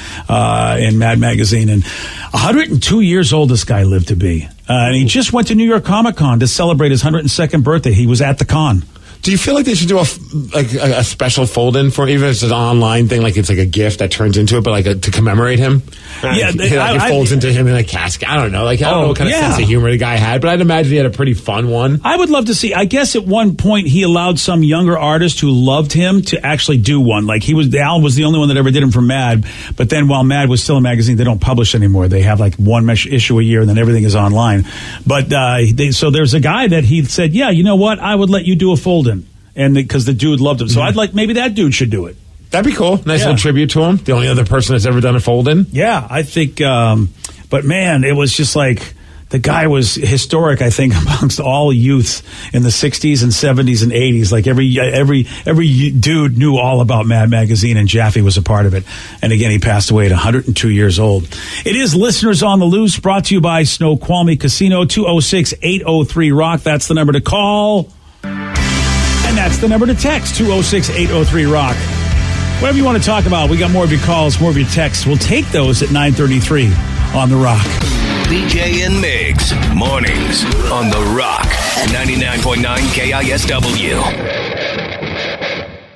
in Mad Magazine. And 102 years old this guy lived to be. And he just went to New York Comic Con to celebrate his 102nd birthday. He was at the con. Do you feel like they should do a special fold-in for even if it's an online thing, like it's like a gift that turns into it, but to commemorate him? Yeah, it folds into him in a casket. I don't know. I don't know what kind of sense of humor the guy had, but I'd imagine he had a pretty fun one. I would love to see. I guess at one point he allowed some younger artist who loved him to actually do one. Like Al was the only one that ever did him for Mad, but then while Mad was still a magazine, they don't publish anymore. They have one issue a year, and then everything is online. But so there's a guy that he said, yeah, you know what? I would let you do a fold-in. And because the dude loved him. So I'd maybe that dude should do it. That'd be cool. Nice little tribute to him. The only other person that's ever done a fold-in. Yeah, I think, but man, it was just the guy was historic, I think, amongst all youths in the 60s and 70s and 80s. Like every dude knew all about Mad Magazine, and Jaffe was a part of it. And again, he passed away at 102 years old. It is Listeners on the Loose, brought to you by Snoqualmie Casino, 206-803-ROCK. That's the number to call. And that's the number to text, 206-803-ROCK. Whatever you want to talk about, we got more of your calls, more of your texts. We'll take those at 9:33 on The Rock. BJ and Migs, mornings on The Rock, 99.9 KISW.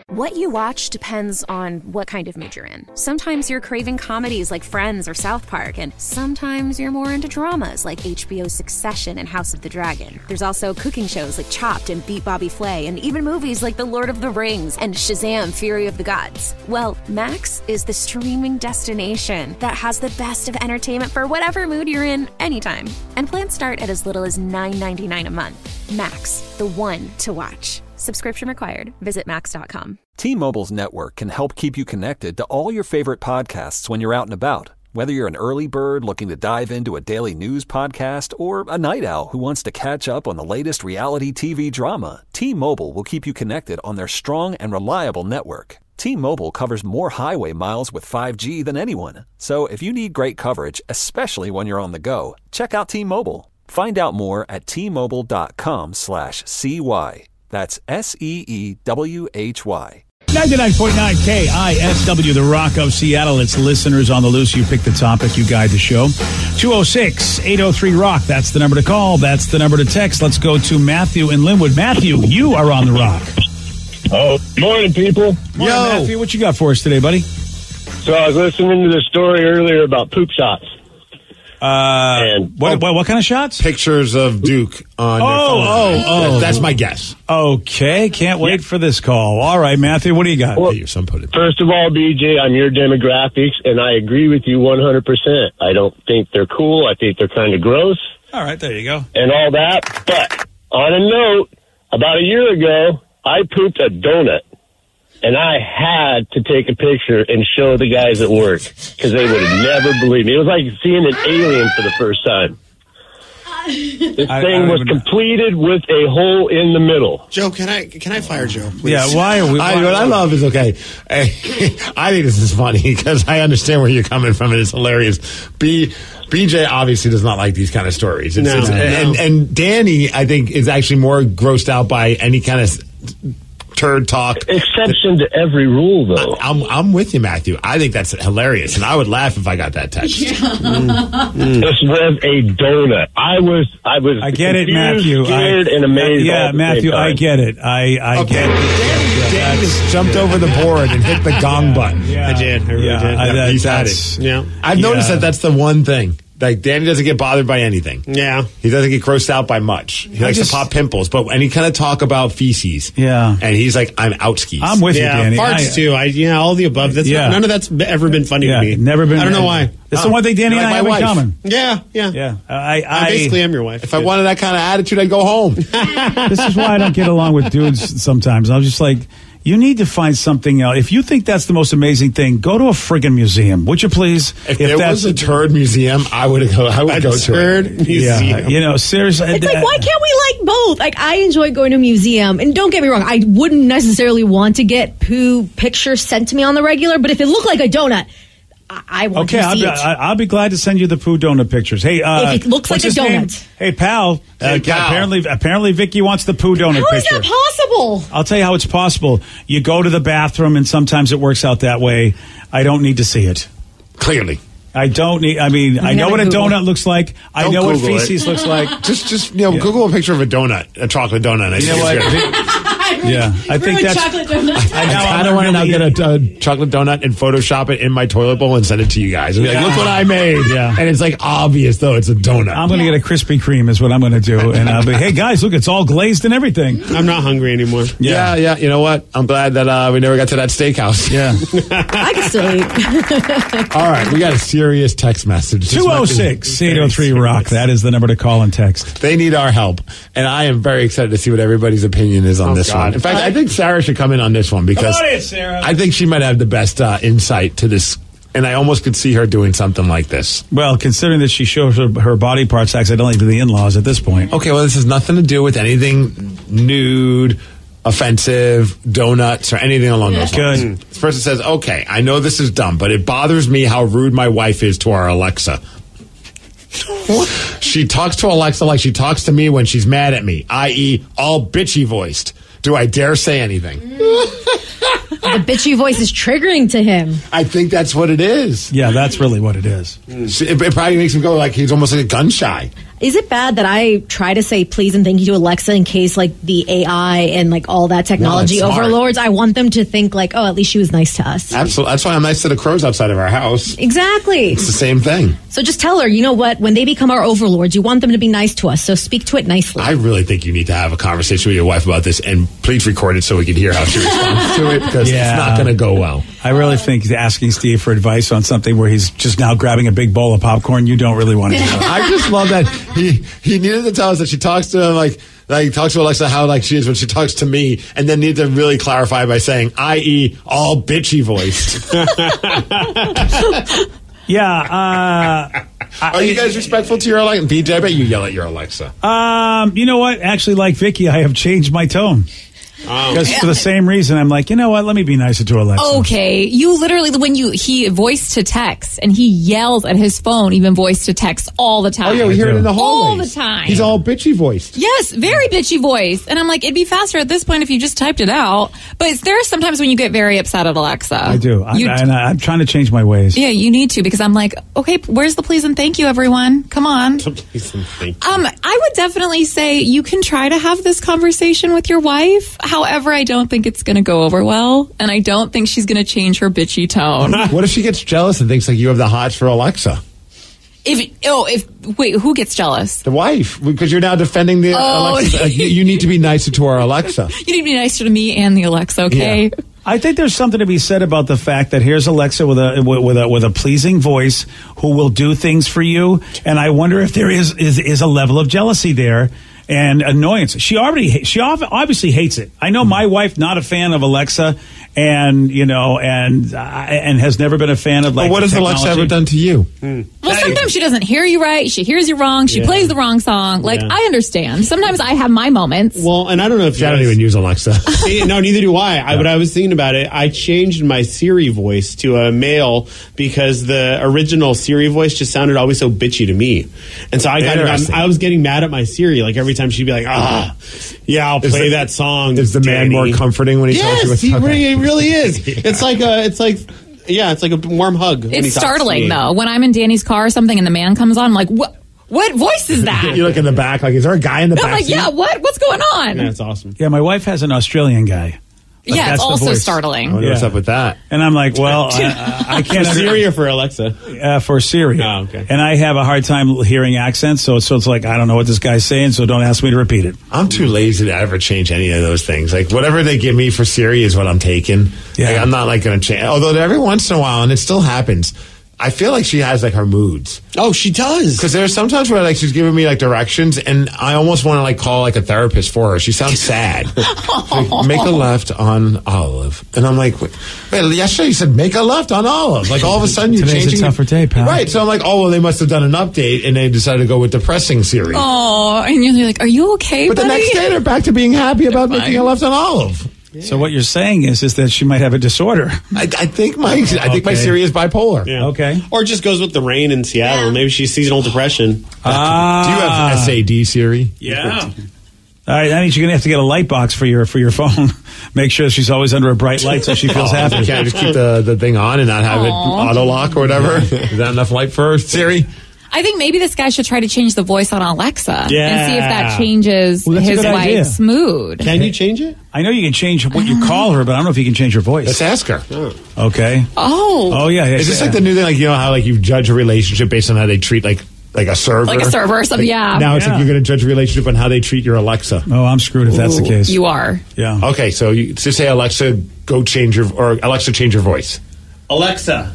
What you watch depends on what kind of mood you're in. Sometimes you're craving comedies like Friends or South Park, and sometimes you're more into dramas like HBO's Succession and House of the Dragon. There's also cooking shows like Chopped and Beat Bobby Flay, and even movies like The Lord of the Rings and Shazam! Fury of the Gods. Well, Max is the streaming destination that has the best of entertainment for whatever mood you're in anytime. And plans start at as little as $9.99 a month. Max, the one to watch. Subscription required. Visit Max.com. T-Mobile's network can help keep you connected to all your favorite podcasts when you're out and about. Whether you're an early bird looking to dive into a daily news podcast or a night owl who wants to catch up on the latest reality TV drama, T-Mobile will keep you connected on their strong and reliable network. T-Mobile covers more highway miles with 5G than anyone. So if you need great coverage, especially when you're on the go, check out T-Mobile. Find out more at T-Mobile.com/CY. That's SEEWHY. 99.9 KISW, The Rock of Seattle. It's Listeners on the Loose. You pick the topic, you guide the show. 206-803-ROCK. That's the number to call. That's the number to text. Let's go to Matthew in Linwood. Matthew, you are on The Rock. Oh, morning, people. Morning, Matthew. What you got for us today, buddy? So I was listening to the story earlier about poop shots. What kind of shots? Pictures of Duke on your phone. That's my guess. Okay, can't wait for this call. All right, Matthew, what do you got? Well, first of all, BJ, I'm your demographics, and I agree with you 100%. I don't think they're cool. I think they're kind of gross. All right, there you go. And all that. But on a note, about a year ago, I pooped a donut. And I had to take a picture and show the guys at work because they would have never believed me. It was like seeing an alien for the first time. This thing was completed with a hole in the middle. Joe, can I fire Joe, please? Yeah, why are we? What I love is, okay, I think this is funny because I understand where you're coming from and it's hilarious. BJ obviously does not like these kind of stories. And Danny, I think, is actually more grossed out by any kind of turd talk. Exception to every rule, though. I'm with you, Matthew. I think that's hilarious, and I would laugh if I got that text. This was a donut. I was. I get it, Matthew. Scared and amazed. Yeah, Matthew, I get it. I get it. Danny just jumped over the board and hit the gong button. I did. I really did. He's had it. Yeah, I've noticed that's the one thing. Like, Danny doesn't get bothered by anything. Yeah. He doesn't get grossed out by much. He likes to pop pimples, but any kind of talk about feces. Yeah. And he's like, I'm out skis. I'm with you, Danny. Farts, too. All the above. None of that's ever been funny to me. Never been. I don't know why. That's the one thing Danny and I have in common. Yeah. I basically am your wife. If I wanted that kind of attitude, I'd go home. This is why I don't get along with dudes sometimes. I'm just like, You need to find something else. If you think that's the most amazing thing, go to a friggin' museum, would you please? If there was a turd museum, I would go to turd museum. Yeah, seriously. It's like, why can't we like both? Like, I enjoy going to a museum, and don't get me wrong, I wouldn't necessarily want to get poo pictures sent to me on the regular, but if it looked like a donut, I want to see it. I'll be glad to send you the poo donut pictures. Hey, if it looks like a donut. Name? Hey, pal. Apparently, Vicky wants the poo donut picture. How is that possible? I'll tell you how it's possible. You go to the bathroom, and sometimes it works out that way. I don't need to see it. Clearly. I don't need. I mean, I know what a donut looks like. I know what feces looks like. Just Google a picture of a donut, a chocolate donut. You know what? Yeah, I think that's. Chocolate donut. I don't want to now get a chocolate donut and Photoshop it in my toilet bowl and send it to you guys. And be like, look what I made. Yeah. And it's like obvious though, it's a donut. I'm going to get a Krispy Kreme is what I'm going to do, and I'll be, hey guys, look, it's all glazed and everything. I'm not hungry anymore. Yeah. You know what? I'm glad that we never got to that steakhouse. Yeah. I can still eat. All right, we got a serious text message. 206-803-ROCK. That is the number to call and text. They need our help, and I am very excited to see what everybody's opinion is on this one. In fact, I think Sarah should come in on this one because Sarah. I think she might have the best insight to this, and I almost could see her doing something like this. Well, considering that she shows her body parts accidentally to the in-laws at this point. Okay, well, this has nothing to do with anything nude, offensive, donuts, or anything along those lines. Good. This person says, okay, I know this is dumb, but it bothers me how rude my wife is to our Alexa. She talks to Alexa like she talks to me when she's mad at me, i.e. all bitchy voiced. Do I dare say anything? The bitchy voice is triggering to him. I think that's what it is. Yeah, that's really what it is. It probably makes him go like he's almost like a gun shy. Is it bad that I try to say please and thank you to Alexa in case like the AI and like all that technology overlords? I want them to think like, oh, at least she was nice to us. Absolutely. That's why I'm nice to the crows outside of our house. Exactly. It's the same thing. So just tell her, you know what? When they become our overlords, you want them to be nice to us. So speak to it nicely. I really think you need to have a conversation with your wife about this, and please record it so we can hear how she responds to it, because it's not going to go well. I really think asking Steve for advice on something where he's just now grabbing a big bowl of popcorn, you don't really want to do that. I just love that he needed to tell us that she talks to him like talks to Alexa how like she is when she talks to me, and then need to really clarify by saying, i.e. all bitchy voiced. Yeah. Are you guys respectful to your Alexa? BJ, I bet you yell at your Alexa. You know what? Actually, like Vicky, I have changed my tone. Because for the same reason, I'm like, you know what? Let me be nicer to Alexa. Okay, you literally he voice to text and he yells at his phone, even voice to text all the time. Oh yeah, we hear it in the hallways. All the time. He's all bitchy voiced. Yes, very bitchy voice. And I'm like, it'd be faster at this point if you just typed it out. But there are sometimes when you get very upset at Alexa. I do. I'm trying to change my ways. Yeah, you need to, because I'm like, okay, where's the please and thank you, everyone? Come on. Please and thank you. I would definitely say you can try to have this conversation with your wife. However, I don't think it's going to go over well, and I don't think she's going to change her bitchy tone. What if she gets jealous and thinks like you have the hots for Alexa? Wait, who gets jealous? The wife, because you're now defending the Alexa. You need to be nicer to our Alexa. You need to be nicer to me and the Alexa, okay? Yeah. I think there's something to be said about the fact that here's Alexa with a pleasing voice who will do things for you, and I wonder if there is a level of jealousy there and annoyance. She obviously hates it. I know my wife, not a fan of Alexa, and has never been a fan of like. But what has Alexa ever done to you? Well, sometimes she doesn't hear you right. She hears you wrong. She plays the wrong song. Like, I understand. Sometimes I have my moments. Well, and I don't know if I don't even use Alexa. No, neither do I. But I was thinking about it. I changed my Siri voice to a male because the original Siri voice just sounded always so bitchy to me, and so I was getting mad at my Siri. Like every time she'd be like, I'll play that song. Is the man more comforting when he tells you what's up? Yes, he really is. It's like a warm hug. It's startling though when I'm in Danny's car or something and the man comes on. I'm like, what voice is that? You look in the back, like, is there a guy in the back? I'm like, yeah, what's going on? Yeah, it's awesome. Yeah, my wife has an Australian guy. Yeah, it's also startling. What's up with that? And I'm like, well, I can't. For Siri or for Alexa? For Siri. Oh, okay. And I have a hard time hearing accents, so it's like, I don't know what this guy's saying, so don't ask me to repeat it. I'm too lazy to ever change any of those things. Like, whatever they give me for Siri is what I'm taking. Yeah. Like, I'm not like going to change. Although every once in a while, and it still happens, I feel like she has like her moods. Oh, she does. Because there's sometimes where like she's giving me like directions, and I almost want to like call like a therapist for her. She sounds sad. Like, make a left on Olive, and I'm like, wait, yesterday you said make a left on Olive. Like all of a sudden you're Today's changing. a tougher day, pal. Right. So I'm like, oh well, they must have done an update, and they decided to go with depressing Siri. Oh, and you're like, are you okay, But buddy? the next day they're back to being happy about making a left on Olive. So what you're saying is that she might have a disorder. I think my Siri is bipolar. Yeah. Okay. Or just goes with the rain in Seattle. Maybe she's seasonal depression. Do you have SAD, Siri? Yeah. All right, that means you're gonna have to get a light box for your phone. Make sure she's always under a bright light so she feels happy. Can't I just keep the thing on and not have it auto lock or whatever? Is that enough light for Siri? I think maybe this guy should try to change the voice on Alexa and Yeah. see if that changes Well, that's a his good idea. wife's mood. Can you change it? I know you can change what you call her, but I don't know if you can change her voice. Let's ask her. Okay. Oh, yeah. Is this like the new thing? Like, you know how like you judge a relationship based on how they treat like a server? like a server or something. Yeah. Now it's like you're going to judge a relationship on how they treat your Alexa. Oh, I'm screwed if that's the case. You are. Yeah. Okay, so you just say Alexa, go change your Alexa, change your voice. Alexa,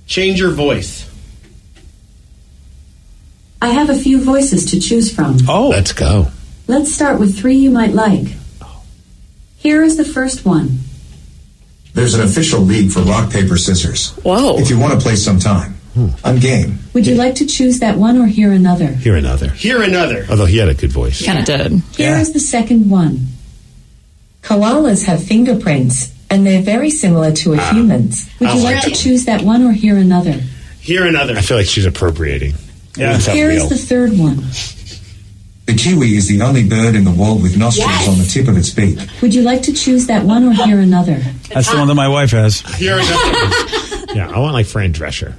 change your voice. I have a few voices to choose from. Oh. Let's go. Let's start with 3 you might like. Here is the first one. There's an official league for rock, paper, scissors. Whoa. If you want to play sometime, I'm game. Would you like to choose that one or hear another? Hear another. Hear another. Although he had a good voice. Kind of did. Here is the second one. Koalas have fingerprints, and they're very similar to a human's. Would you like to choose that one or hear another? Hear another. I feel like she's appropriating. Yeah. Here is the third one. The kiwi is the only bird in the world with nostrils on the tip of its beak. Would you like to choose that one or hear another? That's the one that my wife has. Hear another. Yeah, I want like Fran Drescher.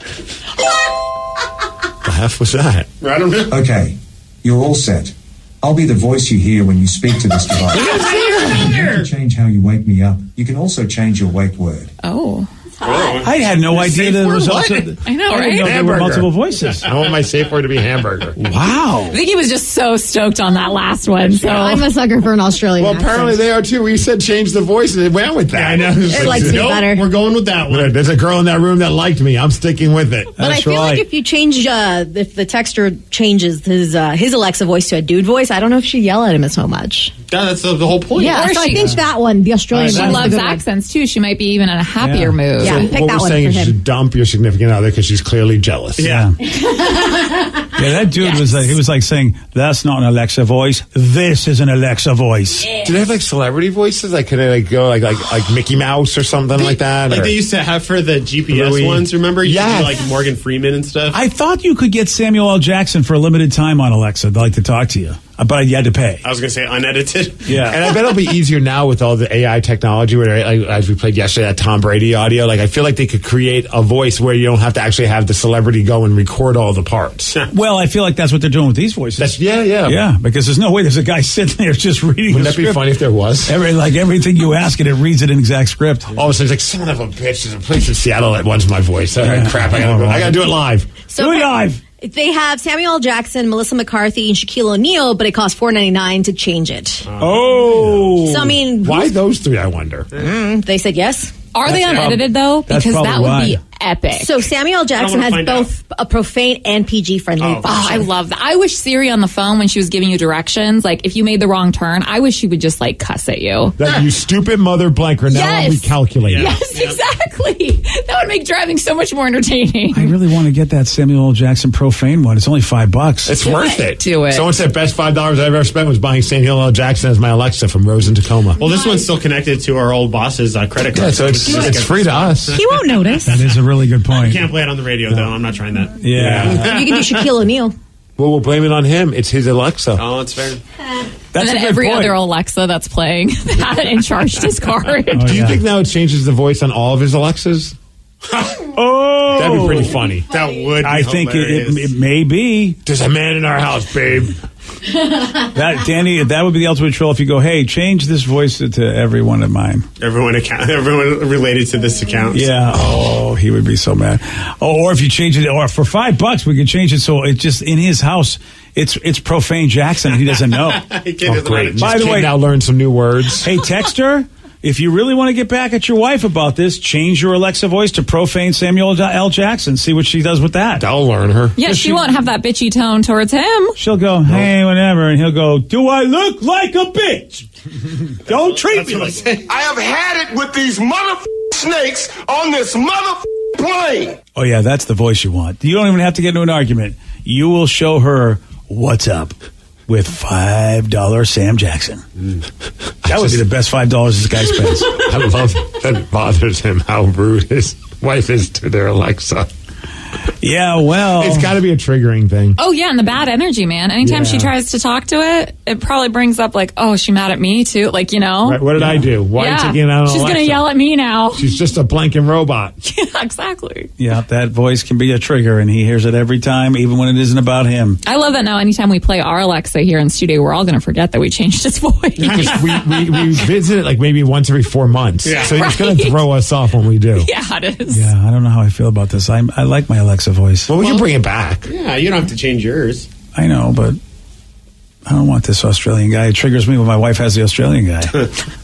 The F was that? I don't know. Okay, you're all set. I'll be the voice you hear when you speak to this device. You can change how you wake me up. You can also change your wake word. Oh. I had no idea there was also. I know, I didn't right? know there were multiple voices. I want my safe word to be hamburger. Wow. I think he was just so stoked on that last one. So I'm a sucker for an Australian Well, apparently they are too. We said change the voice, and they went with that. I know. It likes me better. We're going with that one. There's a girl in that room that liked me. I'm sticking with it. But I feel like if you change, if the texter changes his Alexa voice to a dude voice, I don't know if she'd yell at him so much. Yeah, that's the whole point. Yeah, so I think that one, the Australian she one, is loves the good one. accents too. She might be even in a happier mood. Yeah, pick what that we're one saying for is you him. should dump your significant other because she's clearly jealous. Yeah. Yeah, that dude was like saying, that's not an Alexa voice. This is an Alexa voice. Do they have like celebrity voices? Like, could they like go like Mickey Mouse or something like that? Like or? they used to have for the GPS Louis. ones, remember? You Yes. could do like Morgan Freeman and stuff. I thought you could get Samuel L. Jackson for a limited time on Alexa. They'd like to talk to you. But you had to pay. I was going to say unedited. Yeah. And I bet it'll be easier now with all the AI technology. Where, like, as we played yesterday, that Tom Brady audio. Like, I feel like they could create a voice where you don't have to actually have the celebrity go and record all the parts. Well, I feel like that's what they're doing with these voices. Yeah. Because there's no way there's a guy sitting there just reading. Wouldn't that be funny if there was? Everything you ask it reads it in exact script. All of a sudden, it's like, son of a bitch, there's a place in Seattle that wants my voice. Crap, I gotta do it live. So do it live. They have Samuel L. Jackson, Melissa McCarthy, and Shaquille O'Neal, but it costs $4.99 to change it. Oh. So, I mean... Why those three, I wonder? They said yes. Are they unedited, though? That's Because that would probably be epic. So Samuel L. Jackson has both a profane and PG-friendly Oh, I love that. I wish Siri on the phone, when she was giving you directions, like, if you made the wrong turn, I wish she would just, like, cuss at you. That you stupid mother blanker, now I'm Yes. recalculating. Yes, exactly. That would make driving so much more entertaining. I really want to get that Samuel L. Jackson profane one. It's only $5. It's worth it. Do it. Someone said best $5 I've ever spent was buying Samuel L. Jackson as my Alexa from Rose in Tacoma. Well, this one's still connected to our old boss's credit card. Yeah, so it's free to us. He won't notice. That is a really good point. You can't play it on the radio, though. I'm not trying that. Yeah. You can do Shaquille O'Neal. Well, we'll blame it on him. It's his Alexa. Oh, that's fair. And then every other Alexa that's playing had it and charged his card. Do you think now it changes the voice on all of his Alexas? Oh, that'd be pretty funny. That would be I think it may be. There's a man in our house, babe. That Danny, that would be the ultimate troll if you go, hey, change this voice to every one of mine. Everyone related to this account. Yeah. Oh, he would be so mad. Oh, or if you change it, or for $5, we could change it so it's just in his house. It's profane Jackson, and he doesn't know. Oh, great! By the way, now learn some new words. Hey, Texter. if you really want to get back at your wife about this, change your Alexa voice to profane Samuel L. Jackson. See what she does with that. That'll learn her. Yeah, she won't have that bitchy tone towards him. She'll go, hey, whatever. And he'll go, do I look like a bitch? Don't treat me like that. I have had it with these snakes on this plane. Oh, yeah, that's the voice you want. You don't even have to get into an argument. You will show her what's up with $5 Sam Jackson. That would be the best $5 this guy spends. I love that it bothers him how rude his wife is to their Alexa. Yeah, well, it's got to be a triggering thing. Oh, yeah, and the bad energy, man. Anytime she tries to talk to it, it probably brings up, like, oh, she mad at me, too. Like, you know? Right, what did I do? Why are you taking it out on She's going to yell at me now. She's just a blanking robot. Yeah, exactly. Yeah, that voice can be a trigger, and he hears it every time, even when it isn't about him. I love that now. Anytime we play our Alexa here in studio, we're all going to forget that we changed its voice. we visit it like maybe once every 4 months. Yeah. So it's going to throw us off when we do. Yeah, it is. Yeah, I don't know how I feel about this. I like my Alexa voice. Well, we can bring it back. Yeah, you don't have to change yours. I know, but I don't want this Australian guy. It triggers me when my wife has the Australian guy.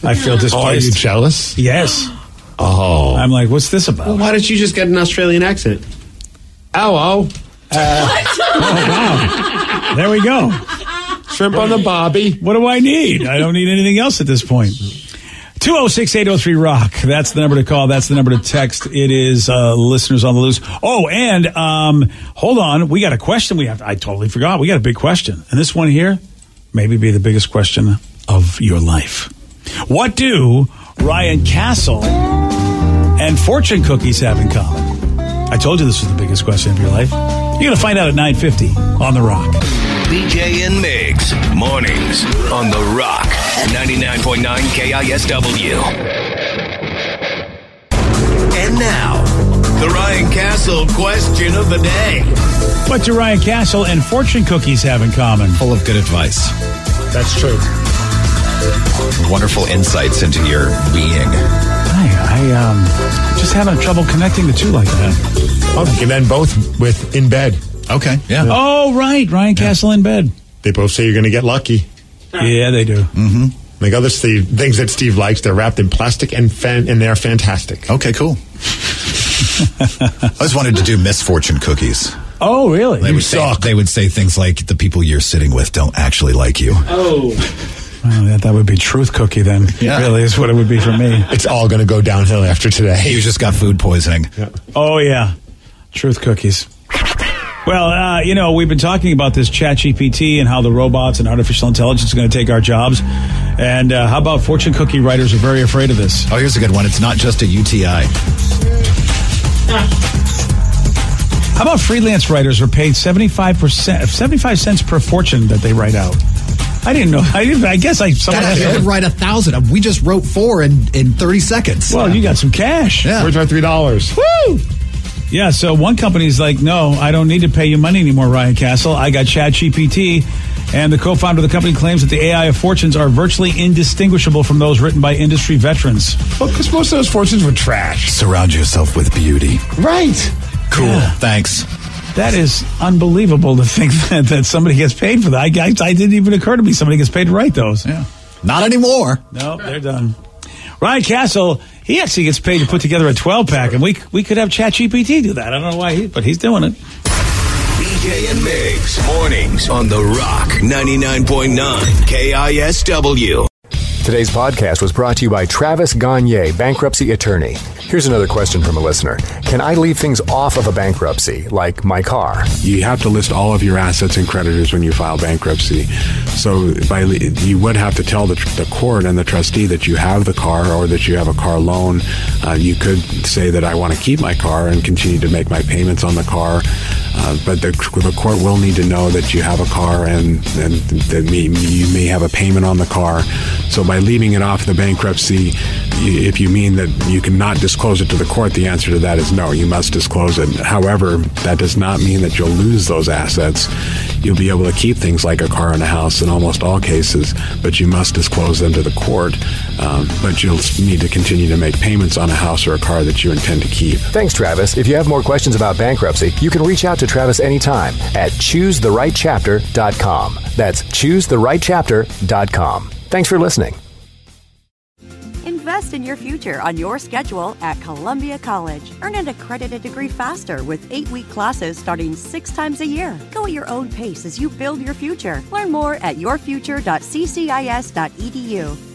I feel displaced. Oh, are you jealous? Yes. Oh. I'm like, what's this about? Well, why don't you just get an Australian accent? Hello. Oh, wow. There we go. Shrimp on the bobby. What do I need? I don't need anything else at this point. 206-803-ROCK. That's the number to call. That's the number to text. It is listeners on the loose. Oh, and hold on. We got a question. I totally forgot. We got a big question. And this one here, maybe be the biggest question of your life. What do Ryan Castle and fortune cookies have in common? I told you this was the biggest question of your life. You're going to find out at 9:50 on The Rock. BJ and Migs, mornings on The Rock, 99.9 KISW. And now, the Ryan Castle question of the day. What do Ryan Castle and fortune cookies have in common? Full of good advice. That's true. Wonderful insights into your being. I just having trouble connecting the two like that. Oh, and then both with in bed. Okay, yeah. Oh, right. Ryan Castle in bed. They both say you're going to get lucky. Yeah, they do. Mm-hmm. Like other things that Steve likes, they're wrapped in plastic and they're fantastic. Okay, cool. I always wanted to do misfortune cookies. Oh, really? They would say things like, the people you're sitting with don't actually like you. Oh. Well, that would be truth cookie then. Yeah. Really is what it would be for me. It's all going to go downhill after today. You just got food poisoning. Yeah. Oh, yeah. Truth cookies. Well, we've been talking about this ChatGPT and how the robots and artificial intelligence are going to take our jobs. And how about fortune cookie writers are very afraid of this? Oh, here's a good one. It's not just a UTI. How about freelance writers are paid 75 cents per fortune that they write out? I didn't know. I guess someone I could write 1,000. We just wrote 4 in 30 seconds. Well, you got some cash. Yeah. Where's our $3? Woo! Yeah, so one company's like, no, I don't need to pay you money anymore, Ryan Castle. I got ChatGPT. And the co-founder of the company claims that the AI of fortunes are virtually indistinguishable from those written by industry veterans. Well, because most of those fortunes were trash. Surround yourself with beauty. Right. Cool. Yeah. Thanks. That is unbelievable to think that somebody gets paid for that. I didn't even occur to me somebody gets paid to write those. Yeah. Not anymore. No, they're done. Ryan Castle, he actually gets paid to put together a 12-pack, and we could have ChatGPT do that. I don't know why, but he's doing it. BJ and Migs, mornings on The Rock, 99.9 KISW. Today's podcast was brought to you by Travis Gagne, bankruptcy attorney. Here's another question from a listener. Can I leave things off of a bankruptcy, like my car? You have to list all of your assets and creditors when you file bankruptcy. So you would have to tell the court and the trustee that you have the car or that you have a car loan. You could say that I want to keep my car and continue to make my payments on the car. But the court will need to know that you have a car and that you may have a payment on the car. So by leaving it off the bankruptcy, if you mean that you cannot disclose it to the court, the answer to that is no, you must disclose it. However, that does not mean that you'll lose those assets. You'll be able to keep things like a car and a house in almost all cases, but you must disclose them to the court. But you'll need to continue to make payments on a house or a car that you intend to keep. Thanks, Travis. If you have more questions about bankruptcy, you can reach out to Travis anytime at choosetherightchapter.com. That's choosetherightchapter.com. Thanks for listening. Invest invest in your future on your schedule at Columbia College. Earn an accredited degree faster with 8-week classes starting 6 times a year. Go at your own pace as you build your future. Learn more at yourfuture.ccis.edu.